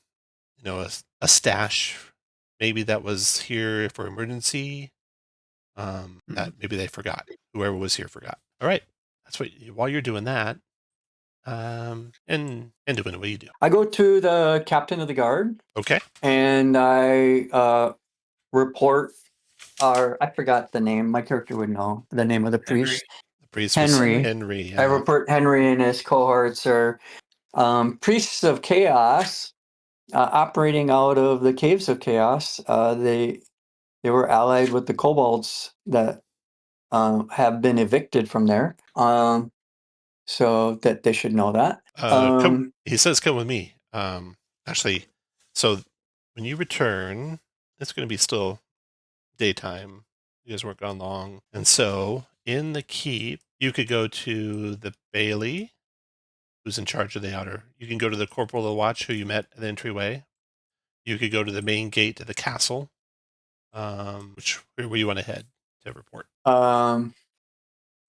[SPEAKER 1] stash, maybe that was here for emergency. That maybe they forgot. Whoever was here forgot. All right, that's what. While you're doing that, and doing what you do.
[SPEAKER 3] I go to the captain of the guard.
[SPEAKER 1] Okay.
[SPEAKER 3] And I report. I forgot the name. My character would know the name of the priest.
[SPEAKER 1] The priest
[SPEAKER 3] Henry.
[SPEAKER 1] was Henry. Yeah.
[SPEAKER 3] I report Henry and his cohorts are priests of chaos, operating out of the caves of chaos. They were allied with the cobalts that have been evicted from there. So that they should know that.
[SPEAKER 1] He says, "Come with me." Actually, so when you return, it's going to be still daytime. You guys weren't gone long, and so in the keep, you could go to the bailey, who's in charge of the outer. You can go to the corporal of the watch, who you met at the entryway. You could go to the main gate to the castle. Where you want to head to report?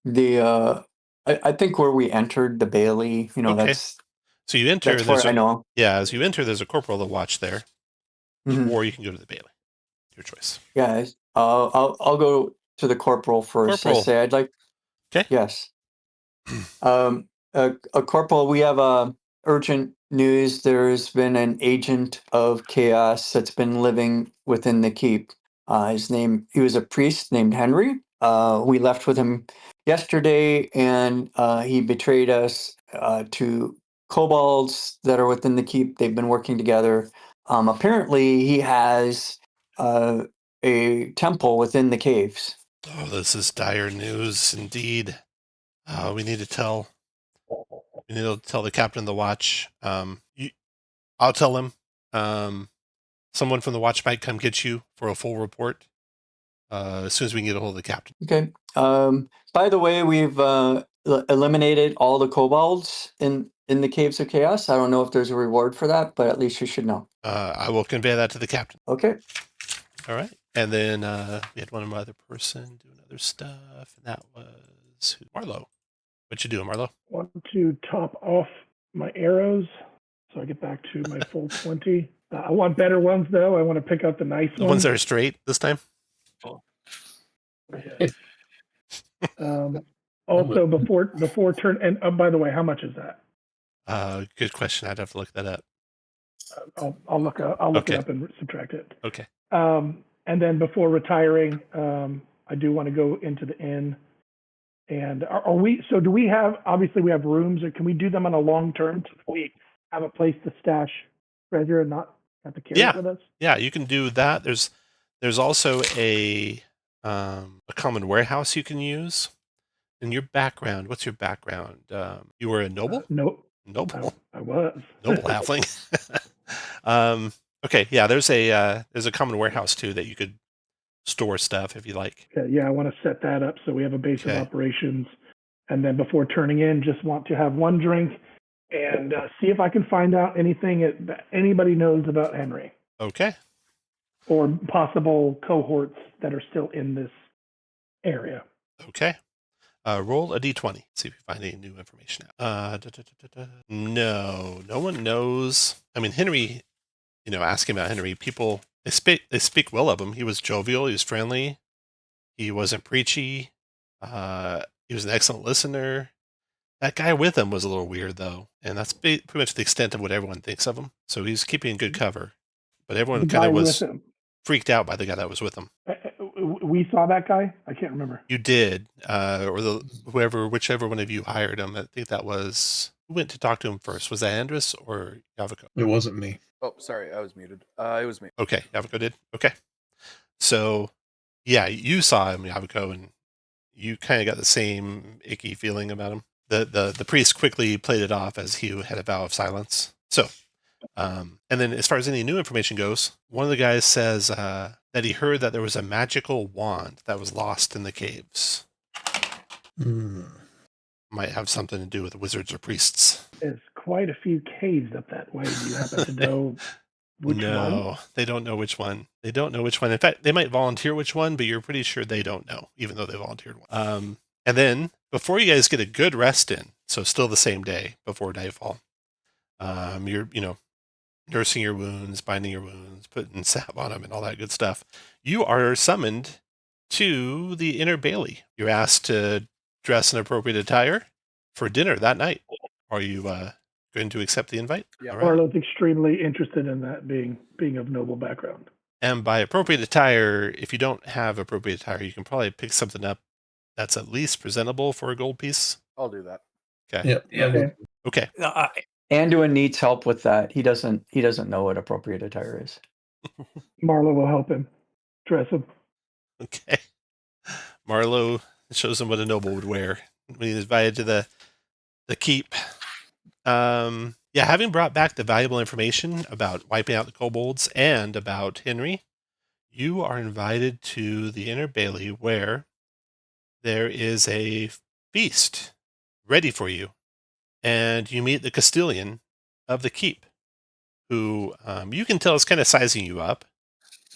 [SPEAKER 3] The I think where we entered the Bailey, you know,
[SPEAKER 1] Okay.
[SPEAKER 3] that's
[SPEAKER 1] So you enter.
[SPEAKER 3] that's where I know.
[SPEAKER 1] Yeah, as you enter, there's a corporal to watch there,
[SPEAKER 3] Mhm.
[SPEAKER 1] or you can go to the Bailey. Your choice.
[SPEAKER 3] Yeah, I'll go to the corporal first. I
[SPEAKER 1] Corporal.
[SPEAKER 3] say I'd like.
[SPEAKER 1] Okay.
[SPEAKER 3] Yes. A corporal, we have urgent news. There's been an agent of chaos that's been living within the keep. He was a priest named Henry. We left with him yesterday, and he betrayed us to kobolds that are within the keep. They've been working together. Apparently, he has a temple within the caves.
[SPEAKER 1] Oh, this is dire news indeed. We need to tell the captain of the watch. I'll tell him. Someone from the watch might come get you for a full report as soon as we can get a hold of the captain.
[SPEAKER 3] Okay. By the way, we've eliminated all the kobolds in the caves of chaos. I don't know if there's a reward for that, but at least you should know.
[SPEAKER 1] I will convey that to the captain.
[SPEAKER 3] Okay.
[SPEAKER 1] All right. And then we had one other person doing other stuff, and that was Marlo. What you doing, Marlo?
[SPEAKER 5] Want to top off my arrows so I get back to my full 20. I want better ones, though. I want to pick out the nice
[SPEAKER 1] The ones that are straight this time?
[SPEAKER 5] Also, before turn, and by the way, how much is that?
[SPEAKER 1] Good question. I'd have to look that up.
[SPEAKER 5] I'll look
[SPEAKER 1] Okay.
[SPEAKER 5] it up and subtract it.
[SPEAKER 1] Okay.
[SPEAKER 5] And then before retiring, I do want to go into the inn. And do we have, obviously we have rooms, or can we do them on a long term so that we have a place to stash treasure and not have to carry it with us?
[SPEAKER 1] Yeah, you can do that. There's also a common warehouse you can use. In your background, what's your background? You were a noble?
[SPEAKER 5] Nope.
[SPEAKER 1] Noble.
[SPEAKER 5] I was.
[SPEAKER 1] Noble halfling. Okay, yeah, there's a common warehouse too that you could store stuff if you like.
[SPEAKER 5] Yeah, I want to set that up so we have a base
[SPEAKER 1] Okay.
[SPEAKER 5] of operations. And then before turning in, just want to have one drink and see if I can find out anything that anybody knows about Henry
[SPEAKER 1] Okay.
[SPEAKER 5] or possible cohorts that are still in this area.
[SPEAKER 1] Okay. Roll a d20. See if you find any new information out. No one knows. I mean, Henry, asking about Henry, people, they speak well of him. He was jovial. He was friendly. He wasn't preachy. He was an excellent listener. That guy with him was a little weird, though. And that's pretty much the extent of what everyone thinks of him. So he's keeping good cover. But everyone
[SPEAKER 5] The
[SPEAKER 1] kind
[SPEAKER 5] guy
[SPEAKER 1] of
[SPEAKER 5] with
[SPEAKER 1] was
[SPEAKER 5] him.
[SPEAKER 1] freaked out by the guy that was with him.
[SPEAKER 5] We saw that guy? I can't remember.
[SPEAKER 1] You did, or whichever one of you hired him. I think that was, who went to talk to him first? Was that Andrus or Yaviko?
[SPEAKER 2] It wasn't me.
[SPEAKER 4] Oh, sorry, I was muted. It was me.
[SPEAKER 1] Okay, Yaviko did. Okay, so yeah, you saw him, Yaviko, and you kind of got the same icky feeling about him. The priest quickly played it off as he had a vow of silence. So, and then as far as any new information goes, one of the guys says that he heard that there was a magical wand that was lost in the caves. Might have something to do with wizards or priests.
[SPEAKER 5] There's quite a few caves up that way. Do you happen to know which one?
[SPEAKER 1] No, they don't know which one. They don't know which one. In fact, they might volunteer which one, but you're pretty sure they don't know, even though they volunteered one. And then before you guys get a good rest in, so still the same day before nightfall, you're nursing your wounds, binding your wounds, putting salve on them, and all that good stuff. You are summoned to the Inner Bailey. You're asked to dress in appropriate attire for dinner that night. Are you going to accept the invite?
[SPEAKER 4] Yeah.
[SPEAKER 1] All right.
[SPEAKER 5] Marlo's extremely interested in that, being of noble background.
[SPEAKER 1] And by appropriate attire, if you don't have appropriate attire, you can probably pick something up that's at least presentable for a gold piece.
[SPEAKER 4] I'll do that.
[SPEAKER 1] Okay.
[SPEAKER 2] Yeah.
[SPEAKER 1] Okay.
[SPEAKER 3] Anduin needs help with that. He doesn't know what appropriate attire is.
[SPEAKER 5] Marlo will help him dress him.
[SPEAKER 1] Okay. Marlo shows him what a noble would wear when he's invited to the keep. Having brought back the valuable information about wiping out the kobolds and about Henry, you are invited to the Inner Bailey where there is a feast ready for you. And you meet the Castilian of the keep, who you can tell is kind of sizing you up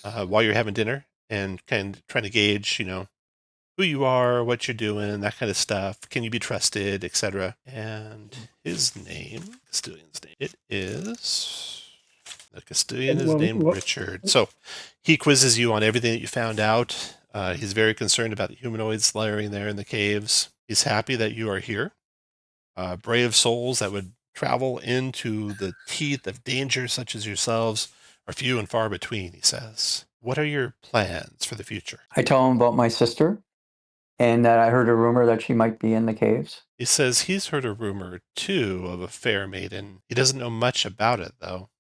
[SPEAKER 1] while you're having dinner and kind of trying to gauge, who who you are, what you're doing, that kind of stuff. Can you be trusted, etc. And his name, Castilian's name, it is. The Castilian is named Richard. So he quizzes you on everything that you found out. He's very concerned about the humanoids lairing there in the caves. He's happy that you are here. Brave souls that would travel into the teeth of danger such as yourselves are few and far between, he says. What are your plans for the future?
[SPEAKER 3] I tell him about my sister and that I heard a rumor that she might be in the caves.
[SPEAKER 1] He says he's heard a rumor, too, of a fair maiden. He doesn't know much about it, though.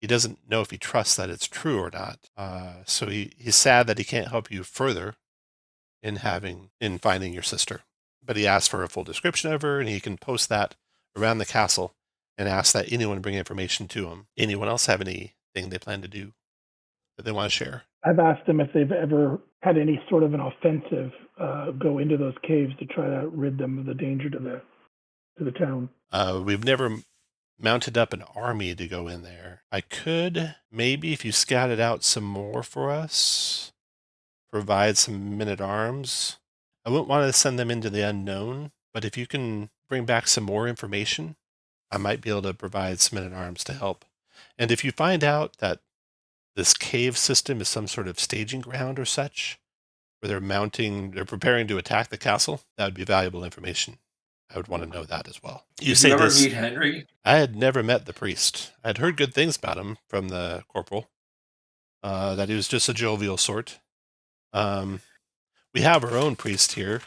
[SPEAKER 1] He doesn't know if he trusts that it's true or not. So he's sad that he can't help you further in finding your sister. But he asked for a full description of her, and he can post that around the castle and ask that anyone bring information to him. Anyone else have anything they plan to do that they want to share?
[SPEAKER 5] I've asked them if they've ever had any sort of an offensive go into those caves to try to rid them of the danger to the town.
[SPEAKER 1] We've never mounted up an army to go in there. I could, maybe if you scouted out some more for us, provide some men-at-arms. I wouldn't want to send them into the unknown, but if you can bring back some more information, I might be able to provide some men-at-arms to help. And if you find out that this cave system is some sort of staging ground or such, where they're preparing to attack the castle, that would be valuable information. I would want to know that as well.
[SPEAKER 6] Did you ever meet Henry?
[SPEAKER 1] I had never met the priest. I had heard good things about him from the corporal, that he was just a jovial sort. We have our own priest here.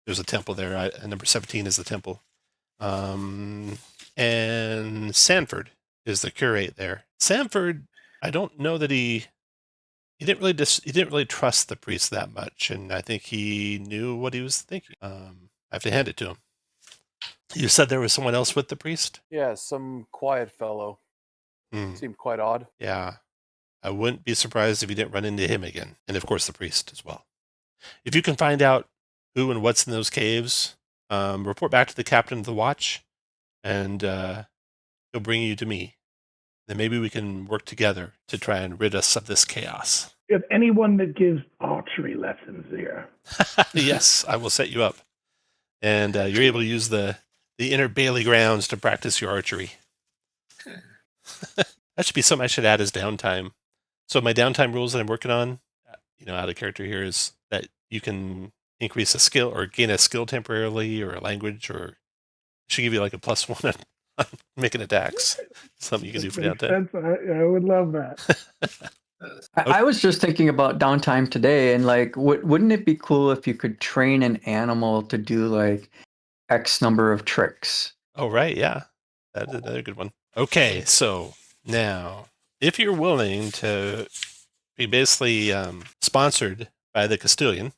[SPEAKER 1] There's a temple there. Number 17 is the temple. And Sanford is the curate there. Sanford, I don't know that he didn't really trust the priest that much, and I think he knew what he was thinking. I have to hand it to him. You said there was someone else with the priest?
[SPEAKER 4] Yeah, some quiet fellow. Seemed quite odd.
[SPEAKER 1] Yeah. I wouldn't be surprised if you didn't run into him again. And of course the priest as well. If you can find out who and what's in those caves, report back to the captain of the watch, and he'll bring you to me. Then maybe we can work together to try and rid us of this chaos.
[SPEAKER 5] You have anyone that gives archery lessons here?
[SPEAKER 1] Yes, I will set you up. And you're able to use the inner Bailey grounds to practice your archery. That should be something I should add as downtime. So my downtime rules that I'm working on, out of character here, is that you can increase a skill or gain a skill temporarily, or a language, or should give you like a +1 on making attacks. Something you can do for downtime.
[SPEAKER 5] I would love that.
[SPEAKER 3] I was just thinking about downtime today, and like, wouldn't it be cool if you could train an animal to do like X number of tricks?
[SPEAKER 1] Oh, right, yeah. That's another good one. Okay, so now, if you're willing to be basically sponsored by the Castilian,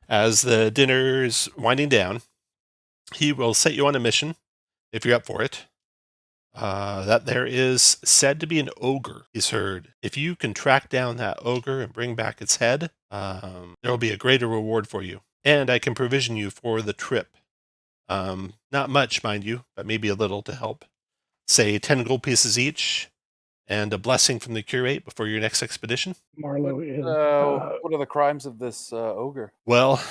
[SPEAKER 1] as the dinner is winding down, he will set you on a mission, if you're up for it, that there is said to be an ogre, he's heard. If you can track down that ogre and bring back its head, there will be a greater reward for you. And I can provision you for the trip. Not much, mind you, but maybe a little to help. Say 10 gold pieces each, and a blessing from the curate before your next expedition.
[SPEAKER 5] Marlowe is...
[SPEAKER 4] what are the crimes of this ogre?
[SPEAKER 1] Well,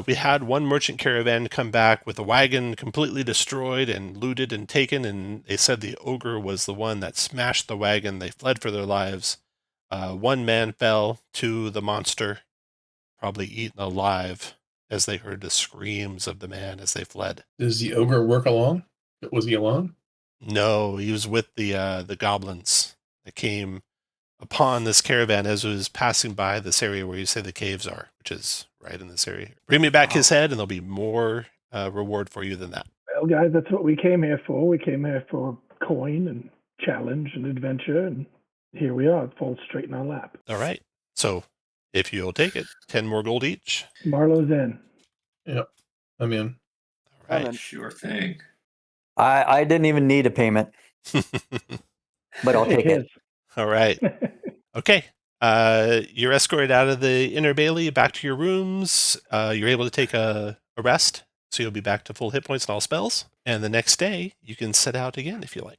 [SPEAKER 1] we had one merchant caravan come back with a wagon completely destroyed and looted and taken, and they said the ogre was the one that smashed the wagon. They fled for their lives. One man fell to the monster, probably eaten alive, as they heard the screams of the man as they fled.
[SPEAKER 2] Does the ogre work alone? Was he alone?
[SPEAKER 1] No, he was with the goblins that came upon this caravan as it was passing by this area where you say the caves are, which is right in this area. Bring me back his head, and there'll be more reward for you than that.
[SPEAKER 5] Well, guys, that's what we came here for. We came here for coin and challenge and adventure, and here we are. It falls straight in our lap.
[SPEAKER 1] All right. So if you'll take it, 10 more gold each.
[SPEAKER 5] Marlowe's in.
[SPEAKER 2] Yep, I'm in.
[SPEAKER 1] All right.
[SPEAKER 6] Sure thing.
[SPEAKER 3] I didn't even need a payment, but I'll take it.
[SPEAKER 1] All right. Okay. You're escorted out of the inner Bailey back to your rooms. You're able to take a rest, so you'll be back to full hit points and all spells. And the next day, you can set out again if you like.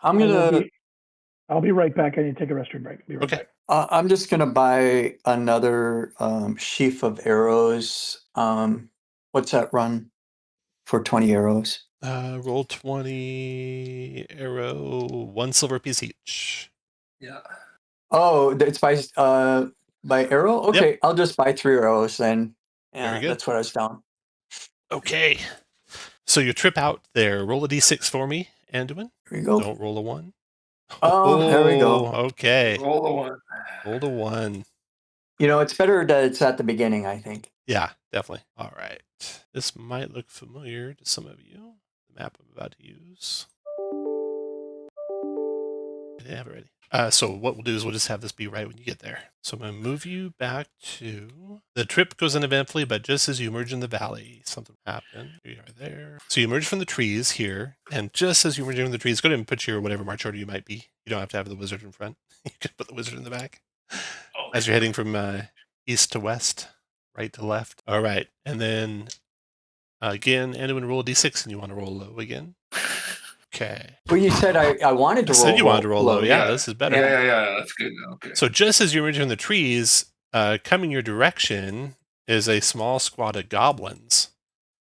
[SPEAKER 3] I'll be right back. I need to take a restroom break. Be right back. I'm just gonna buy another sheaf of arrows. What's that run for 20 arrows?
[SPEAKER 1] Roll 20 arrow, 1 silver piece each.
[SPEAKER 6] Yeah.
[SPEAKER 3] Oh, it's by arrow? Okay, I'll just buy 3 arrows then.
[SPEAKER 1] Very
[SPEAKER 3] Yeah,
[SPEAKER 1] good.
[SPEAKER 3] that's what I was down.
[SPEAKER 1] Okay. So your trip out there, roll a d6 for me, Anduin.
[SPEAKER 3] Here we go.
[SPEAKER 1] Don't roll a 1.
[SPEAKER 3] Oh, there we go.
[SPEAKER 1] Okay.
[SPEAKER 6] Roll a 1.
[SPEAKER 1] Rolled a 1.
[SPEAKER 3] You know, it's better that it's at the beginning, I think.
[SPEAKER 1] Yeah, definitely. All right. This might look familiar to some of you. The map I'm about to use. I have it ready. So what we'll do is we'll just have this be right when you get there. So I'm going to move you back to... The trip goes uneventfully, but just as you emerge in the valley, something happened. You are there. So you emerge from the trees here, and just as you emerge from the trees, go ahead and put your whatever march order you might be. You don't have to have the wizard in front. You can put the wizard in the back. As you're heading from east to west, right to left. All right. And then again, Anduin, roll a d6, and you want to roll low again. Okay.
[SPEAKER 3] Well, you said I wanted to
[SPEAKER 1] I
[SPEAKER 3] roll
[SPEAKER 1] said you wanted to roll low. Yeah,
[SPEAKER 6] yeah.
[SPEAKER 1] this is better.
[SPEAKER 6] Yeah. That's good. Okay.
[SPEAKER 1] So just as you emerge from the trees, coming your direction is a small squad of goblins,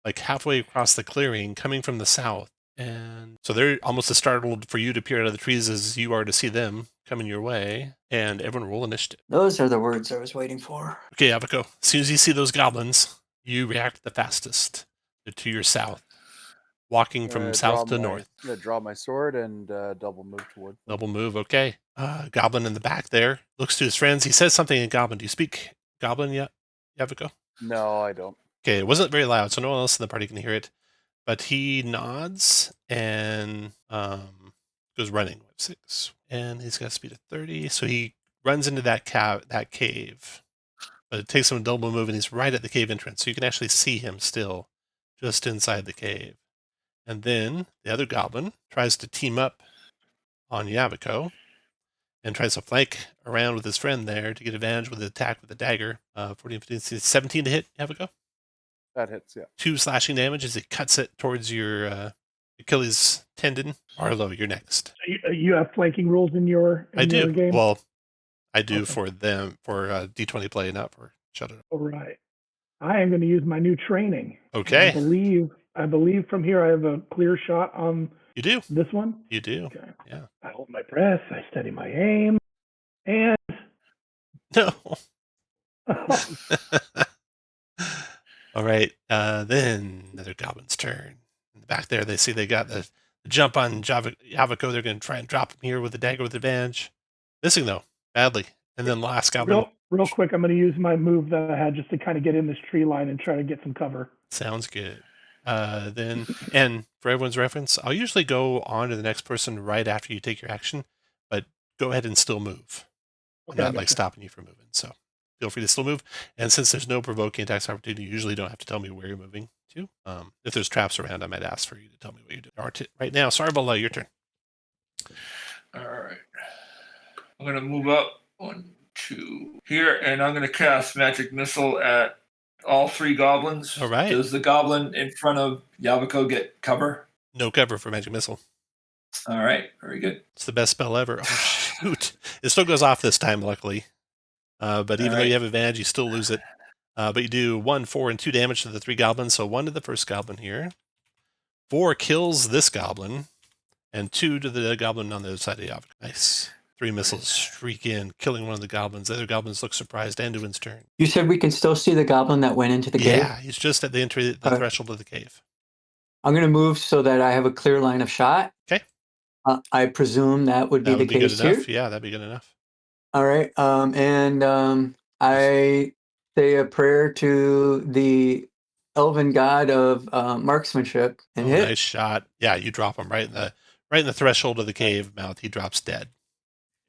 [SPEAKER 1] like halfway across the clearing, coming from the south. And so they're almost as startled for you to peer out of the trees as you are to see them coming your way. And everyone roll initiative.
[SPEAKER 3] Those are the words I was waiting for.
[SPEAKER 1] Okay, Avako. As soon as you see those goblins, you react the fastest. They're to your south, walking from south to north.
[SPEAKER 4] I'm gonna draw my sword and double move towards them.
[SPEAKER 1] Double move, okay. Goblin in the back there looks to his friends. He says something in Goblin. Do you speak Goblin yet, Avako?
[SPEAKER 4] No, I don't.
[SPEAKER 1] Okay, it wasn't very loud, so no one else in the party can hear it. But he nods and goes running. 6. And he's got a speed of 30, so he runs into that cave. But it takes him a double move, and he's right at the cave entrance, so you can actually see him still just inside the cave. And then the other goblin tries to team up on Yaviko and tries to flank around with his friend there to get advantage with the attack with the dagger. 14, 15, 17 to hit, Yaviko.
[SPEAKER 4] That hits, yeah.
[SPEAKER 1] 2 slashing damage as it cuts it towards your Achilles tendon. Arlo, you're next.
[SPEAKER 5] So you have flanking rules in your game?
[SPEAKER 1] Well, I do for them, for d20 play, not for Shut It Up.
[SPEAKER 5] All right. I am going to use my new training.
[SPEAKER 1] Okay.
[SPEAKER 5] I believe from here I have a clear shot on
[SPEAKER 1] You do.
[SPEAKER 5] this one.
[SPEAKER 1] You do.
[SPEAKER 5] Okay.
[SPEAKER 1] Yeah.
[SPEAKER 5] I hold my breath, I steady my aim, and
[SPEAKER 1] No. All right. Then another goblin's turn. In the back there, they see they got the jump on Yaviko. They're going to try and drop him here with the dagger with advantage. Missing, though, badly. And then last goblin.
[SPEAKER 5] Real quick, I'm going to use my move that I had just to kind of get in this tree line and try to get some cover.
[SPEAKER 1] Sounds good. Then, and for everyone's reference, I'll usually go on to the next person right after you take your action, but go ahead and still move. I'm not like stopping you from moving, so feel free to still move. And since there's no provoking attacks opportunity, you usually don't have to tell me where you're moving to. If there's traps around, I might ask for you to tell me what you're doing. Right now, Sarvala, your turn.
[SPEAKER 6] All right. I'm going to move up 1, 2 here, and I'm going to cast Magic Missile at all 3 goblins.
[SPEAKER 1] All right.
[SPEAKER 6] Does the goblin in front of Yaviko get cover?
[SPEAKER 1] No cover for Magic Missile.
[SPEAKER 6] All right. Very good.
[SPEAKER 1] It's the best spell ever. Oh, shoot. It still goes off this time, luckily. But even though you have advantage, you still lose it. But you do 1, 4, and 2 damage to the 3 goblins. So 1 to the first goblin here. 4 kills this goblin. And 2 to the goblin on the other side of Yavik. Nice. 3 missiles streak in, killing one of the goblins. The other goblins look surprised. Anduin's turn.
[SPEAKER 3] You said we can still see the goblin that went into the cave?
[SPEAKER 1] Yeah, he's just at the entry, the threshold of the cave.
[SPEAKER 3] I'm going to move so that I have a clear line of shot.
[SPEAKER 1] Okay.
[SPEAKER 3] I presume that would be the case
[SPEAKER 1] good enough.
[SPEAKER 3] here.
[SPEAKER 1] Yeah, that'd be good enough.
[SPEAKER 3] All right. I say a prayer to the elven god of marksmanship and hit.
[SPEAKER 1] Nice shot. Yeah, you drop him right in the threshold of the cave mouth. He drops dead.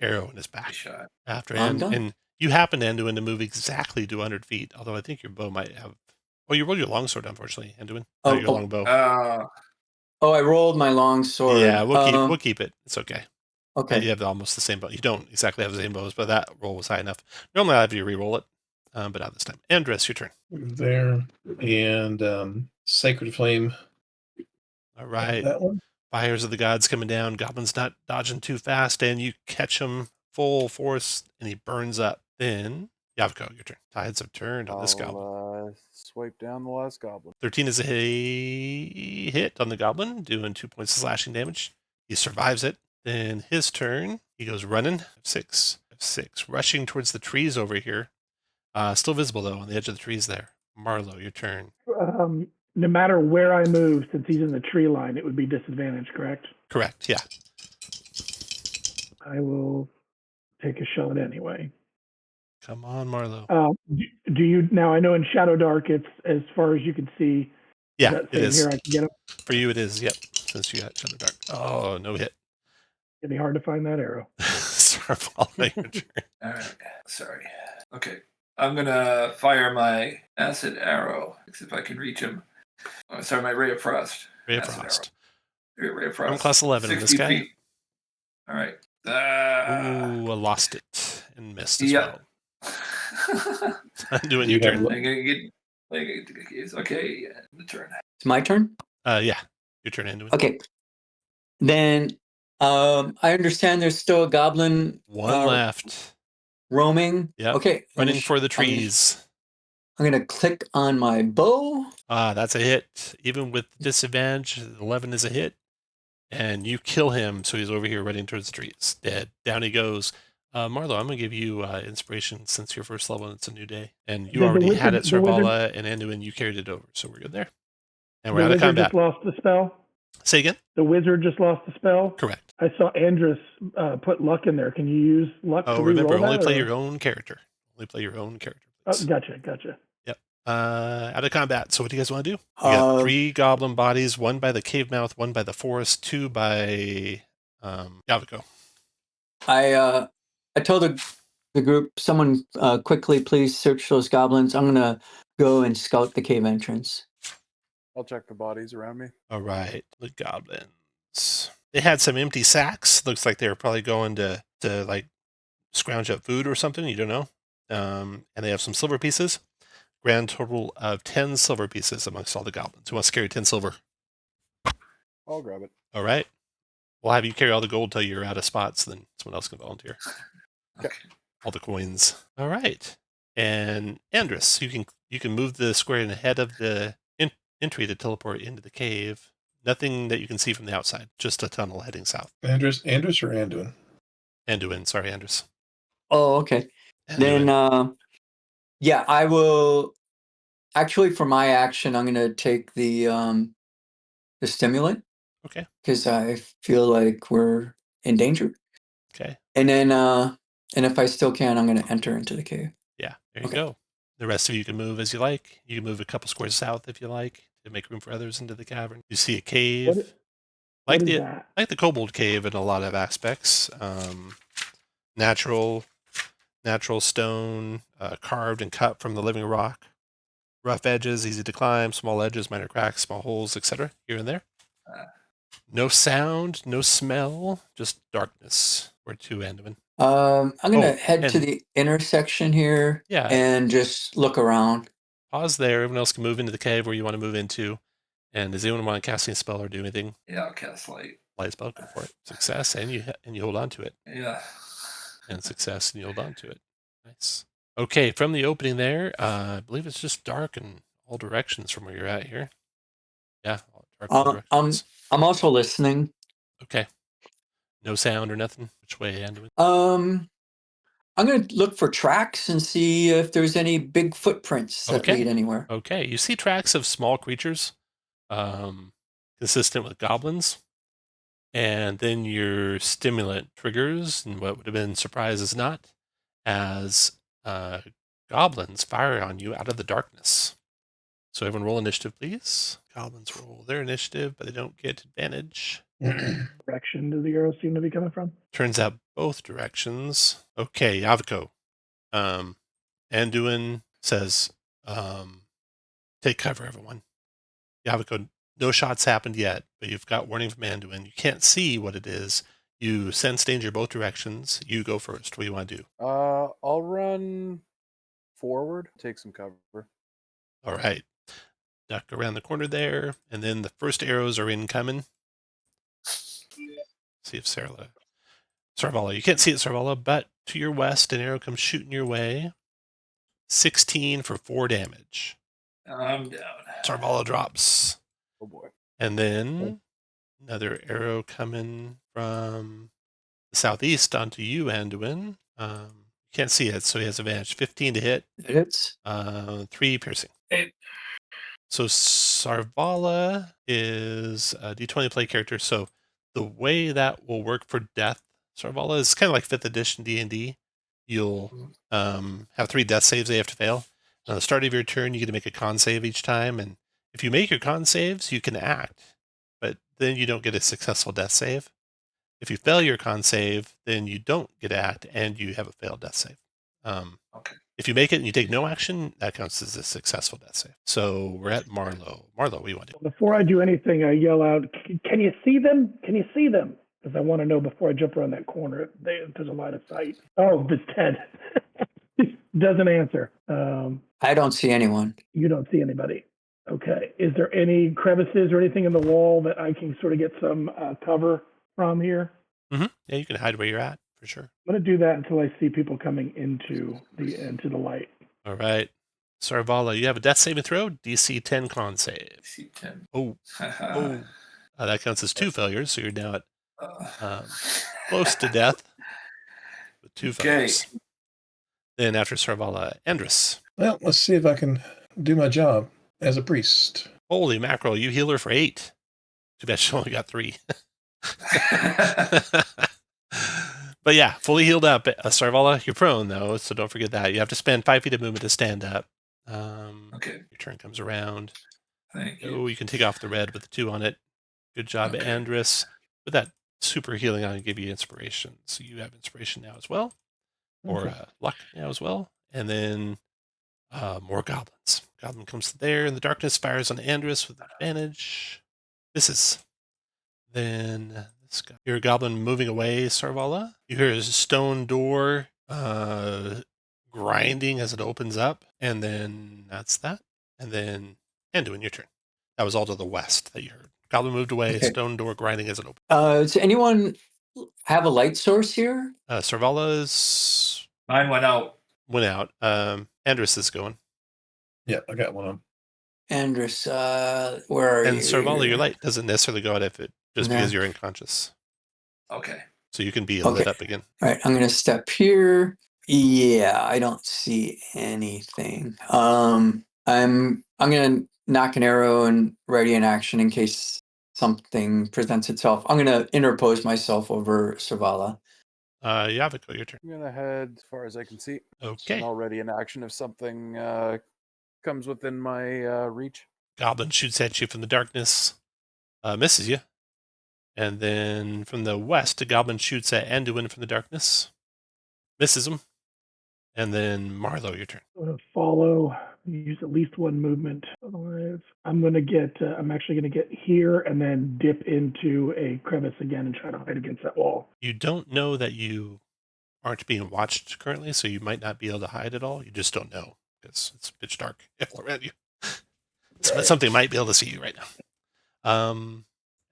[SPEAKER 1] Arrow in his back.
[SPEAKER 6] Nice shot.
[SPEAKER 1] After and you happen Anduin to move exactly 200 feet. Although I think your bow might have. Oh, you rolled your longsword, unfortunately, Anduin. Not your longbow.
[SPEAKER 3] I rolled my long sword.
[SPEAKER 1] Yeah, we'll keep it. It's okay.
[SPEAKER 3] Okay.
[SPEAKER 1] You have almost the same bow. You don't exactly have the same bows, but that roll was high enough. Normally I have you re-roll it, but not this time. Andres, your turn.
[SPEAKER 2] There. And Sacred Flame.
[SPEAKER 1] All right.
[SPEAKER 2] That one.
[SPEAKER 1] Fires of the gods coming down. Goblin's not dodging too fast, and you catch him full force, and he burns up. Then, Yavko, your turn. Tides have turned on this goblin.
[SPEAKER 4] I'll swipe down the last goblin.
[SPEAKER 1] 13 is a hit on the goblin, doing 2 points of slashing damage. He survives it. Then his turn, he goes running. 6, rushing towards the trees over here. Still visible though on the edge of the trees there. Marlo, your turn.
[SPEAKER 5] No matter where I move, since he's in the tree line, it would be disadvantage, correct?
[SPEAKER 1] Correct. Yeah.
[SPEAKER 5] I will take a shot anyway.
[SPEAKER 1] Come on, Marlo.
[SPEAKER 5] Do you now? I know in Shadow Dark, it's as far as you can see.
[SPEAKER 1] Yeah, it is.
[SPEAKER 5] Here, I can get him.
[SPEAKER 1] For you, it is. Yep. Since you got Shadow Dark. Oh, no hit.
[SPEAKER 5] It'd be hard to find that arrow.
[SPEAKER 1] Sarvala, your turn.
[SPEAKER 6] All right. Sorry. Okay. I'm going to fire my acid arrow. See if I can reach him. Sorry, my ray of frost.
[SPEAKER 1] Ray of Frost.
[SPEAKER 6] Ray of frost.
[SPEAKER 1] I'm class 11 on this guy.
[SPEAKER 6] Feet. All right.
[SPEAKER 1] Ooh, I lost it and missed as well. I'm doing your turn.
[SPEAKER 6] I'm going to get... Okay, the turn.
[SPEAKER 3] It's my turn?
[SPEAKER 1] Yeah. Your turn, Anduin.
[SPEAKER 3] Okay. Then I understand there's still a goblin.
[SPEAKER 1] One left.
[SPEAKER 3] Roaming.
[SPEAKER 1] Yeah.
[SPEAKER 3] Okay.
[SPEAKER 1] Running for the trees.
[SPEAKER 3] I'm going to click on my bow.
[SPEAKER 1] That's a hit. Even with disadvantage, 11 is a hit. And you kill him, so he's over here running towards the trees. Dead. Down he goes. Marlo, I'm going to give you inspiration since your first level and it's a new day. And you already had it, Sarvala, and Anduin, you carried it over. So we're good there. And we're out of combat.
[SPEAKER 5] The wizard just lost the spell?
[SPEAKER 1] Say again?
[SPEAKER 5] The wizard just lost the spell?
[SPEAKER 1] Correct.
[SPEAKER 5] I saw Andrus put luck in there. Can you use luck to
[SPEAKER 1] remember, only play
[SPEAKER 5] or?
[SPEAKER 1] your own character. Only play your own character.
[SPEAKER 5] Oh, gotcha.
[SPEAKER 1] Yep. Out of combat. So what do you guys want to do? You got 3 goblin bodies, 1 by the cave mouth, 1 by the forest, 2 by Yaviko.
[SPEAKER 3] I told the group, someone quickly please search those goblins. I'm going to go and scout the cave entrance.
[SPEAKER 4] I'll check the bodies around me.
[SPEAKER 1] All right. The goblins. They had some empty sacks. Looks like they were probably going to like scrounge up food or something. You don't know. And they have some silver pieces. Grand total of 10 silver pieces amongst all the goblins. Who wants to carry 10 silver?
[SPEAKER 4] I'll grab it.
[SPEAKER 1] All right. We'll have you carry all the gold till you're out of spots. Then someone else can volunteer.
[SPEAKER 4] Okay.
[SPEAKER 1] All the coins. All right. And Andrus, you can move the square in ahead of the entry to teleport into the cave. Nothing that you can see from the outside. Just a tunnel heading south.
[SPEAKER 2] Andrus or Anduin?
[SPEAKER 1] Anduin. Sorry, Andrus.
[SPEAKER 3] Oh, okay.
[SPEAKER 1] Anduin.
[SPEAKER 3] Then, yeah, I will. Actually, for my action, I'm going to take the stimulant.
[SPEAKER 1] Okay.
[SPEAKER 3] Because I feel like we're in danger.
[SPEAKER 1] Okay.
[SPEAKER 3] And then, and if I still can, I'm going to enter into the cave.
[SPEAKER 1] Yeah, there you go. The rest of you can move as you like. You can move a couple squares south if you like to make room for others into the cavern. You see a cave,
[SPEAKER 5] what is that?
[SPEAKER 1] like the kobold cave in a lot of aspects. Natural stone, carved and cut from the living rock. Rough edges, easy to climb. Small edges, minor cracks, small holes, etc. Here and there. No sound, no smell, just darkness. Where to, Anduin?
[SPEAKER 3] I'm going to head to the intersection here and just look around.
[SPEAKER 1] Pause there. Everyone else can move into the cave where you want to move into. And does anyone want to cast any spell or do anything?
[SPEAKER 6] Yeah, I'll cast light.
[SPEAKER 1] Light spell, go for it. Success, and you hold on to it.
[SPEAKER 6] Yeah.
[SPEAKER 1] And success, and you hold on to it. Nice. Okay, from the opening there, I believe it's just dark in all directions from where you're at here. Yeah, dark in all directions.
[SPEAKER 3] I'm also listening.
[SPEAKER 1] Okay. No sound or nothing? Which way, Anduin?
[SPEAKER 3] I'm going to look for tracks and see if there's any big footprints that lead anywhere.
[SPEAKER 1] Okay, you see tracks of small creatures, consistent with goblins. And then your stimulant triggers, and what would have been surprise is not, as goblins fire on you out of the darkness. So everyone roll initiative, please. Goblins roll their initiative, but they don't get advantage.
[SPEAKER 5] Direction do the arrows seem to be coming from?
[SPEAKER 1] Turns out both directions. Okay, Yaviko. Anduin says, take cover, everyone. Yaviko, no shots happened yet, but you've got warning from Anduin. You can't see what it is. You sense danger both directions. You go first. What do you want to do?
[SPEAKER 4] I'll run forward, take some cover.
[SPEAKER 1] All right. Duck around the corner there, and then the first arrows are incoming. See if Sarvala. Sarvala. You can't see it, Sarvala, but to your west, an arrow comes shooting your way. 16 for 4 damage.
[SPEAKER 6] I'm down.
[SPEAKER 1] Sarvala drops.
[SPEAKER 4] Oh boy.
[SPEAKER 1] And then another arrow coming from the southeast onto you, Anduin. You can't see it, so he has advantage. 15 to hit.
[SPEAKER 3] It hits.
[SPEAKER 1] 3 piercing.
[SPEAKER 6] 8.
[SPEAKER 1] So Sarvala is a d20 play character. So the way that will work for death, Sarvala is kind of like 5th edition D&D. You'll have 3 death saves they have to fail. And at the start of your turn, you get to make a con save each time. And if you make your con saves, you can act. But then you don't get a successful death save. If you fail your con save, then you don't get to act and you have a failed death save.
[SPEAKER 6] Okay.
[SPEAKER 1] If you make it and you take no action, that counts as a successful death save. So we're at Marlowe. Marlowe, what do you want to do?
[SPEAKER 5] Before I do anything, I yell out, "Can you see them? Can you see them?" Because I want to know before I jump around that corner. There's a line of sight. Oh, it's Ted. Doesn't answer.
[SPEAKER 3] I don't see anyone.
[SPEAKER 5] You don't see anybody. Okay. Is there any crevices or anything in the wall that I can sort of get some cover from here?
[SPEAKER 1] Mm-hmm. Yeah, you can hide where you're at for sure.
[SPEAKER 5] I'm going to do that until I see people coming into the light.
[SPEAKER 1] All right. Sarvala, you have a death saving throw, DC 10 con save.
[SPEAKER 6] DC 10.
[SPEAKER 1] Oh. That counts as 2 failures, so you're now at close to death with 2 failures. Then after Sarvala, Andrus.
[SPEAKER 2] Well, let's see if I can do my job as a priest.
[SPEAKER 1] Holy mackerel, you heal her for 8. Too bad she only got 3. But yeah, fully healed up. Sarvala, you're prone though, so don't forget that. You have to spend 5 feet of movement to stand up.
[SPEAKER 6] Okay.
[SPEAKER 1] Your turn comes around.
[SPEAKER 6] Thank you.
[SPEAKER 1] Oh, you can take off the red with the 2 on it. Good job,
[SPEAKER 6] Okay.
[SPEAKER 1] Andrus. With that super healing on, give you inspiration. So you have inspiration now as well, or luck now as well. And then more goblins. Goblin comes there in the darkness, fires on Andrus with advantage. Misses. Then this guy. You hear a goblin moving away, Sarvala. You hear a stone door grinding as it opens up, and then that's that. And then Anduin, your turn. That was all to the west that you heard. Goblin moved away,
[SPEAKER 3] Okay.
[SPEAKER 1] stone door grinding as it opened.
[SPEAKER 3] Does anyone have a light source here?
[SPEAKER 1] Sarvala's
[SPEAKER 6] Mine went out.
[SPEAKER 1] went out. Andrus is going.
[SPEAKER 2] Yeah, I got one on.
[SPEAKER 3] Andrus, where are
[SPEAKER 1] And
[SPEAKER 3] you?
[SPEAKER 1] Sarvala, your light doesn't necessarily go out if it just
[SPEAKER 3] No.
[SPEAKER 1] because you're unconscious.
[SPEAKER 6] Okay.
[SPEAKER 1] So you can be
[SPEAKER 3] Okay.
[SPEAKER 1] lit up again.
[SPEAKER 3] All right, I'm gonna step here. Yeah, I don't see anything. I'm gonna knock an arrow and ready in action in case something presents itself. I'm gonna interpose myself over Sarvala.
[SPEAKER 1] Yaviko, your turn.
[SPEAKER 4] I'm gonna head as far as I can see.
[SPEAKER 1] Okay.
[SPEAKER 4] And already in action if something comes within my reach.
[SPEAKER 1] Goblin shoots at you from the darkness, misses you. And then from the west, a goblin shoots at Anduin from the darkness, misses him. And then Marlowe, your turn.
[SPEAKER 5] I'm going to follow, use at least one movement. Otherwise, I'm actually going to get here and then dip into a crevice again and try to hide against that wall.
[SPEAKER 1] You don't know that you aren't being watched currently, so you might not be able to hide at all. You just don't know because it's pitch dark all around you. Something might be able to see you right now.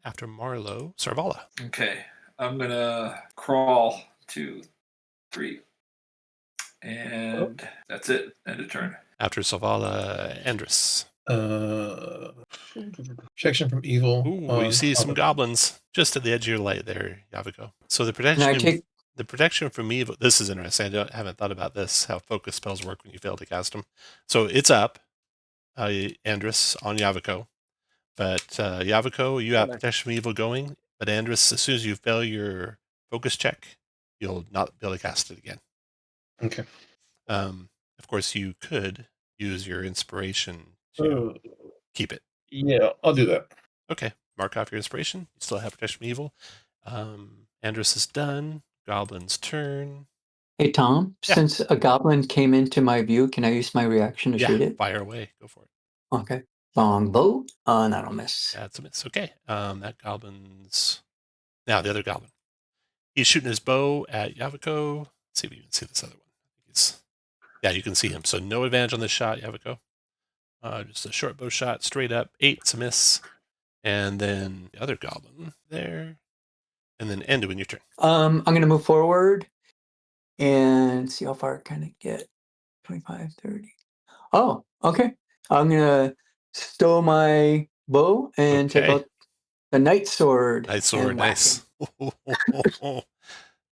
[SPEAKER 1] After Marlowe, Sarvala.
[SPEAKER 6] Okay. I'm going to crawl 2, 3. And that's it. End of turn.
[SPEAKER 1] After Sarvala, Andrus.
[SPEAKER 2] Protection from evil.
[SPEAKER 1] Ooh, you see some goblins just at the edge of your light there, Yaviko. So the
[SPEAKER 3] Can I
[SPEAKER 1] protection,
[SPEAKER 3] take?
[SPEAKER 1] the protection from evil. This is interesting. Haven't thought about this. How focus spells work when you fail to cast them. So it's up, Andrus on Yaviko, but Yaviko, you have protection from evil going. But Andrus, as soon as you fail your focus check, you'll not be able to cast it again.
[SPEAKER 2] Okay.
[SPEAKER 1] Of course, you could use your inspiration to keep it.
[SPEAKER 2] Yeah, I'll do that.
[SPEAKER 1] Okay, mark off your inspiration. You still have protection from evil. Andrus is done. Goblin's turn.
[SPEAKER 3] Hey Tom,
[SPEAKER 1] Yeah.
[SPEAKER 3] since a goblin came into my view, can I use my reaction to shoot it?
[SPEAKER 1] Fire away. Go for it.
[SPEAKER 3] Okay. Longbow. That'll miss.
[SPEAKER 1] That's a miss. Okay. That goblin's now the other goblin. He's shooting his bow at Yaviko. Let's see if you can see this other one. Yeah, you can see him. So no advantage on this shot, Yaviko. Just a short bow shot, straight up. 8's a miss. And then the other goblin there. And then end when your turn.
[SPEAKER 3] I'm going to move forward and see how far I kind of get. 25, 30. Oh, okay. I'm going to stow my bow and take
[SPEAKER 1] Okay.
[SPEAKER 3] out the night sword.
[SPEAKER 1] Nice sword,
[SPEAKER 3] and whack
[SPEAKER 1] nice.
[SPEAKER 3] him.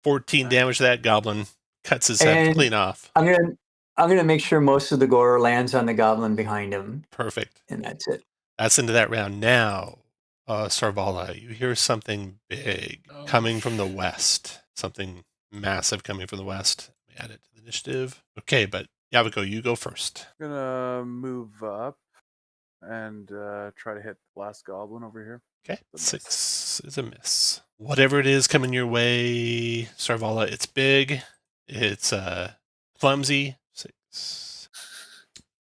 [SPEAKER 1] 14 damage to that goblin. Cuts his head
[SPEAKER 3] And
[SPEAKER 1] clean off.
[SPEAKER 3] I'm gonna make sure most of the gore lands on the goblin behind him,
[SPEAKER 1] Perfect.
[SPEAKER 3] and that's it.
[SPEAKER 1] That's into that round. Now, Sarvala, you hear something big coming from the west. Something massive coming from the west. Let me add it to the initiative. Okay, but Yaviko, you go first.
[SPEAKER 4] I'm gonna move up and try to hit the last goblin over here.
[SPEAKER 1] Okay,
[SPEAKER 4] It's a miss.
[SPEAKER 1] 6 is a miss. Whatever it is coming your way, Sarvala, it's big. It's clumsy. 6.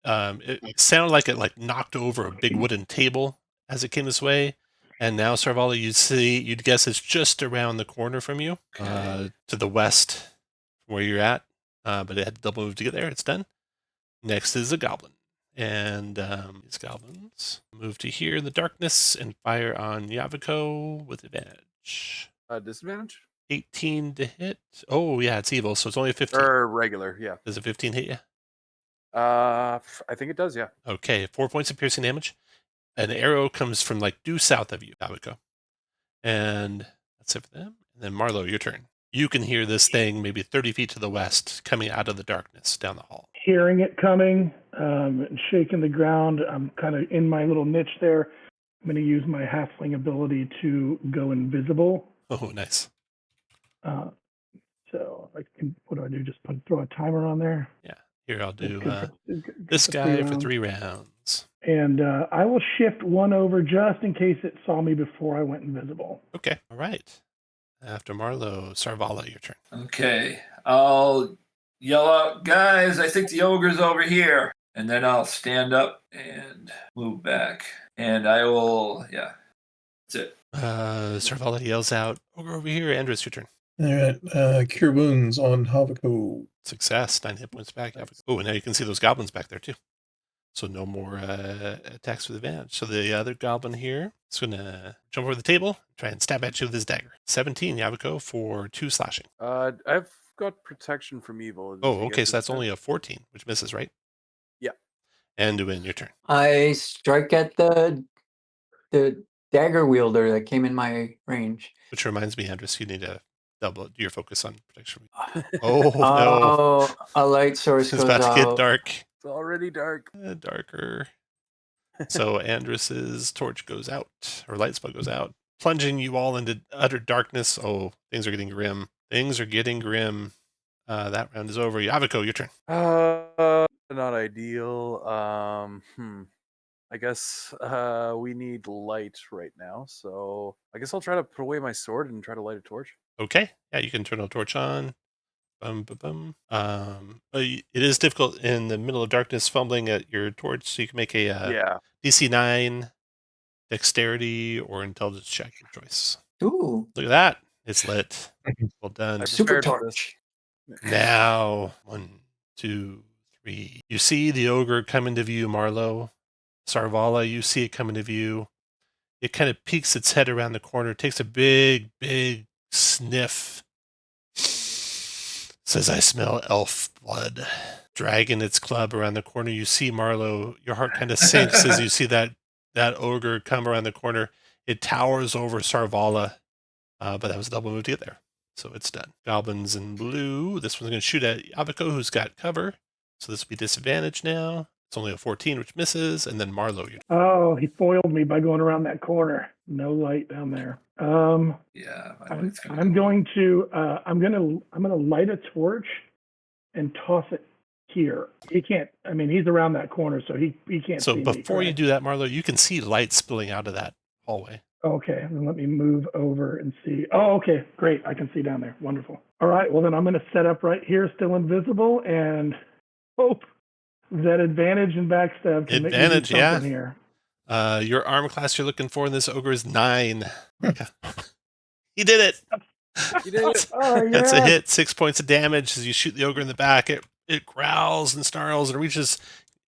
[SPEAKER 1] It sounded like it knocked over a big wooden table as it came this way. And now, Sarvala, you'd guess it's just around the corner from you,
[SPEAKER 6] Okay.
[SPEAKER 1] to the west from where you're at. But it had to double move to get there. It's done. Next is a goblin. And these goblins move to here in the darkness and fire on Yaviko with advantage.
[SPEAKER 4] Disadvantage?
[SPEAKER 1] 18 to hit. Oh, yeah, it's evil, so it's only a 15.
[SPEAKER 4] Or regular, yeah.
[SPEAKER 1] Does a 15 hit you?
[SPEAKER 4] I think it does, yeah.
[SPEAKER 1] Okay, 4 points of piercing damage. An arrow comes from due south of you, Yaviko. And that's it for them. And then Marlo, your turn. You can hear this thing maybe 30 feet to the west coming out of the darkness down the hall.
[SPEAKER 5] Hearing it coming, and shaking the ground, I'm kind of in my little niche there. I'm going to use my halfling ability to go invisible.
[SPEAKER 1] Oh, nice.
[SPEAKER 5] So, what do I do? Just throw a timer on there?
[SPEAKER 1] Yeah. Here, I'll do
[SPEAKER 5] Good
[SPEAKER 1] this
[SPEAKER 5] for
[SPEAKER 1] guy
[SPEAKER 5] 3
[SPEAKER 1] for
[SPEAKER 5] rounds.
[SPEAKER 1] 3 rounds.
[SPEAKER 5] And I will shift one over just in case it saw me before I went invisible.
[SPEAKER 1] Okay. All right. After Marlo, Sarvala, your turn.
[SPEAKER 6] Okay. I'll yell out, guys, I think the ogre's over here. And then I'll stand up and move back. And I will, yeah. That's it.
[SPEAKER 1] Sarvala yells out, ogre over here. Andres, your turn.
[SPEAKER 2] All right. Cure wounds on Haviko.
[SPEAKER 1] Success. 9 hit points back. Oh, and now you can see those goblins back there, too. So no more attacks with advantage. So the other goblin here is going to jump over the table, try and stab at you with his dagger. 17, Yaviko, for 2 slashing.
[SPEAKER 4] I've got protection from evil. Did
[SPEAKER 1] Oh,
[SPEAKER 4] you
[SPEAKER 1] okay,
[SPEAKER 4] get
[SPEAKER 1] so that's
[SPEAKER 4] this
[SPEAKER 1] only a 14, which misses, right?
[SPEAKER 4] Yeah.
[SPEAKER 1] And Duin, your turn.
[SPEAKER 3] I strike at the dagger wielder that came in my range.
[SPEAKER 1] Which reminds me, Andres, you need to double your focus on protection. Oh, no.
[SPEAKER 3] Oh, a light source
[SPEAKER 1] It's
[SPEAKER 3] goes
[SPEAKER 1] about to get
[SPEAKER 3] out.
[SPEAKER 1] dark.
[SPEAKER 4] It's already dark.
[SPEAKER 1] Darker. So Andres's torch goes out, or light spell goes out, plunging you all into utter darkness. Oh, things are getting grim. Things are getting grim. That round is over. Yaviko, your turn.
[SPEAKER 4] Not ideal. I guess we need light right now, so I guess I'll try to put away my sword and try to light a torch.
[SPEAKER 1] Okay. Yeah, you can turn a torch on. It is difficult in the middle of darkness fumbling at your torch, so you can make a
[SPEAKER 4] Yeah.
[SPEAKER 1] DC 9 dexterity or intelligence check, your choice.
[SPEAKER 3] Ooh,
[SPEAKER 1] Look at that. It's lit. Well done.
[SPEAKER 4] I
[SPEAKER 3] super
[SPEAKER 4] prepared for this.
[SPEAKER 3] torch.
[SPEAKER 1] Now, 1, 2, 3. You see the ogre come into view, Marlo. Sarvala, you see it come into view. It kind of peeks its head around the corner, takes a big, big sniff. Says, I smell elf blood. Dragging its club around the corner. You see, Marlo, your heart kind of sinks as you see that ogre come around the corner. It towers over Sarvala, but that was a double move to get there. So it's done. Goblins in blue. This one's going to shoot at Yaviko, who's got cover. So this will be disadvantage now. It's only a 14, which misses. And then Marlo, you're
[SPEAKER 5] Oh, he foiled me by going around that corner. No light down there.
[SPEAKER 6] Yeah.
[SPEAKER 5] I'm going to light a torch and toss it here. He can't. I mean, he's around that corner, so he can't.
[SPEAKER 1] So
[SPEAKER 5] see
[SPEAKER 1] before
[SPEAKER 5] me,
[SPEAKER 1] you do that, Marlo, you can see light spilling out of that hallway.
[SPEAKER 5] Okay, then let me move over and see. Oh, okay, great. I can see down there. Wonderful. All right, well then I'm going to set up right here, still invisible, and hope that advantage and backstab can
[SPEAKER 1] Advantage,
[SPEAKER 5] make me do something here.
[SPEAKER 1] Your arm class you're looking for in this ogre is 9. He did it.
[SPEAKER 4] You did it.
[SPEAKER 5] Oh,
[SPEAKER 1] That's a
[SPEAKER 5] yes.
[SPEAKER 1] hit. 6 points of damage as you shoot the ogre in the back. It growls and snarls and reaches,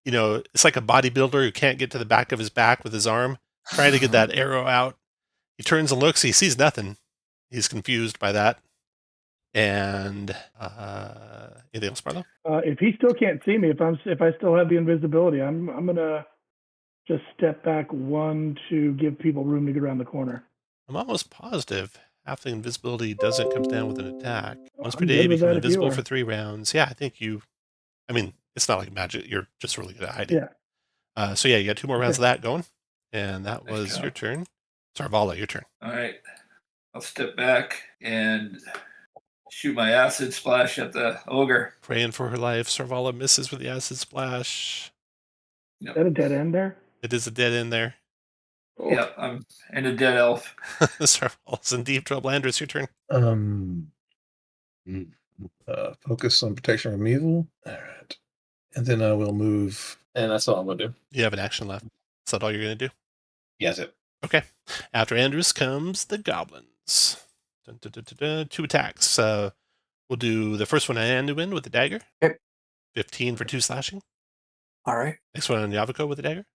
[SPEAKER 1] it's like a bodybuilder who can't get to the back of his back with his arm, trying to get that arrow out. He turns and looks. He sees nothing. He's confused by that. And anything else, Marlo?
[SPEAKER 5] If he still can't see me, if I still have the invisibility, I'm gonna just step back 1 to give people room to get around the corner.
[SPEAKER 1] I'm almost positive half the invisibility doesn't come down with an attack. Once per
[SPEAKER 5] I'm
[SPEAKER 1] day,
[SPEAKER 5] good with
[SPEAKER 1] become
[SPEAKER 5] that if you
[SPEAKER 1] invisible
[SPEAKER 5] are.
[SPEAKER 1] for 3 rounds. Yeah, I think you. I mean, it's not like magic. You're just really good at hiding.
[SPEAKER 5] Yeah.
[SPEAKER 1] So yeah, you got 2 more rounds
[SPEAKER 5] Okay.
[SPEAKER 1] of that going, and that was
[SPEAKER 6] go.
[SPEAKER 1] your turn. Sarvala, your turn.
[SPEAKER 6] All right. I'll step back and shoot my acid splash at the ogre.
[SPEAKER 1] Praying for her life. Sarvala misses with the acid splash.
[SPEAKER 5] Is that a dead end there?
[SPEAKER 1] It is a dead end there.
[SPEAKER 5] Oh.
[SPEAKER 6] Yep, I'm in a dead elf.
[SPEAKER 1] Sarvala's in deep trouble. Andrews, your turn.
[SPEAKER 2] Focus on protection from evil. All right. And then I will move, and that's all I'm going to do.
[SPEAKER 1] You have an action left. Is that all you're going to do?
[SPEAKER 2] Yes, it.
[SPEAKER 1] Okay. After Andrews comes the goblins. Dun, dun, dun, dun, dun. 2 attacks. We'll do the first one on Anduin with the dagger.
[SPEAKER 3] Okay.
[SPEAKER 1] 15 for 2 slashing.
[SPEAKER 3] All right.
[SPEAKER 1] Next one on Yaviko with the dagger.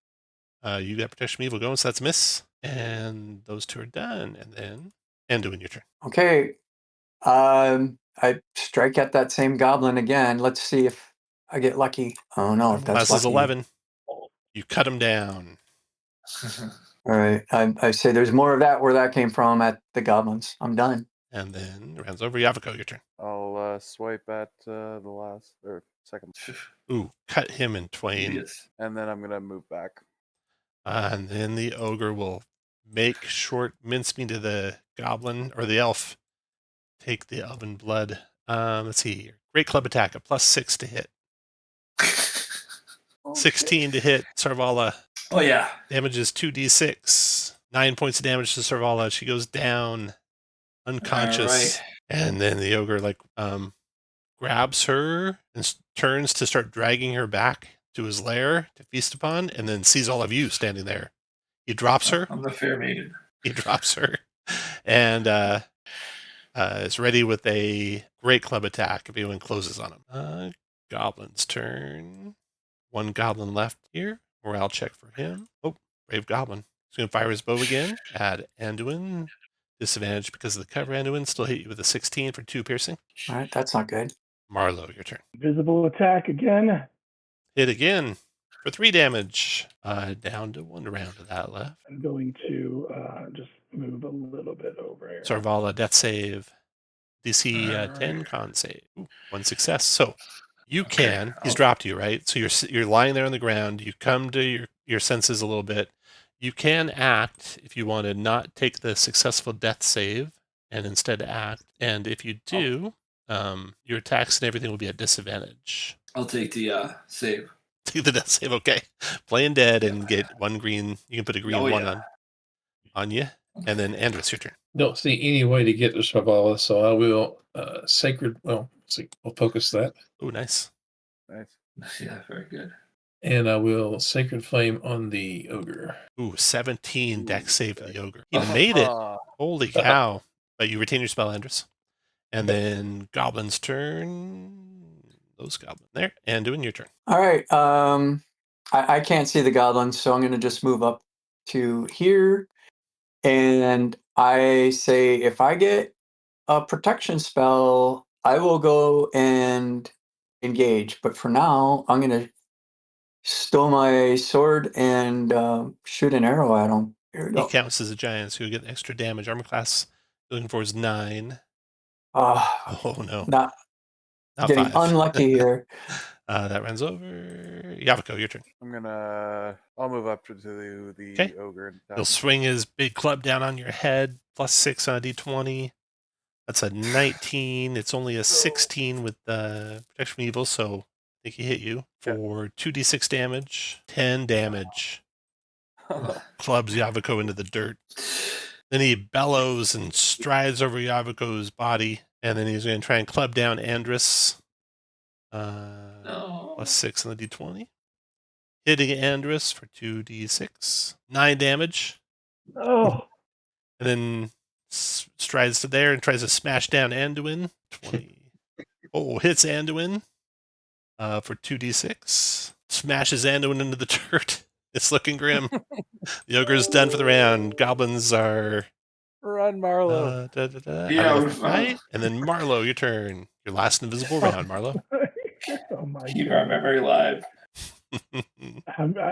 [SPEAKER 1] You got protection from evil going, so that's a miss. And those 2 are done. And then Anduin, your turn.
[SPEAKER 3] Okay. I strike at that same goblin again. Let's see if I get lucky. Oh no, if that's
[SPEAKER 1] Class is
[SPEAKER 3] lucky.
[SPEAKER 1] 11. You cut him down.
[SPEAKER 3] All right. I say there's more of that where that came from at the goblins. I'm done.
[SPEAKER 1] And then rounds over. Yaviko, your turn.
[SPEAKER 4] I'll swipe at the last or second,
[SPEAKER 1] Ooh, cut him in twain.
[SPEAKER 6] Yes.
[SPEAKER 4] and then I'm gonna move back.
[SPEAKER 1] And then the ogre will make short mincemeat to the goblin or the elf. Take the elven blood. Let's see here. Great club attack, a +6 to hit. 16 to hit Sarvala.
[SPEAKER 6] Oh yeah.
[SPEAKER 1] Damage is 2d6. 9 points of damage to Sarvala. She goes down, unconscious.
[SPEAKER 6] All right.
[SPEAKER 1] And then the ogre grabs her and turns to start dragging her back to his lair to feast upon, and then sees all of you standing there. He drops her.
[SPEAKER 6] I'm the fair maiden.
[SPEAKER 1] He drops her, and is ready with a great club attack if anyone closes on him. Goblin's turn. 1 goblin left here. Morale check for him. Oh, brave goblin. He's going to fire his bow again at Anduin. Disadvantage because of the cover. Anduin still hit you with a 16 for 2 piercing.
[SPEAKER 3] All right. That's not good.
[SPEAKER 1] Marlo, your turn.
[SPEAKER 5] Visible attack again.
[SPEAKER 1] Hit again for 3 damage. Down to 1 round of that left.
[SPEAKER 5] I'm going to just move a little bit over here.
[SPEAKER 1] Sarvala, death save. DC 10 con save. Ooh, 1 success. So you can. He's dropped you, right? So you're lying there on the ground. You come to your senses a little bit. You can act if you want to not take the successful death save and instead act. And if you do, your attacks and everything will be at disadvantage.
[SPEAKER 6] I'll take the save.
[SPEAKER 1] Take the death save, okay. Playing dead and get 1 green. You can put a green 1 on you. And then Andrus, your turn.
[SPEAKER 2] Don't see any way to get to Sarvala, so I will sacred. Well, let's see. We'll focus that,
[SPEAKER 1] Oh, nice.
[SPEAKER 4] Nice.
[SPEAKER 6] Yeah, very good.
[SPEAKER 2] and I will sacred flame on the ogre.
[SPEAKER 1] Ooh, 17 dex save for the ogre. He
[SPEAKER 6] Oh.
[SPEAKER 1] made it. Holy cow. But you retain your spell, Andrus. And then Goblin's turn. Those goblins there. And doing your turn.
[SPEAKER 3] All right. I can't see the goblins, so I'm going to just move up to here. And I say, if I get a protection spell, I will go and engage. But for now, I'm going to stow my sword and shoot an arrow at him. Here we
[SPEAKER 1] He
[SPEAKER 3] go.
[SPEAKER 1] counts as a giant, so you'll get extra damage. Armor class you're looking for is 9.
[SPEAKER 3] Oh
[SPEAKER 1] no.
[SPEAKER 3] Not getting
[SPEAKER 1] 5.
[SPEAKER 3] unlucky here.
[SPEAKER 1] That runs over. Yaviko, your turn.
[SPEAKER 4] I'll move up to the
[SPEAKER 1] Okay.
[SPEAKER 4] ogre. And
[SPEAKER 1] He'll swing his big club down on your head. +6 on a d20. That's a 19. It's only a 16 with the protection from evil, so I think he hit you for 2d6 damage. 10 damage. Clubs Yaviko into the dirt. Then he bellows and strides over Yaviko's body, and then he's going to try and club down Andrus.
[SPEAKER 6] No.
[SPEAKER 1] +6 on the d20. Hitting Andrus for 2d6. 9 damage.
[SPEAKER 5] Oh,
[SPEAKER 1] And then strides to there and tries to smash down Anduin. 20. Oh, hits Anduin for 2d6. Smashes Anduin into the dirt. It's looking grim. The ogre's done for the round. Goblins are
[SPEAKER 4] Run, Marlo.
[SPEAKER 6] Yeah,
[SPEAKER 1] Having a
[SPEAKER 6] we're
[SPEAKER 1] fight. And then Marlo, your turn. Your last invisible round, Marlo.
[SPEAKER 5] Oh my
[SPEAKER 6] keep
[SPEAKER 5] god.
[SPEAKER 6] our memory alive.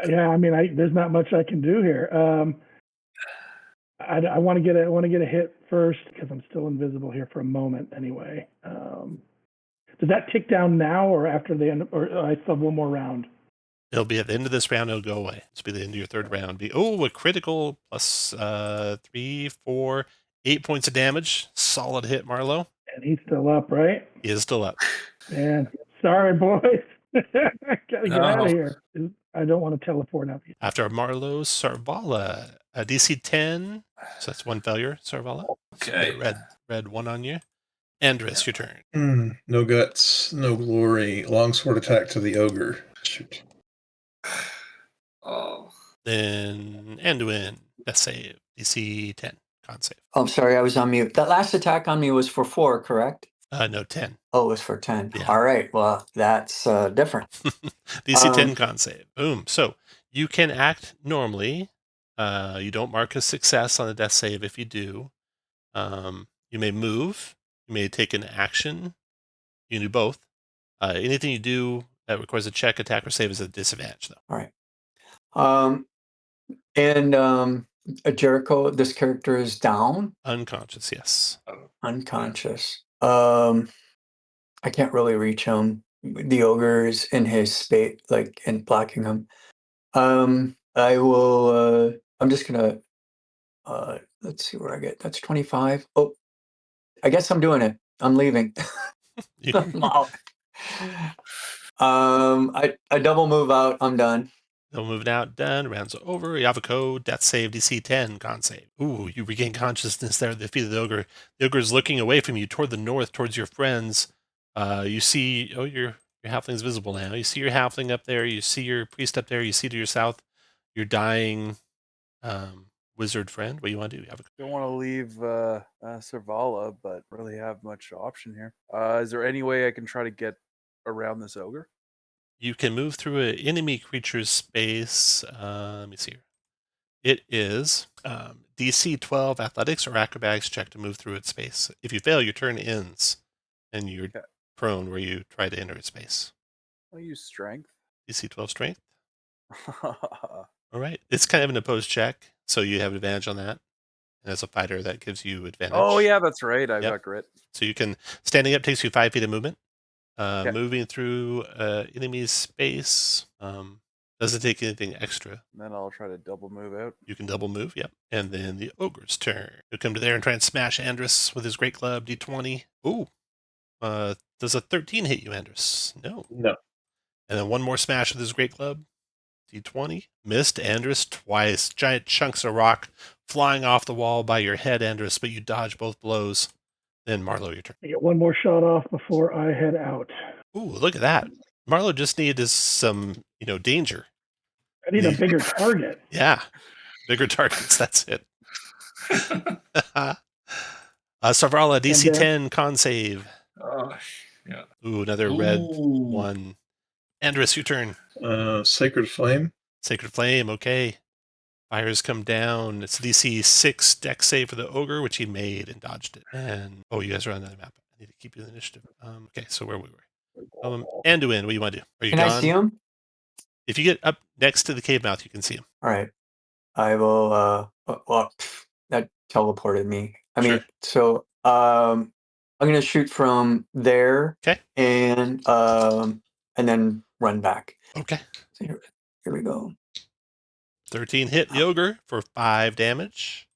[SPEAKER 5] Yeah, I mean, there's not much I can do here. I want to get a hit first because I'm still invisible here for a moment anyway. Does that tick down now or after the end, or I still have one more round?
[SPEAKER 1] It'll be at the end of this round. It'll go away. This will be the end of your third round. A critical plus 3, 4, 8 points of damage. Solid hit, Marlo.
[SPEAKER 5] And he's still up, right?
[SPEAKER 1] He is still up.
[SPEAKER 5] Man, sorry, boys. Gotta get out
[SPEAKER 6] No.
[SPEAKER 5] of here. I don't want to teleport out.
[SPEAKER 1] After Marlo, Sarvala. DC 10. So that's one failure, Sarvala.
[SPEAKER 6] Okay.
[SPEAKER 1] Red 1 on you. Andres, your turn.
[SPEAKER 2] No guts, no glory. Longsword attack to the ogre. Shoot.
[SPEAKER 6] Oh.
[SPEAKER 1] Then Anduin. Death save. DC 10. Con save.
[SPEAKER 3] I'm sorry, I was on mute. That last attack on me was for 4, correct?
[SPEAKER 1] No, 10.
[SPEAKER 3] Oh, it was for 10.
[SPEAKER 1] Yeah.
[SPEAKER 3] All right. Well, that's different.
[SPEAKER 1] DC 10 con save. Boom. So you can act normally. You don't mark a success on the death save if you do. You may move. You may take an action. You can do both. Anything you do that requires a check, attack, or save is a disadvantage, though.
[SPEAKER 3] All right. Jericho, this character is down.
[SPEAKER 1] Unconscious, yes.
[SPEAKER 3] Unconscious. I can't really reach him. The ogre is in his space, like in blocking him. I will. I'm just gonna. Let's see what I get. That's 25. Oh, I guess I'm doing it. I'm leaving. I'm out. I double move out. I'm done.
[SPEAKER 1] No moving out, done. Round's over. Yavako, death save, DC 10, con save. Ooh, you regain consciousness there at the feet of the ogre. The ogre is looking away from you toward the north, towards your friends. You see, your halfling's visible now. You see your halfling up there. You see your priest up there. You see to your south your dying wizard friend. What do you want to do, Yavako?
[SPEAKER 4] Don't want to leave Sarvala, but really have much option here. Is there any way I can try to get around this ogre?
[SPEAKER 1] You can move through an enemy creature's space. Let me see here. It is DC 12 athletics or acrobatics check to move through its space. If you fail, your turn ends and you're prone where you try to enter its space.
[SPEAKER 4] I'll use strength.
[SPEAKER 1] DC 12 strength. All right. It's kind of an opposed check, so you have advantage on that. And as a fighter, that gives you advantage.
[SPEAKER 4] Oh, yeah, that's right. I've got grit.
[SPEAKER 1] So you can, standing up takes you 5 feet of movement. Moving through enemy's space doesn't take anything extra.
[SPEAKER 4] And then I'll try to double move out.
[SPEAKER 1] You can double move, yep. And then the ogre's turn. He'll come to there and try and smash Andrus with his great club, D20. Ooh. Does a 13 hit you, Andrus? No. And then one more smash with his great club, D20. Missed Andrus twice. Giant chunks of rock flying off the wall by your head, Andrus, but you dodge both blows. Then Marlo, your turn.
[SPEAKER 5] I get one more shot off before I head out.
[SPEAKER 1] Ooh, look at that. Marlo just needed some, danger.
[SPEAKER 5] I need a bigger target.
[SPEAKER 1] Yeah, bigger targets. That's it. Sarvala, DC 10, con save.
[SPEAKER 6] Oh, yeah.
[SPEAKER 1] Ooh, another red one. Andrus, your turn.
[SPEAKER 2] Sacred Flame.
[SPEAKER 1] Sacred Flame, okay. Fires come down. It's DC 6 dex save for the ogre, which he made and dodged it. And you guys are on another map. I need to keep you in the initiative. Okay, so where we were. Anduin, what do you want to do? Are you
[SPEAKER 3] Can
[SPEAKER 1] gone?
[SPEAKER 3] I see him?
[SPEAKER 1] If you get up next to the cave mouth, you can see him.
[SPEAKER 3] All right. I will. That teleported me. I mean, so I'm gonna shoot from there.
[SPEAKER 1] Okay.
[SPEAKER 3] And then run back.
[SPEAKER 1] Okay.
[SPEAKER 3] So here we go.
[SPEAKER 1] 13 hit the ogre for 5 damage.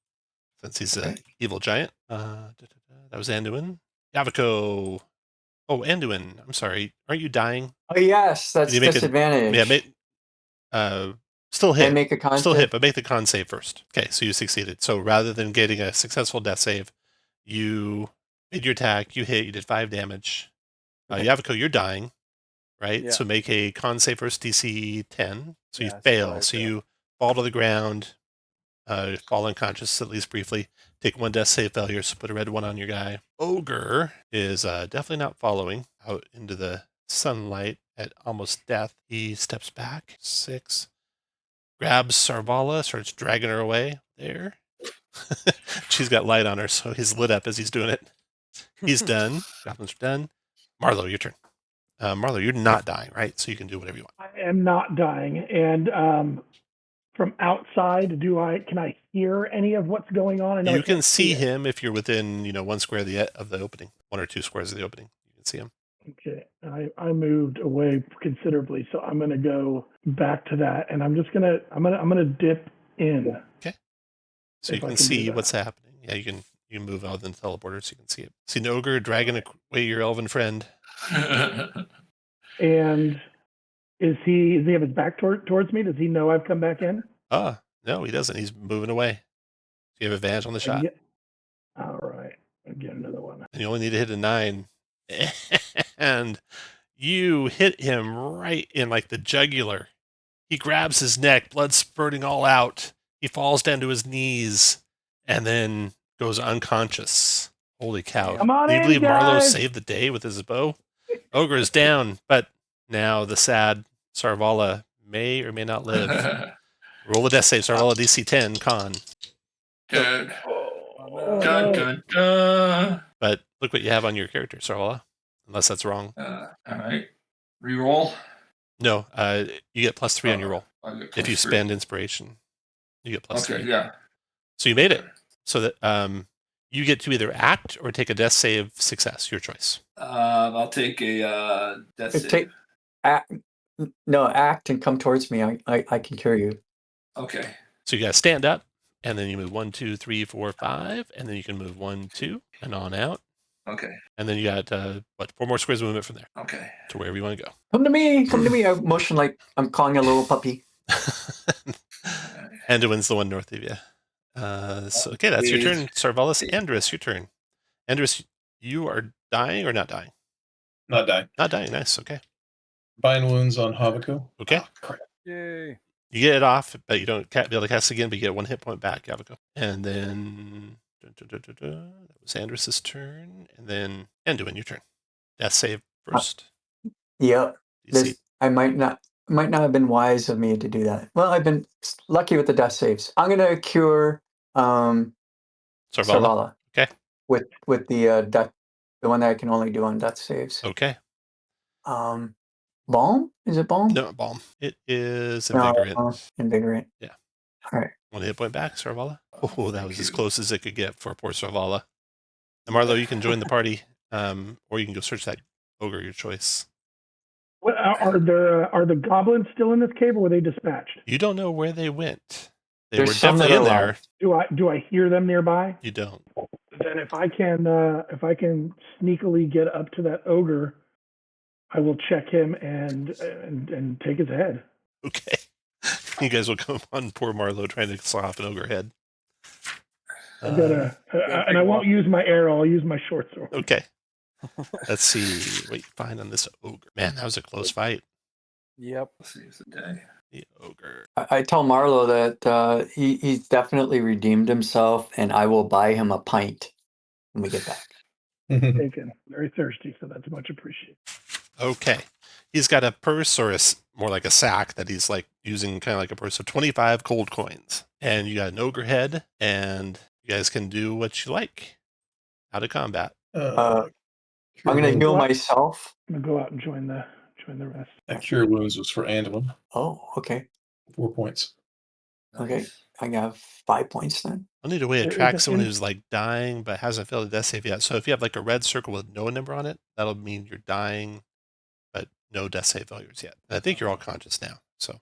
[SPEAKER 1] Since he's an evil giant. That was Anduin. Yavako. Oh, Anduin. I'm sorry. Aren't you dying?
[SPEAKER 3] Oh yes, that's disadvantage.
[SPEAKER 1] Still hit.
[SPEAKER 3] And make a con
[SPEAKER 1] Still
[SPEAKER 3] save?
[SPEAKER 1] hit, but make the con save first. Okay, so you succeeded. So rather than getting a successful death save, you made your attack, you hit, you did 5 damage. Yavako, you're dying, right?
[SPEAKER 4] Yeah.
[SPEAKER 1] So make a con save first, DC 10. So you
[SPEAKER 4] Yeah,
[SPEAKER 1] fail. So you fall to the ground, fall unconscious at least briefly. Take 1 death save failure, so put a red 1 on your guy. Ogre is definitely not following out into the sunlight at almost death. He steps back, 6. Grabs Sarvala, starts dragging her away. There. She's got light on her, so he's lit up as he's doing it. He's done. Goblins are done. Marlo, your turn. Marlo, you're not dying, right? So you can do whatever you want.
[SPEAKER 5] I am not dying, and from outside, can I hear any of what's going on? I know
[SPEAKER 1] You
[SPEAKER 5] I
[SPEAKER 1] can
[SPEAKER 5] can't
[SPEAKER 1] see
[SPEAKER 5] it.
[SPEAKER 1] him if you're within, 1 square of the opening, 1 or 2 squares of the opening. You can see him.
[SPEAKER 5] Okay, I moved away considerably, so I'm gonna go back to that, and I'm gonna dip in.
[SPEAKER 1] Okay. So you can see what's happening. Yeah, you can move out in the teleporter so you can see it. See an ogre dragging away your elven friend.
[SPEAKER 5] And does he have his back towards me? Does he know I've come back in?
[SPEAKER 1] No, he doesn't. He's moving away. You have advantage on the shot.
[SPEAKER 5] All right. I'll get another one.
[SPEAKER 1] And you only need to hit a 9. And you hit him right in like the jugular. He grabs his neck, blood spurting all out. He falls down to his knees and then goes unconscious. Holy cow.
[SPEAKER 5] Come on
[SPEAKER 1] Do you
[SPEAKER 5] in,
[SPEAKER 1] believe Marlowe
[SPEAKER 5] guys.
[SPEAKER 1] saved the day with his bow? Ogre is down, but now the sad Sarvala may or may not live. Roll a death save. Sarvala DC 10, con.
[SPEAKER 6] Dun,
[SPEAKER 5] Oh,
[SPEAKER 6] dun,
[SPEAKER 5] no.
[SPEAKER 6] dun, dun.
[SPEAKER 1] But look what you have on your character, Sarvala. Unless that's wrong.
[SPEAKER 6] All right. Reroll.
[SPEAKER 1] No, you get +3 on your roll. If you
[SPEAKER 6] +3.
[SPEAKER 1] spend inspiration, you get +3.
[SPEAKER 6] Okay, yeah.
[SPEAKER 1] So you made it. So that you get to either act or take a death save success. Your choice.
[SPEAKER 6] I'll take a death save.
[SPEAKER 3] Act and come towards me. I can cure you.
[SPEAKER 6] Okay.
[SPEAKER 1] So you got to stand up, and then you move 1, 2, 3, 4, 5, and then you can move 1, 2, and on out.
[SPEAKER 6] Okay.
[SPEAKER 1] And then you got 4 more squares of movement from there.
[SPEAKER 6] Okay.
[SPEAKER 1] To wherever you want to go.
[SPEAKER 3] Come to me. I motion like I'm calling a little puppy.
[SPEAKER 1] Anduin's the one north of you. So okay, that's your turn. Sarvalis, Andrus, your turn. Andrus, you are dying or not dying?
[SPEAKER 2] Not dying.
[SPEAKER 1] Not dying. Nice. Okay.
[SPEAKER 2] Bind wounds on Havaku.
[SPEAKER 1] Okay.
[SPEAKER 2] Oh, crap.
[SPEAKER 4] Yay.
[SPEAKER 1] You get it off, but you don't be able to cast it again, but you get 1 hit point back, Yaviko. And then that was Andrus's turn. And then Anduin, your turn. Death save first.
[SPEAKER 3] Yep.
[SPEAKER 1] DC.
[SPEAKER 3] I might not have been wise of me to do that. Well, I've been lucky with the death saves. I'm gonna cure Sarvala.
[SPEAKER 1] Okay.
[SPEAKER 3] With the one that I can only do on death saves.
[SPEAKER 1] Okay.
[SPEAKER 3] Balm? Is it balm?
[SPEAKER 1] No, balm. It is invigorant.
[SPEAKER 3] Invigorant.
[SPEAKER 1] Yeah.
[SPEAKER 3] All right.
[SPEAKER 1] 1 hit point back, Sarvala. Oh, that was as close as it could get for poor Sarvala. And Marlo, you can join the party, or you can go search that ogre, your choice.
[SPEAKER 5] What are the goblins still in this cave, or were they dispatched?
[SPEAKER 1] You don't know where they went. They
[SPEAKER 3] There's
[SPEAKER 1] were
[SPEAKER 3] some
[SPEAKER 1] definitely
[SPEAKER 3] that
[SPEAKER 1] in
[SPEAKER 3] are
[SPEAKER 1] there.
[SPEAKER 5] Do I hear them nearby?
[SPEAKER 1] You don't.
[SPEAKER 5] Then if I can sneakily get up to that ogre, I will check him and take his head.
[SPEAKER 1] Okay. You guys will come on poor Marlo trying to saw off an ogre head.
[SPEAKER 5] And I won't use my arrow. I'll use my short sword.
[SPEAKER 1] Okay. Let's see what you find on this ogre. Man, that was a close fight.
[SPEAKER 4] Yep.
[SPEAKER 6] Saves the day.
[SPEAKER 1] The ogre.
[SPEAKER 3] I tell Marlo that he's definitely redeemed himself, and I will buy him a pint when we get back.
[SPEAKER 5] Taken. Very thirsty, so that's much appreciated.
[SPEAKER 1] Okay. He's got a purse or more like a sack that he's like using kind of like a purse. So 25 cold coins. And you got an ogre head, and you guys can do what you like out of combat.
[SPEAKER 3] I'm gonna heal myself.
[SPEAKER 5] I'm gonna go out and join the rest.
[SPEAKER 2] That cure wounds was for Anduin.
[SPEAKER 3] Oh, okay.
[SPEAKER 2] 4 points.
[SPEAKER 3] Okay. I got 5 points then.
[SPEAKER 1] I'll need a way to track someone who's like dying but hasn't failed a death save yet. So if you have like a red circle with no number on it, that'll mean you're dying, but no death save failures yet. And I think you're all conscious now, so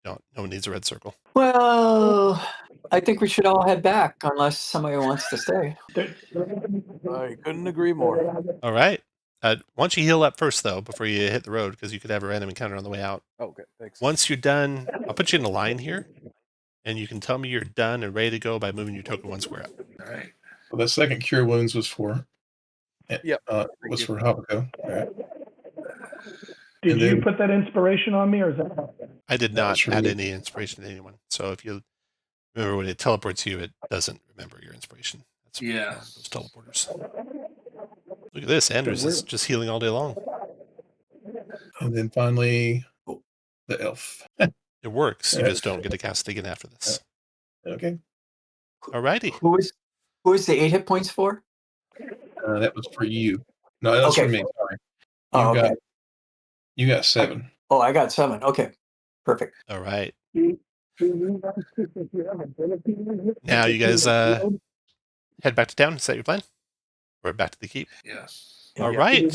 [SPEAKER 1] no one needs a red circle.
[SPEAKER 3] Well, I think we should all head back unless somebody wants to stay.
[SPEAKER 4] I couldn't agree more.
[SPEAKER 1] All right. Why don't you heal up first though before you hit the road, because you could have a random encounter on the way out.
[SPEAKER 4] Okay, thanks.
[SPEAKER 1] Once you're done, I'll put you in a line here, and you can tell me you're done and ready to go by moving your token 1 square up.
[SPEAKER 6] All right.
[SPEAKER 2] Well, the second cure wounds was for
[SPEAKER 4] Yep.
[SPEAKER 2] was for Havaku. All right.
[SPEAKER 5] Did
[SPEAKER 2] And
[SPEAKER 5] you
[SPEAKER 2] then-
[SPEAKER 5] put that inspiration on me, or is that?
[SPEAKER 1] I did
[SPEAKER 2] That
[SPEAKER 1] not
[SPEAKER 2] was for
[SPEAKER 1] add
[SPEAKER 2] me.
[SPEAKER 1] any inspiration to anyone. So if you remember when it teleports you, it doesn't remember your inspiration. That's
[SPEAKER 6] Yeah.
[SPEAKER 1] those teleporters. Look at this. Andrews is just healing all day long.
[SPEAKER 2] And then finally, the elf.
[SPEAKER 1] It works. You
[SPEAKER 2] Yeah.
[SPEAKER 1] just don't get to cast it again after this.
[SPEAKER 2] Okay.
[SPEAKER 1] Alrighty.
[SPEAKER 3] Who is the 8 hit points for?
[SPEAKER 2] That was for you. No, that's
[SPEAKER 3] Okay.
[SPEAKER 2] for me. Sorry.
[SPEAKER 3] Oh, okay.
[SPEAKER 2] You got 7.
[SPEAKER 3] I got 7. Okay. Perfect.
[SPEAKER 1] All right. Now you guys head back to town. Is that your plan? Or back to the keep?
[SPEAKER 6] Yes.
[SPEAKER 1] All
[SPEAKER 3] Yeah.
[SPEAKER 1] right.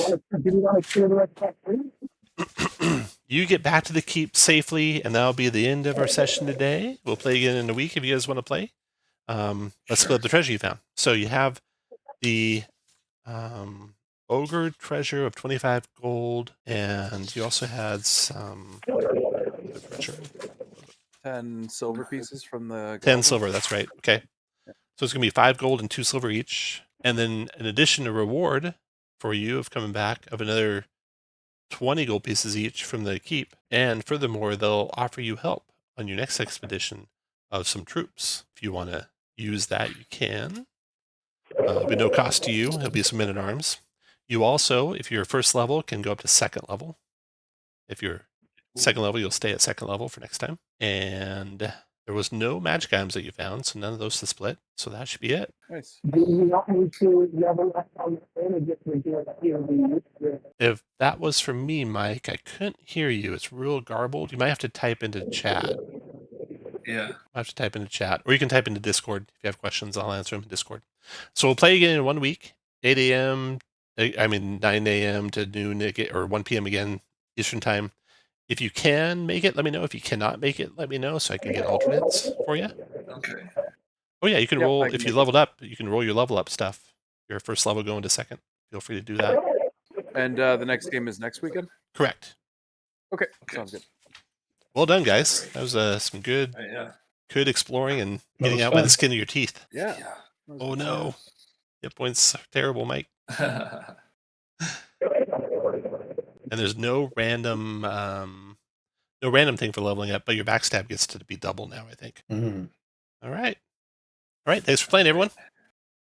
[SPEAKER 1] You get back to the keep safely, and that'll be the end of our session today. We'll play again in a week if you guys want to play. Let's split up the treasure you found. So you have the ogre treasure of 25 gold, and you also had some treasure.
[SPEAKER 4] 10 silver pieces from the
[SPEAKER 1] 10
[SPEAKER 4] goblin.
[SPEAKER 1] silver, that's right. Okay. So it's going to be 5 gold and 2 silver each. And then in addition, a reward for you of coming back of another 20 gold pieces each from the keep. And furthermore, they'll offer you help on your next expedition of some troops. If you want to use that, you can. It'll be no cost to you. It'll be some men-at-arms. You also, if you're first level, can go up to second level. If you're second level, you'll stay at second level for next time. And there was no magic items that you found, so none of those to split. So that should be it.
[SPEAKER 4] Nice.
[SPEAKER 1] If that was for me, Mike, I couldn't hear you. It's real garbled. You might have to type into chat.
[SPEAKER 6] Yeah.
[SPEAKER 1] I have to type into chat, or you can type into Discord. If you have questions, I'll answer them in Discord. So we'll play again in 1 week, 8 a.m. 9 a.m. to noon, or 1 p.m. again, Eastern time. If you can make it, let me know. If you cannot make it, let me know so I can get alternates for you.
[SPEAKER 6] Okay.
[SPEAKER 1] Oh yeah, you can
[SPEAKER 4] Yep,
[SPEAKER 1] roll
[SPEAKER 4] I can
[SPEAKER 1] if you
[SPEAKER 4] make it.
[SPEAKER 1] leveled up. You can roll your level up stuff. Your first level going to second. Feel free to do that.
[SPEAKER 4] And the next game is next weekend?
[SPEAKER 1] Correct.
[SPEAKER 4] Okay.
[SPEAKER 6] Okay.
[SPEAKER 4] Sounds good.
[SPEAKER 1] Well done, guys. That was some good exploring and getting out by the skin of your teeth.
[SPEAKER 4] Yeah.
[SPEAKER 1] Oh no, hit points are terrible, Mike. And there's no random thing for leveling up, but your backstab gets to be double now, I think.
[SPEAKER 2] Mm-hmm.
[SPEAKER 1] All right. Thanks for playing, everyone.